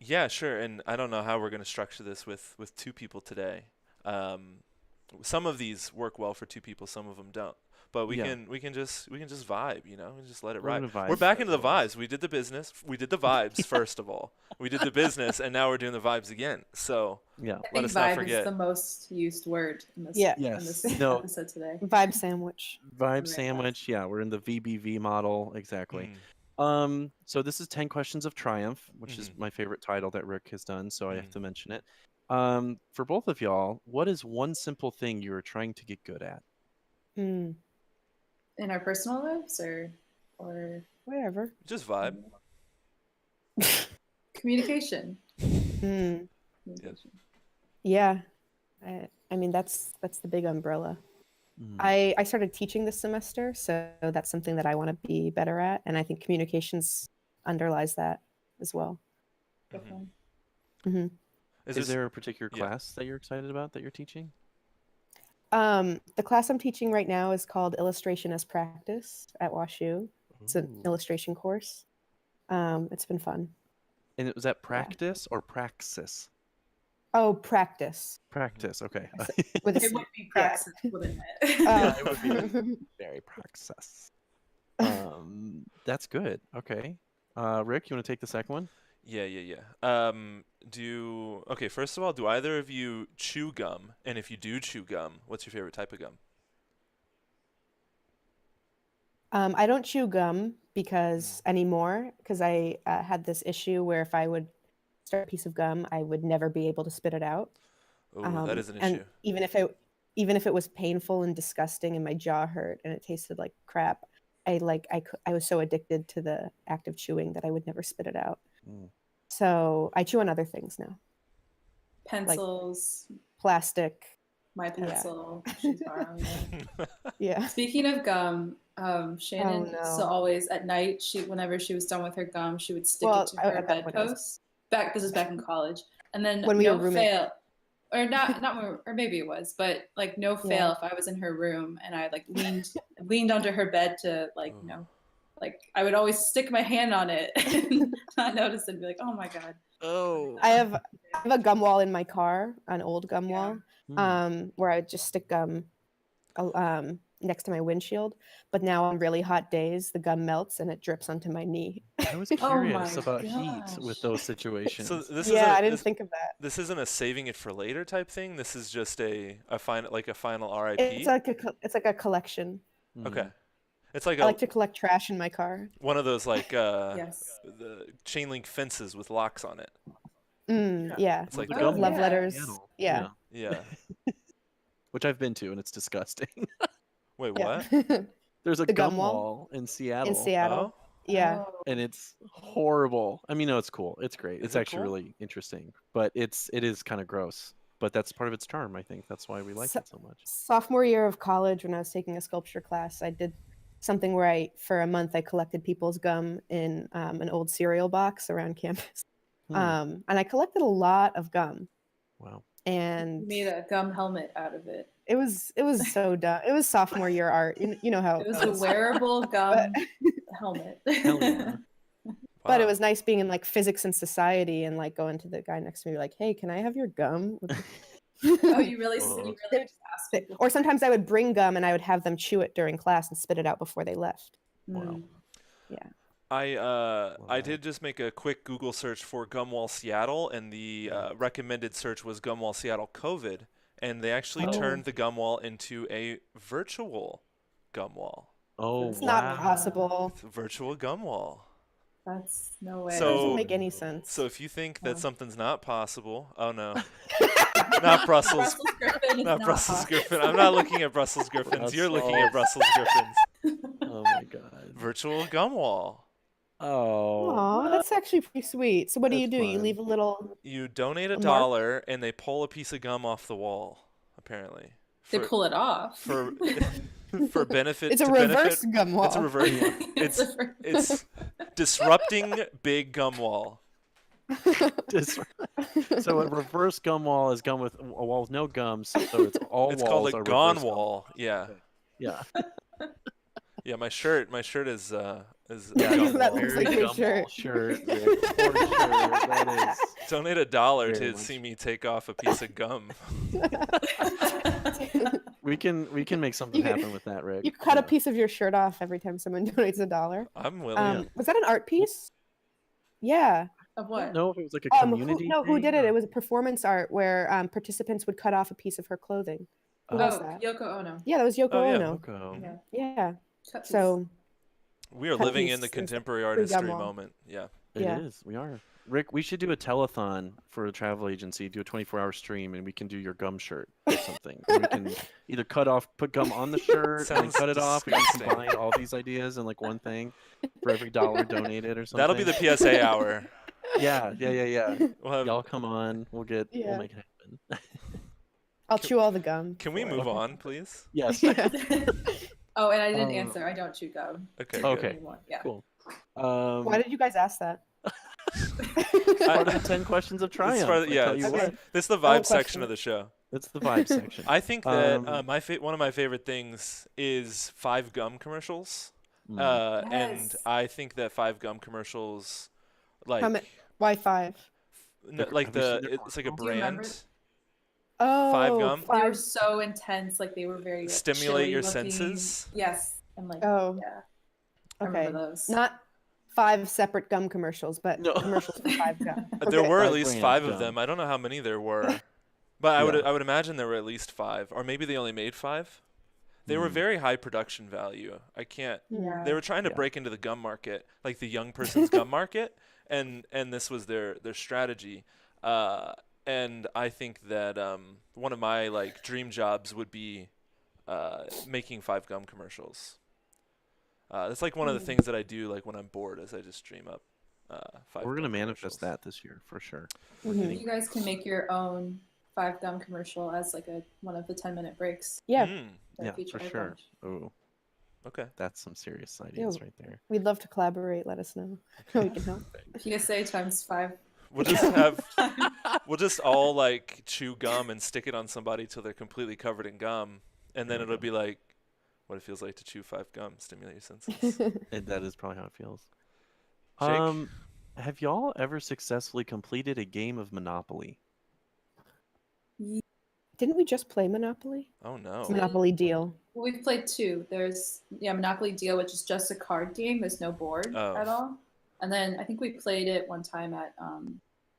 Yeah, sure. And I don't know how we're going to structure this with two people today. Some of these work well for two people, some of them don't. But we can just vibe, you know, and just let it ride. We're back into the vibes. We did the business. We did the vibes first of all. We did the business, and now we're doing the vibes again. So let us not forget. Vibe is the most used word in this, episode today. Vibe sandwich. Vibe sandwich. Yeah, we're in the VBV model. Exactly. So this is 10 Questions of Triumph, which is my favorite title that Rick has done, so I have to mention it. For both of y'all, what is one simple thing you are trying to get good at? In our personal lives or wherever. Just vibe. Communication. Yeah. I mean, that's the big umbrella. I started teaching this semester, so that's something that I want to be better at, and I think communications underlies that as well. Is there a particular class that you're excited about that you're teaching? The class I'm teaching right now is called Illustration as Practice at WashU. It's an illustration course. It's been fun. And was that practice or praxis? Oh, practice. Practice, okay. It would be praxis, wouldn't it? Yeah, it would be very praxis. That's good. Okay. Rick, you want to take the second one? Yeah. Okay, first of all, do either of you chew gum? And if you do chew gum, what's your favorite type of gum? I don't chew gum anymore because I had this issue where if I would start a piece of gum, I would never be able to spit it out. Oh, that is an issue. And even if it was painful and disgusting and my jaw hurt and it tasted like crap, I was so addicted to the act of chewing that I would never spit it out. So I chew on other things now. Pencils. Like plastic. My pencil. She's borrowing it. Yeah. Speaking of gum, Shannon used to always at night, whenever she was done with her gum, she would stick it to her bedpost. This was back in college. And then when we were fail. Or not or maybe it was, but like no fail if I was in her room and I like leaned onto her bed to like, you know, like I would always stick my hand on it and not notice and be like, oh my God. Oh. I have a gum wall in my car, an old gum wall, where I would just stick gum next to my windshield, but now on really hot days, the gum melts and it drips onto my knee. I was curious about heat with those situations. So this I didn't think of that. This isn't a saving it for later type thing. This is just a final RIP. It's like a collection. Okay. It's like I like to collect trash in my car. One of those like Yes. the chain link fences with locks on it. Yeah. It's like love letters. Yeah. Yeah. Which I've been to, and it's disgusting. Wait, what? There's a gum wall in Seattle. In Seattle. Oh? Yeah. And it's horrible. I mean, no, it's cool. It's great. Is it's it actually cool? really interesting, but it is kind of gross. But that's part of its charm, I think. That's why we like it so much. Sophomore year of college, when I was taking a sculpture class, I did something where for a month, I collected people's gum in an old cereal box around campus. And I collected a lot of gum. Wow. And you made a gum helmet out of it. It was so dumb. It was sophomore year art. You know how it was a wearable gum helmet. Hell yeah. But it was nice being in like physics and society and like going to the guy next to me like, hey, can I have your gum? Oh, you really just asked people. Or sometimes I would bring gum and I would have them chew it during class and spit it out before they left. Wow. Yeah. I did just make a quick Google search for Gumwall Seattle, and the recommended search was Gumwall Seattle COVID, and they actually turned the gum wall into a virtual gum wall. Oh, it's not possible. It's a virtual gum wall. That's no way. So, that doesn't make any sense. So if you think that something's not possible, oh no. Not Brussels. Not Brussels Griffin. I'm not looking at Brussels Griffins. You're looking at Brussels Griffins. Oh my god. Virtual gum wall. Oh, that's actually pretty sweet. So what do? You leave a little. You donate $1 and they pull a piece of gum off the wall. Apparently. They pull it off. For benefit. It's a reverse gum wall. It's a reverse. It's disrupting big gum wall. So a reverse gum wall is gum with a wall with no gums. So it's all. It's walls called a are gone reverse wall. Yeah. Yeah. Yeah, my shirt is that looks like your shirt. That is. Donate $1 to see me take off a piece of gum. We can make something happen with that, Rick. You cut a piece of your shirt off every time someone donates $1. I'm willing. Was that an art piece? Yeah. Of what? I don't know if it was like a community. Who did it? It was a performance art where participants would cut off a piece of her clothing. Who was that? Yoko Ono. Yeah, that was Yoko Ono. Yoko. Yeah. So we are living in the contemporary art history moment. Yeah. It is. We are. Rick, we should do a telethon for a travel agency, do a 24-hour stream, and we can do your gum shirt or something. And we can either put gum on the shirt and cut it off. We can combine all these ideas in like one thing for every $1 donated or something. That'll be the PSA hour. Yeah. We'll y'all come on. We'll make it happen. I'll chew all the gum. Can we move on, please? Yes. Oh, and I didn't answer. I don't chew gum. Okay. Yeah. Cool. Why did you guys ask that? Part of the 10 questions of triumph. This is the vibe section of the show. It's the vibe section. I think that one of my favorite things is 5 gum commercials. And I think that 5 gum commercials, like why 5? It's like a brand. Oh, 5 gum. They were so intense. Like they were very stimulate your looking. senses. Yes, and like I remember those. Not 5 separate gum commercials, but commercials for 5 gum. There were at least 5 of them. I don't know how many there were, but I would imagine there were at least 5, or maybe they only made 5. They were very high production value. I can't. Yeah. They were trying to break into the gum market, like the young person's gum market, and this was their strategy. And I think that one of my dream jobs would be making 5 gum commercials. That's like one of the things that I do when I'm bored, is I just dream up 5. We're gonna manifest that this year for sure. You guys can make your own 5 gum commercial as one of the 10-minute breaks. Yeah. For sure. Oh. Okay. That's some serious ideas right there. We'd love to collaborate. Let us know. We can help. PSA times 5. We'll just all chew gum and stick it on somebody till they're completely covered in gum, and then it'll be like what it feels like to chew 5 gum, stimulate your senses. And that is probably how it feels. Jake? Have y'all ever successfully completed a game of Monopoly? Didn't we just play Monopoly? Oh no. Monopoly Deal. We've played two. There's Monopoly Deal, which is just a card game. There's no board at all. And then I think we played it one time at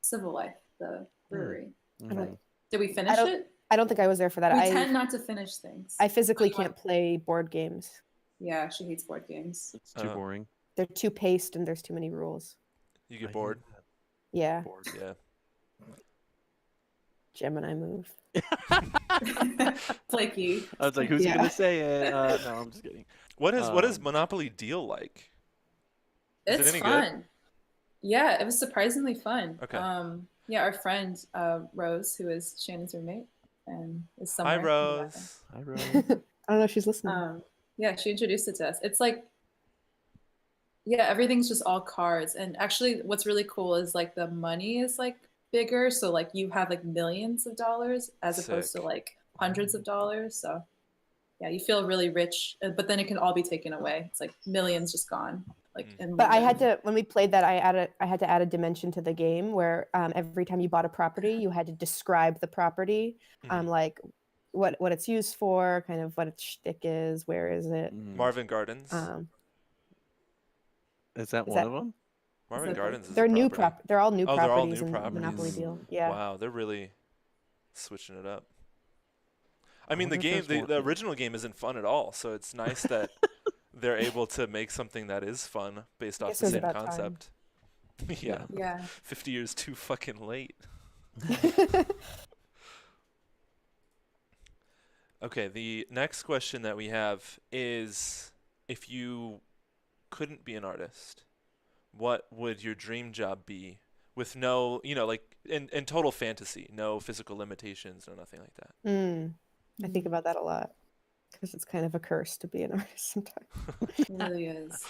Civil Life, the brewery. Did we finish it? I don't think I was there for that. We tend not to finish things. I physically can't play board games. Yeah, she hates board games. It's too boring. They're too paced and there's too many rules. You get bored? Yeah. Bored, yeah. Gemini move. Flaky. I was like, who's going to say it? No, I'm just kidding. What is Monopoly Deal like? It's fun. Good? Yeah, it was surprisingly fun. Okay. Our friend Rose, who is Shannon's roommate, and is somewhere. Hi, Rose. Hi, Rose. I don't know if she's listening. She introduced it to us. It's like, everything's just all cards. And actually, what's really cool is like the money is like bigger. So like you have like millions of dollars as opposed to like hundreds of dollars. So yeah, you feel really rich, but then it can all be taken away. It's like millions just gone. But I had to, when we played that, I had to add a dimension to the game where every time you bought a property, you had to describe the property, like what it's used for, kind of what its shtick is, where is it. Marvin Gardens. Is that one of them? Marvin Gardens is they're new they're all new properties. They're all new in properties. Monopoly Deal. Yeah. Wow, they're really switching it up. I mean, the original game isn't fun at all, so it's nice that they're able to make something that is fun based off the same concept. Yeah. 50 years too fucking late. Okay, the next question that we have is, if you couldn't be an artist, what would your dream job be with no, like in total fantasy, no physical limitations, no nothing like that? I think about that a lot because it's kind of a curse to be an artist sometimes. It really is.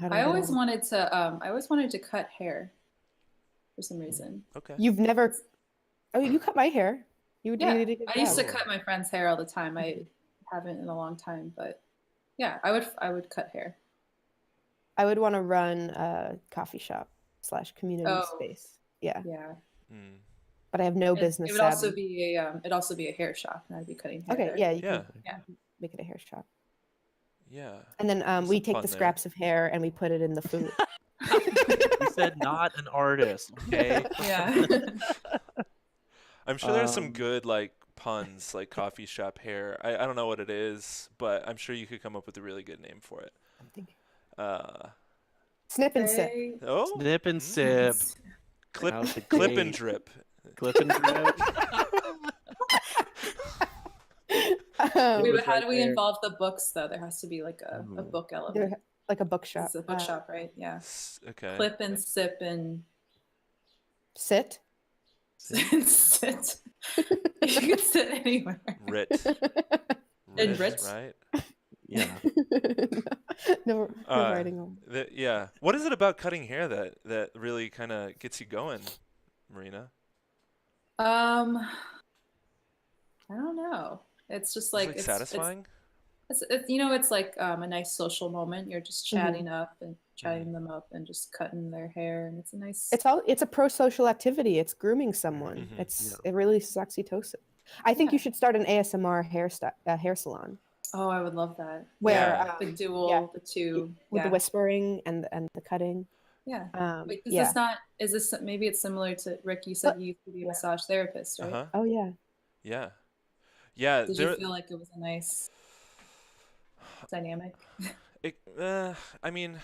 I always wanted to cut hair for some reason. Okay. You've never? Oh, you cut my hair. I used to cut my friend's hair all the time. I haven't in a long time, but yeah, I would cut hair. I would want to run a coffee shop / community space. Yeah. Yeah. But I have no business. It would also be a hair shop, and I'd be cutting hair. Okay. There. Yeah. You can make it a hair shop. Yeah. And then we take the scraps of hair and we put it in the food. You said not an artist, okay? Yeah. I'm sure there's some good like puns, like coffee shop hair. I don't know what it is, but I'm sure you could come up with a really good name for it. I'm thinking. Snip and sip. Oh. Snip and sip. Clip and drip. Clip and drip. How do we involve the books though? There has to be like a book element. Like a bookshop. It's a bookshop, right? Yeah. Okay. Clip and sip and sit. Sit. You can sit anywhere. Writ. In Ritz? Right? Yeah. No writing on. Yeah. What is it about cutting hair that really kind of gets you going, Marina? I don't know. It's just like it's satisfying. It's like a nice social moment. You're just chatting them up and just cutting their hair, and it's a nice. It's a pro-social activity. It's grooming someone. It releases oxytocin. I think you should start an ASMR hair salon. Oh, I would love that. Where the dual, the two with the whispering and the cutting. Yeah. Wait, is this maybe it's similar to Rick? You said you used to be a massage therapist, right? Uh-huh. Oh yeah. Yeah. Yeah. Did you feel like it was a nice dynamic? I mean,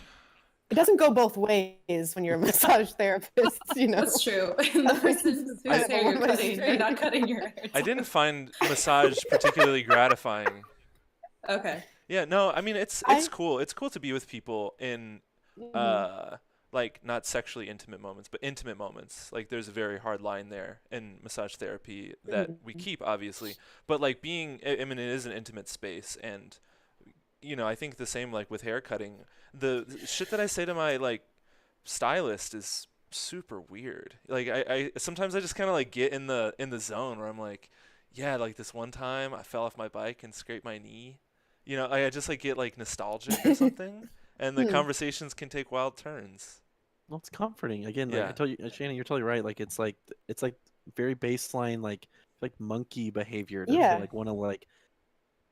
it doesn't go both ways when you're a massage therapist, That's true. The person whose hair you're cutting, you're not cutting your hair. I didn't find massage particularly gratifying. Okay. Yeah, no, I mean it's cool. It's cool to be with people in like not sexually intimate moments, but intimate moments. Like there's a very hard line there in massage therapy that we keep obviously, but like I mean it is an intimate space, and I think the same like with hair cutting. The shit that I say to my like stylist is super weird. Like I sometimes I just kind of like get in the zone where I'm like, yeah, like this one time I fell off my bike and scraped my knee. I just like get like nostalgic or something, and the conversations can take wild turns. Well, it's comforting. Again, like I told you, Shannon, you're totally right. Like it's like very baseline, like monkey behavior to like want to like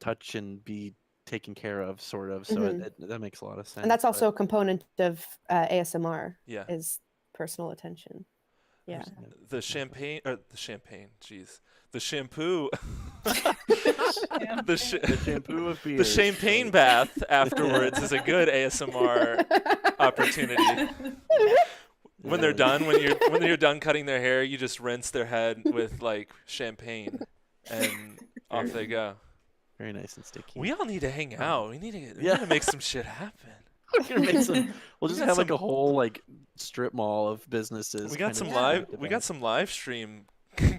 touch and be taken care of, sort of. So that makes a lot of sense. And that's also a component of ASMR. Yeah. Is personal attention. Yeah. The champagne. Jeez. The shampoo. the shampoo of beers. The champagne bath afterwards is a good ASMR opportunity. When they're done, when you're done cutting their hair, you just rinse their head with like champagne, and off they go. Very nice and sticky. We all need to hang out. We need to make some shit happen. We're gonna make some. We'll just have like a whole like strip mall of businesses. We got some live stream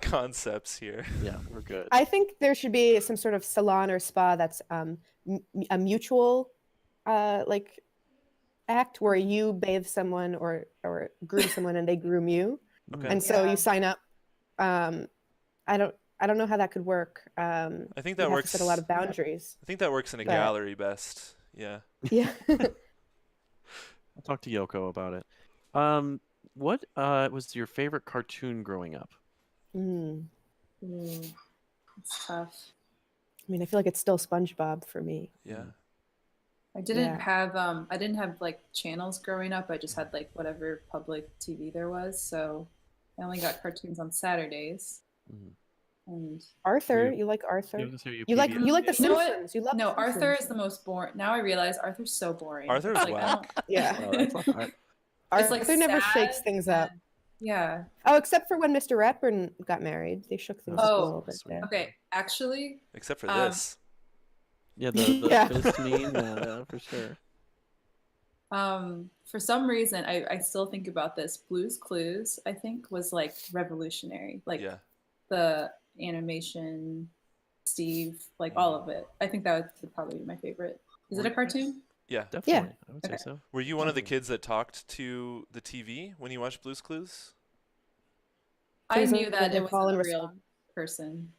concepts here. Yeah, we're good. I think there should be some sort of salon or spa that's a mutual like act where you bathe someone or groom someone and they groom you. Okay. And so you sign up. I don't know how that could work. I think that works. To set a lot of boundaries. I think that works in a gallery best. Yeah. Yeah. I'll talk to Yoko about it. What was your favorite cartoon growing up? It's tough. I mean, I feel like it's still SpongeBob for me. Yeah. I didn't have like channels growing up. I just had like whatever public TV there was. So I only got cartoons on Saturdays. And Arthur, you like Arthur? You like the Simpsons. You love no, Arthur is the most boring. Now I realize Arthur's so boring. Arthur's like, whack. Arthur never shakes things up. Yeah. Oh, except for when Mr. Ratburn got married, they shook things up a little bit there. Okay, actually. Except for this. Yeah, the fist meme, for sure. For some reason, I still think about this. Blue's Clues, I think, was like revolutionary. Like the animation, Steve, like all of it. I think that would probably be my favorite. Is it a cartoon? Yeah, definitely. Yeah. I would say so. Were you one of the kids that talked to the TV when you watched Blue's Clues? I knew that it wasn't a real person.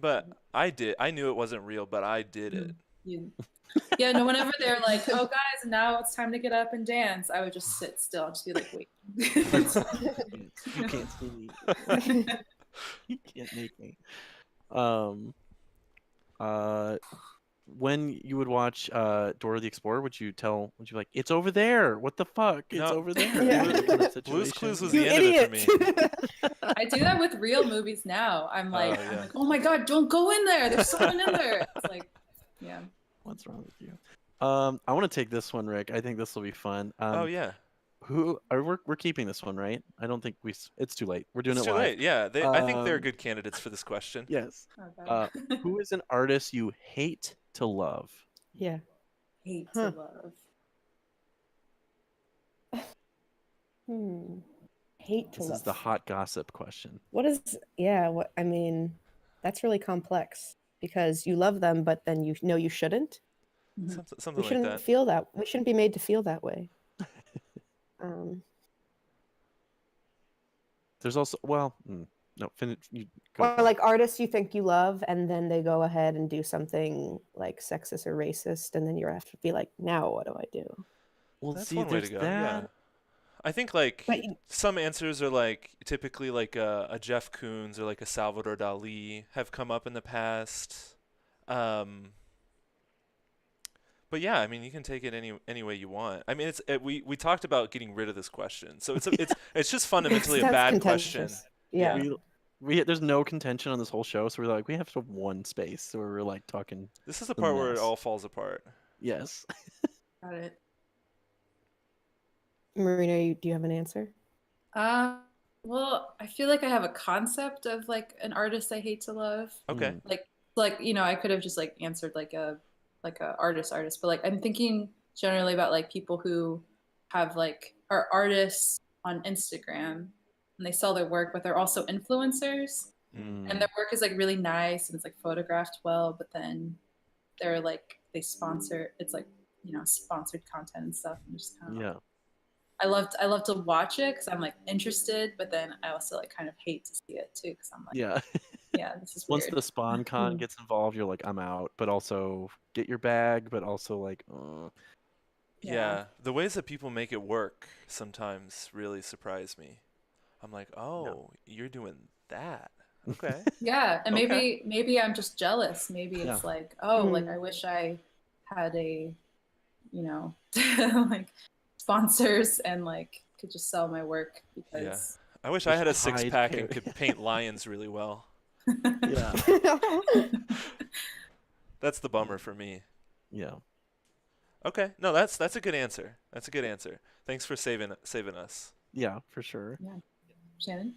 But I did. I knew it wasn't real, but I did it. Yeah, no, whenever they're like, oh guys, now it's time to get up and dance, I would just sit still and just be like, wait. You can't see me. You can't make me. When you would watch Dora the Explorer, would you be like, it's over there? What the fuck? It's over there. Yeah. Blue's Clues was the end of it for me. I do that with real movies now. I'm like, oh my god, don't go in there. There's someone in there. It's like, yeah. What's wrong with you? I want to take this one, Rick. I think this will be fun. We're keeping this one, right? I don't think it's too late. We're doing it live. It's too late. Yeah, I think they're good candidates for this question. Yes. Who is an artist you hate to love? Yeah. Hate to love. Hate to love. This is the hot gossip question. I mean, that's really complex because you love them, but then you know you shouldn't. Something we shouldn't like that. feel that. We shouldn't be made to feel that way. There's also or like artists you think you love, and then they go ahead and do something like sexist or racist, and then you have to be like, now what do I do? Well, that's one way to go. Yeah. I think like some answers are like typically like a Jeff Koons or like a Salvador Dali have come up in the past. But yeah, I mean, you can take it any way you want. I mean, we talked about getting rid of this question, so it's just fundamentally a bad question. Yeah. There's no contention on this whole show, so we're like, we have to have one space, so we're like talking. This is the part where it all falls apart. Yes. Got it. Marina, do you have an answer? Well, I feel like I have a concept of like an artist I hate to love. Okay. Like I could have just like answered like a artist, but like I'm thinking generally about like people who have like are artists on Instagram and they sell their work, but they're also influencers, and their work is like really nice and it's like photographed well, but then they're like they sponsor it's like sponsored content and stuff, and just kind of I love to watch it because I'm like interested, but then I also like kind of hate to see it too because I'm like this is weird. Once the spawn con gets involved, you're like, I'm out, but also get your bag, but also like yeah, the ways that people make it work sometimes really surprise me. I'm like, you're doing that. Okay. Yeah, and maybe I'm just jealous. Maybe it's like, oh, like I wish I had a, like sponsors and like could just sell my work because I wish I had a six-pack and could paint lions really well. Yeah. That's the bummer for me. Yeah. Okay. No, that's a good answer. That's a good answer. Thanks for saving us. Yeah, for sure. Yeah. Shannon?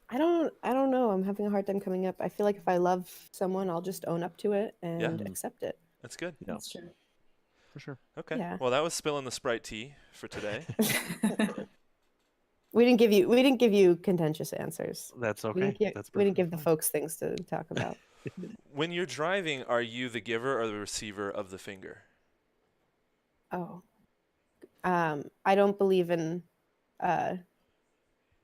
I don't know. I'm having a hard time coming up. I feel like if I love someone, I'll just own up to it and accept it. That's good. Yeah. That's true. For sure. Okay. Yeah. Well, that was spilling the Sprite tea for today. We didn't give you contentious answers. That's okay. We didn't give the folks things to talk about. When you're driving, are you the giver or the receiver of the finger? Oh. I don't believe in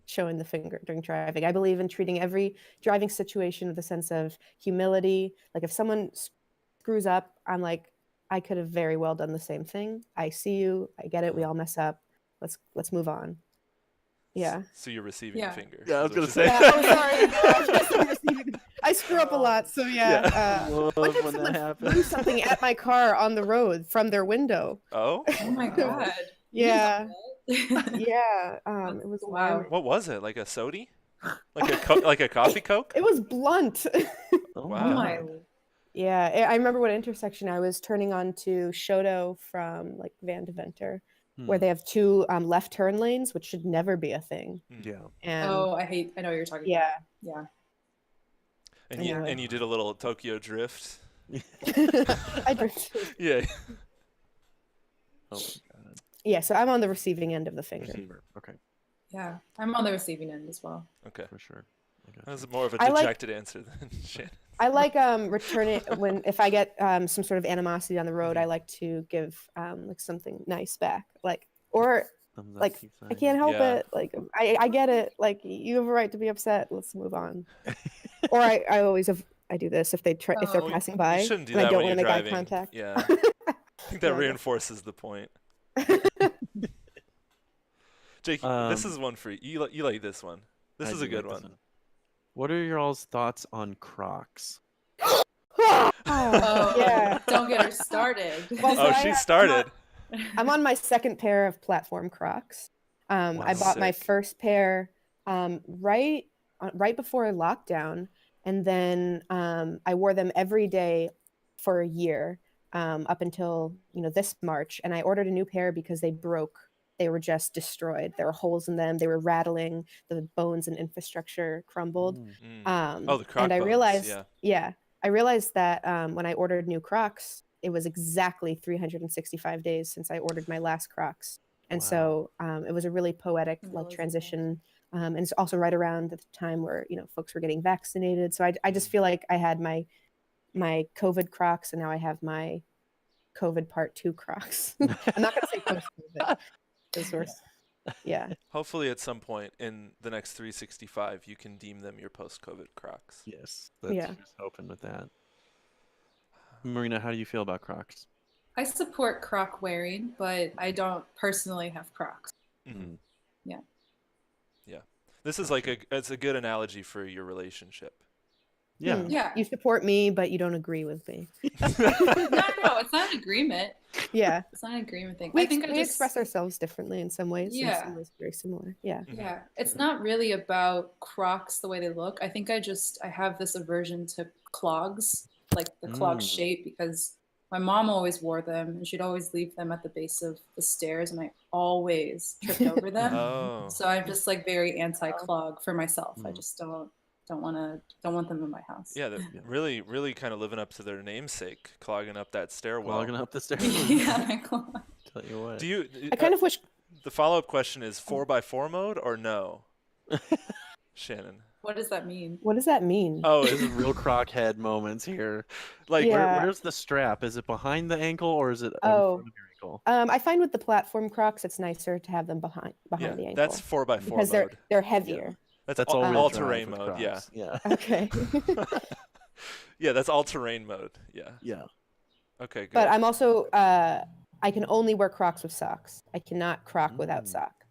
showing the finger during driving. I believe in treating every driving situation with a sense of humility. Like if someone screws up, I'm like, I could have very well done the same thing. I see you. I get it. We all mess up. Let's move on. Yeah. So you're receiving a finger. Yeah, I was gonna say. Yeah, oh, sorry. I screw up a lot. So yeah. Love when that happens. Threw something at my car on the road from their window. Oh. Oh my god. Yeah. Yeah. It was wow. What was it? Like a sody? Like a coffee Coke? It was blunt. Wow. my. Yeah, I remember what intersection I was turning onto Shoto from like Van Deventer, where they have two left turn lanes, which should never be a thing. Yeah. And I know what you're talking about. Yeah. And you did a little Tokyo drift. I drifted. Yeah. Oh my god. Yeah, so I'm on the receiving end of the finger. Receiver. Okay. Yeah, I'm on the receiving end as well. Okay. For sure. That was more of a dejected answer than Shannon. I like returning if I get some sort of animosity on the road. I like to give like something nice back, like like I can't help it. Like I get it. Like you have a right to be upset. Let's move on. Or I always I do this if they're passing by. You shouldn't do and that I don't when want to you're make driving. eye contact. Yeah. I think that reinforces the point. Jake, this is one for you. You like this one. This is a good one. What are your all's thoughts on Crocs? Oh, yeah. Don't get her started. Well, she started. I'm on my second pair of platform Crocs. I bought my first pair right before lockdown, and then I wore them every day for a year up until this March. And I ordered a new pair because they broke. They were just destroyed. There were holes in them. They were rattling. The bones and infrastructure crumbled. The Croc and I bones, realized, I realized that when I ordered new Crocs, it was exactly 365 days since I ordered my last Crocs. And so it was a really poetic transition. And it's also right around the time where, folks were getting vaccinated. So I just feel like I had my COVID Crocs, and now I have my COVID part 2 Crocs. I'm not going to say post-COVID. Yeah. Hopefully at some point in the next 365, you can deem them your post-COVID Crocs. Yes. That's just hoping with that. Marina, how do you feel about Crocs? I support Croc wearing, but I don't personally have Crocs. Mm-hmm. Yeah. Yeah. This is it's a good analogy for your relationship. Yeah. Yeah. You support me, but you don't agree with me. No, it's not an agreement. Yeah. It's not an agreement thing. We express ourselves differently in some ways. Yeah. In some ways very similar. Yeah. Yeah. It's not really about Crocs the way they look. I think I have this aversion to clogs, like the clog shape, because my mom always wore them and she'd always leave them at the base of the stairs, and I always tripped over them. So I'm just like very anti-clog for myself. I just don't want them in my house. Yeah, they're really, really kind of living up to their namesake, clogging up that stairwell. Clogging up the stairwell. Yeah, Tell you what. I kind of wish. The follow-up question is 4x4 mode or no? Shannon. What does that mean? What does that mean? Oh, this is real Croc head moments here. Like, where's the strap? Is it behind the ankle or is it in front of your ankle? I find with the platform Crocs, it's nicer to have them behind the ankle. That's 4x4 because mode. they're heavier. Yeah. That's all-terrain mode. Crocs. Yeah. Okay. Yeah, that's all-terrain mode. Yeah. Yeah. Okay, good. But I'm also I can only wear Crocs with socks. I cannot Croc without sock.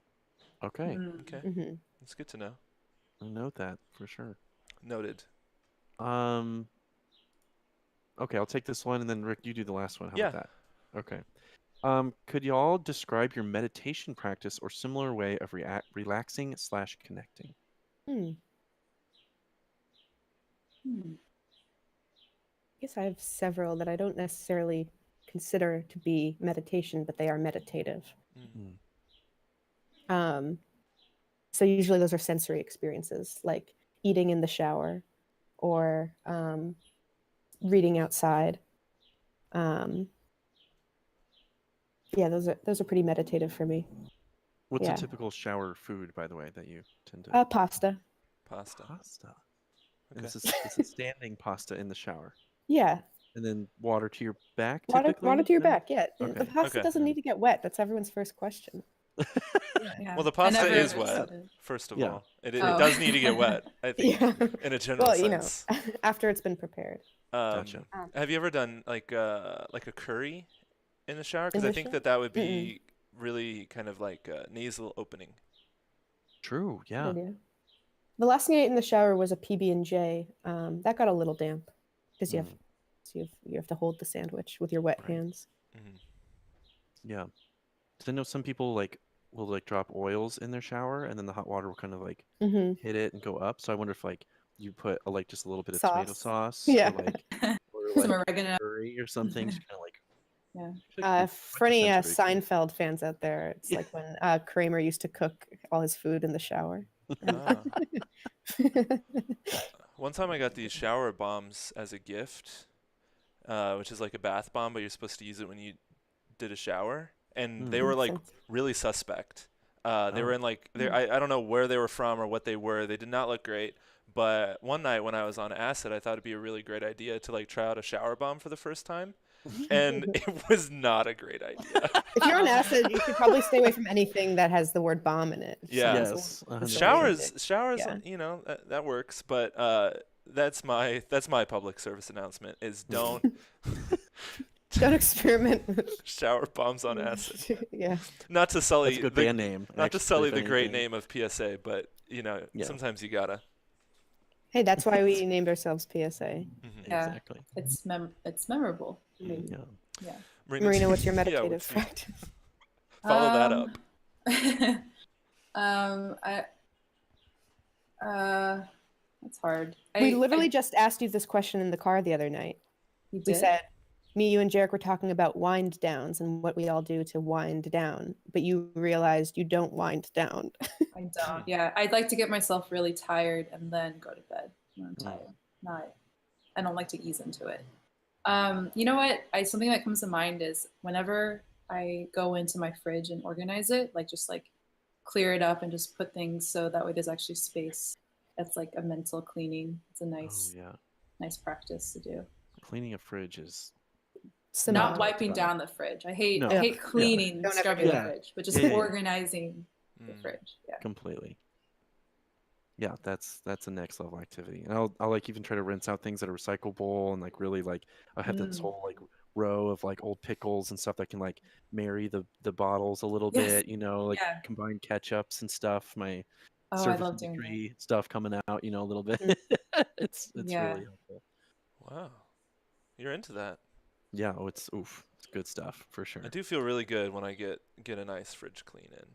Okay. Okay. Mm-hmm. That's good to know. I'll note that for sure. Noted. Okay, I'll take this one, and then Rick, you do the last one. How Yeah. about that? Okay. Could y'all describe your meditation practice or similar way of relaxing/connecting? I guess I have several that I don't necessarily consider to be meditation, but they are meditative. So usually those are sensory experiences, like eating in the shower or reading outside. Yeah, those are pretty meditative for me. What's a typical shower food, by the way, that you tend to? Pasta. Pasta. Pasta. Okay. And this is standing pasta in the shower. Yeah. And then water to your back, Water typically? to your back, yeah. Okay. The pasta doesn't need to get wet. That's everyone's first question. Yeah. Well, the pasta is wet, first of all. It does need to get wet, I think, in a general sense. After it's been prepared. Gotcha. Have you ever done like a curry in the shower? Because I think that would be really kind of like a nasal opening. True, yeah. The last thing I ate in the shower was a PB&J. That got a little damp because you have to hold the sandwich with your wet hands. Yeah. Because I know some people will drop oils in their shower, and then the hot water will kind of hit it and go up. So I wonder if you put just a little bit of tomato sauce, or some oregano, curry or something, just kind of for any Seinfeld fans out there, it's like when Kramer used to cook all his food in the shower. One time I got these shower bombs as a gift, which is like a bath bomb, but you're supposed to use it when you did a shower, and they were really suspect. They were in I don't know where they were from or what they were. They did not look great. But one night when I was on acid, I thought it'd be a really great idea to try out a shower bomb for the first time. And it was not a great idea. If you're on acid, you should probably stay away from anything that has the word bomb in it. Yes. Showers, that works. But that's my public service announcement is don't experiment with shower bombs on acid. Yeah. Not to sully that's a good band name. Not to sully the great name of PSA, but sometimes you gotta. Hey, that's why we named ourselves PSA. Yeah, exactly. It's memorable. Yeah. Marina, what's your meditative practice? Follow that up. That's hard. We literally just asked you this question in the car the other night. We said, me, you, and Jarek were talking about wind downs and what we all do to wind down, but you realized you don't wind down. I don't. Yeah, I'd like to get myself really tired and then go to bed when I'm tired. I don't like to ease into it. You know what? Something that comes to mind is whenever I go into my fridge and organize it, just clear it up and just put things so that way there's actually space. That's like a mental cleaning. It's a nice practice to do. Cleaning a fridge is not wiping down the fridge. I hate cleaning, scrubbing the fridge, but just organizing the fridge. Yeah, completely. Yeah, that's a next level activity. And I'll even try to rinse out things that are recyclable and really I have this whole row of old pickles and stuff that can marry the bottles a little bit, combine ketchups and stuff. My surface degree stuff coming out, a little bit. It's really helpful. Wow. You're into that. Yeah, it's good stuff for sure. I do feel really good when I get a nice fridge clean in.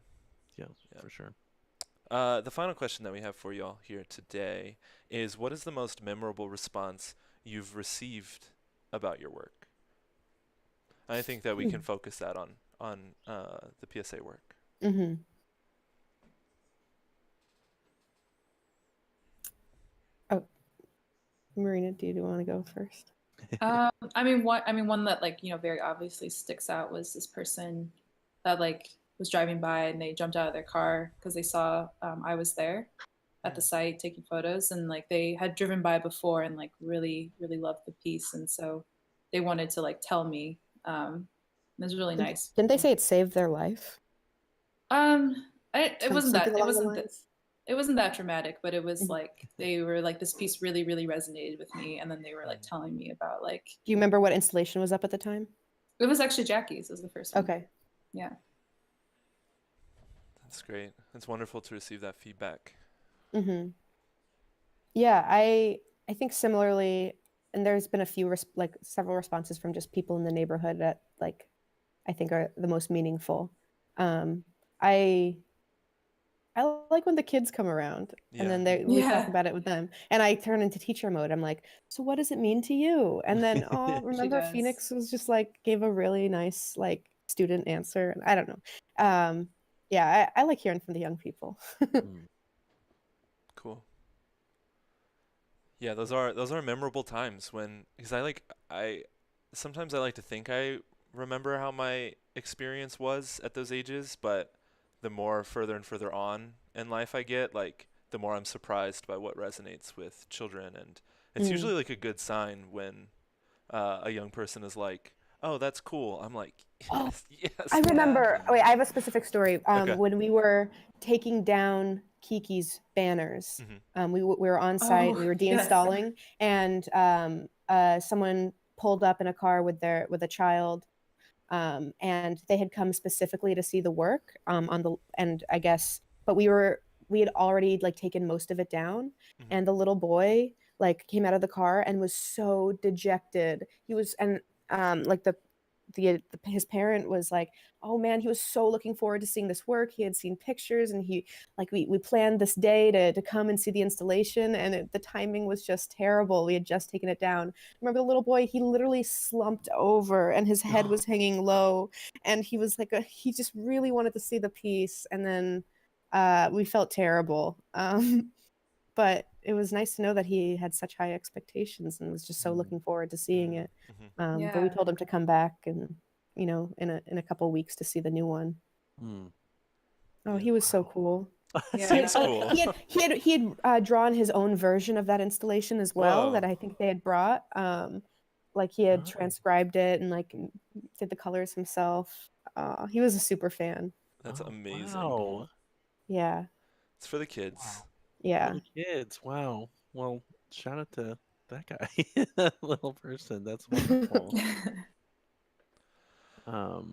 Yeah, for sure. The final question that we have for y'all here today is, what is the most memorable response you've received about your work? I think that we can focus that on the PSA work. Mm-hmm. Oh, Marina, do you want to go first? One that very obviously sticks out was this person that was driving by and they jumped out of their car because they saw I was there at the site taking photos, and they had driven by before and really really loved the piece, and so they wanted to tell me. It was really nice. Didn't they say it saved their life? It wasn't that dramatic, but it was they were this piece really really resonated with me, and then they were telling me about Do you remember what installation was up at the time? It was actually Jackie's. It was the first one. Okay. Yeah. That's great. It's wonderful to receive that feedback. Mm-hmm. Yeah, I think similarly, and there's been a few like several responses from just people in the neighborhood that like I think are the most meaningful. I like when the kids come around and then we talk about it with them, and I turn into teacher mode. I'm like, so what does it mean to you? And then remember Phoenix was just like gave a really nice like student answer, and I don't know. Yeah, I like hearing from the young people. Cool. Yeah, those are memorable times when, because I sometimes I like to think I remember how my experience was at those ages, but the more further and further on in life I get, like the more I'm surprised by what resonates with children, and it's usually like a good sign when a young person is like, "Oh, that's cool." I'm like, "Yes, yes." I remember. Wait, I have a specific story. Okay. When we were taking down Kiki's banners, we were on site. We were deinstalling, and someone pulled up in a car with a child, and they had come specifically to see the work and I guess, but we had already like taken most of it down, and the little boy like came out of the car and was so dejected. He was, and like his parent was like, oh man, he was so looking forward to seeing this work. He had seen pictures, and he like we planned this day to come and see the installation, and the timing was just terrible. We had just taken it down. Remember the little boy, he literally slumped over and his head was hanging low, and he was like he just really wanted to see the piece. And then we felt terrible, but it was nice to know that he had such high expectations and was just so looking forward to seeing it. But we told him to come back, and in a couple of weeks to see the new one. Oh, he was so cool. Yeah, cool. He had drawn his own version of that installation as well. That I think they had brought. Like he had transcribed it and like did the colors himself. He was a super fan. That's amazing. Wow. Yeah. It's for the kids. Wow. Yeah. For the kids. Wow. Well, shout out to that guy, that little person. That's wonderful. Well,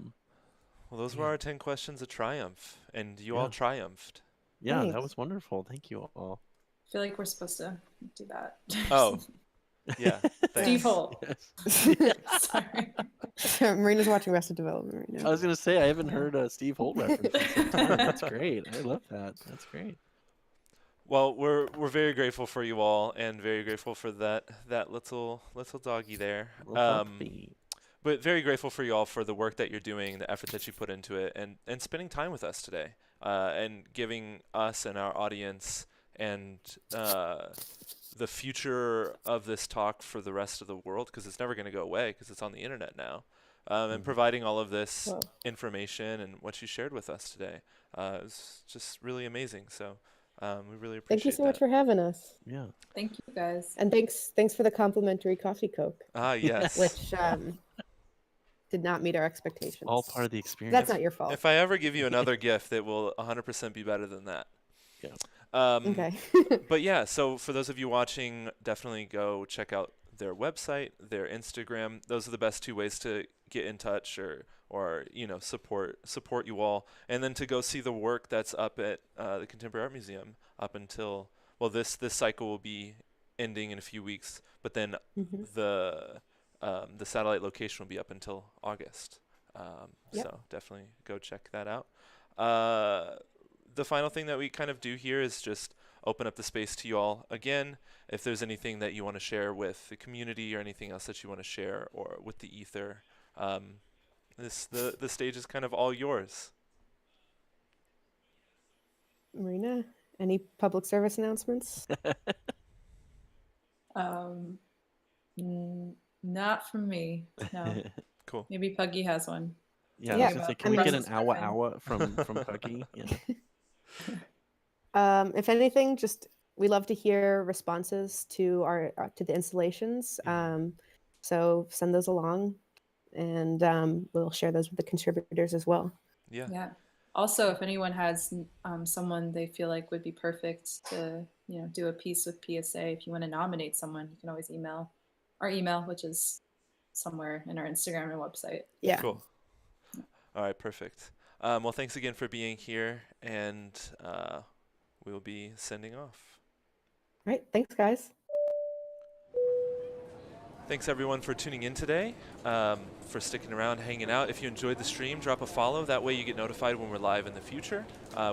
those were our 10 questions of triumph, and you all triumphed. Yeah, that was wonderful. Thank you all. I feel like we're supposed to do that. Oh, yeah. Steve Holt. Yes. Sorry. Marina's watching Arrested Development right now. I was going to say, I haven't heard a Steve Holt reference in some time. That's great. I love that. That's great. Well, we're very grateful for you all, and very grateful for that little doggy there. But very grateful for you all for the work that you're doing, the effort that you put into it, and spending time with us today, and giving us and our audience and the future of this talk for the rest of the world, because it's never going to go away because it's on the internet now, and providing all of this information and what you shared with us today. It's just really amazing. So we really appreciate it. Thank you so much for having us. Yeah. Thank you, guys. And thanks for the complimentary coffee Coke. Yes. Which did not meet our expectations. All part of the experience. That's not your fault. If I ever give you another gift, it will 100% be better than that. Yeah. Okay. But yeah, so for those of you watching, definitely go check out their website, their Instagram. Those are the best two ways to get in touch or support you all, and then to go see the work that's up at the Contemporary Art Museum up until, well, this cycle will be ending in a few weeks, but then the satellite location will be up until August. So definitely go check that out. The final thing that we kind of do here is just open up the space to you all. Again, if there's anything that you want to share with the community or anything else that you want to share or with the ether, the stage is kind of all yours. Marina, any public service announcements? Not from me. No. Cool. Maybe Puggy has one. Yeah, I was gonna say, can we get an hour from Puggy? Yeah. If anything, we love to hear responses to the installations. So send those along, and we'll share those with the contributors as well. Yeah. Also, if anyone has someone they feel like would be perfect to do a piece with PSA, if you want to nominate someone, you can always email our email, which is somewhere in our Instagram and website. Yeah. Cool. All right, perfect. Well, thanks again for being here, and we'll be sending off. right. Thanks, guys. Thanks, everyone, for tuning in today, for sticking around, hanging out. If you enjoyed the stream, drop a follow. That way you get notified when we're live in the future.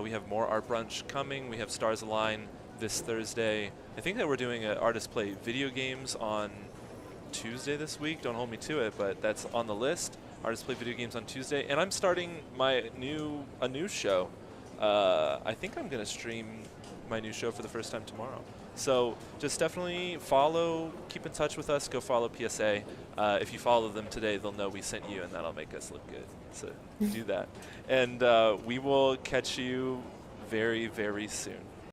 We have more Art Brunch coming. We have Stars Align this Thursday. I think that we're doing an Artist Play video games on Tuesday this week. Don't hold me to it, but that's on the list. Artist Play video games on Tuesday. And I'm starting a new show. I think I'm going to stream my new show for the first time tomorrow. So just definitely follow, keep in touch with us, go follow PSA. If you follow them today, they'll know we sent you, and that'll make us look good. So do that. And we will catch you very, very soon.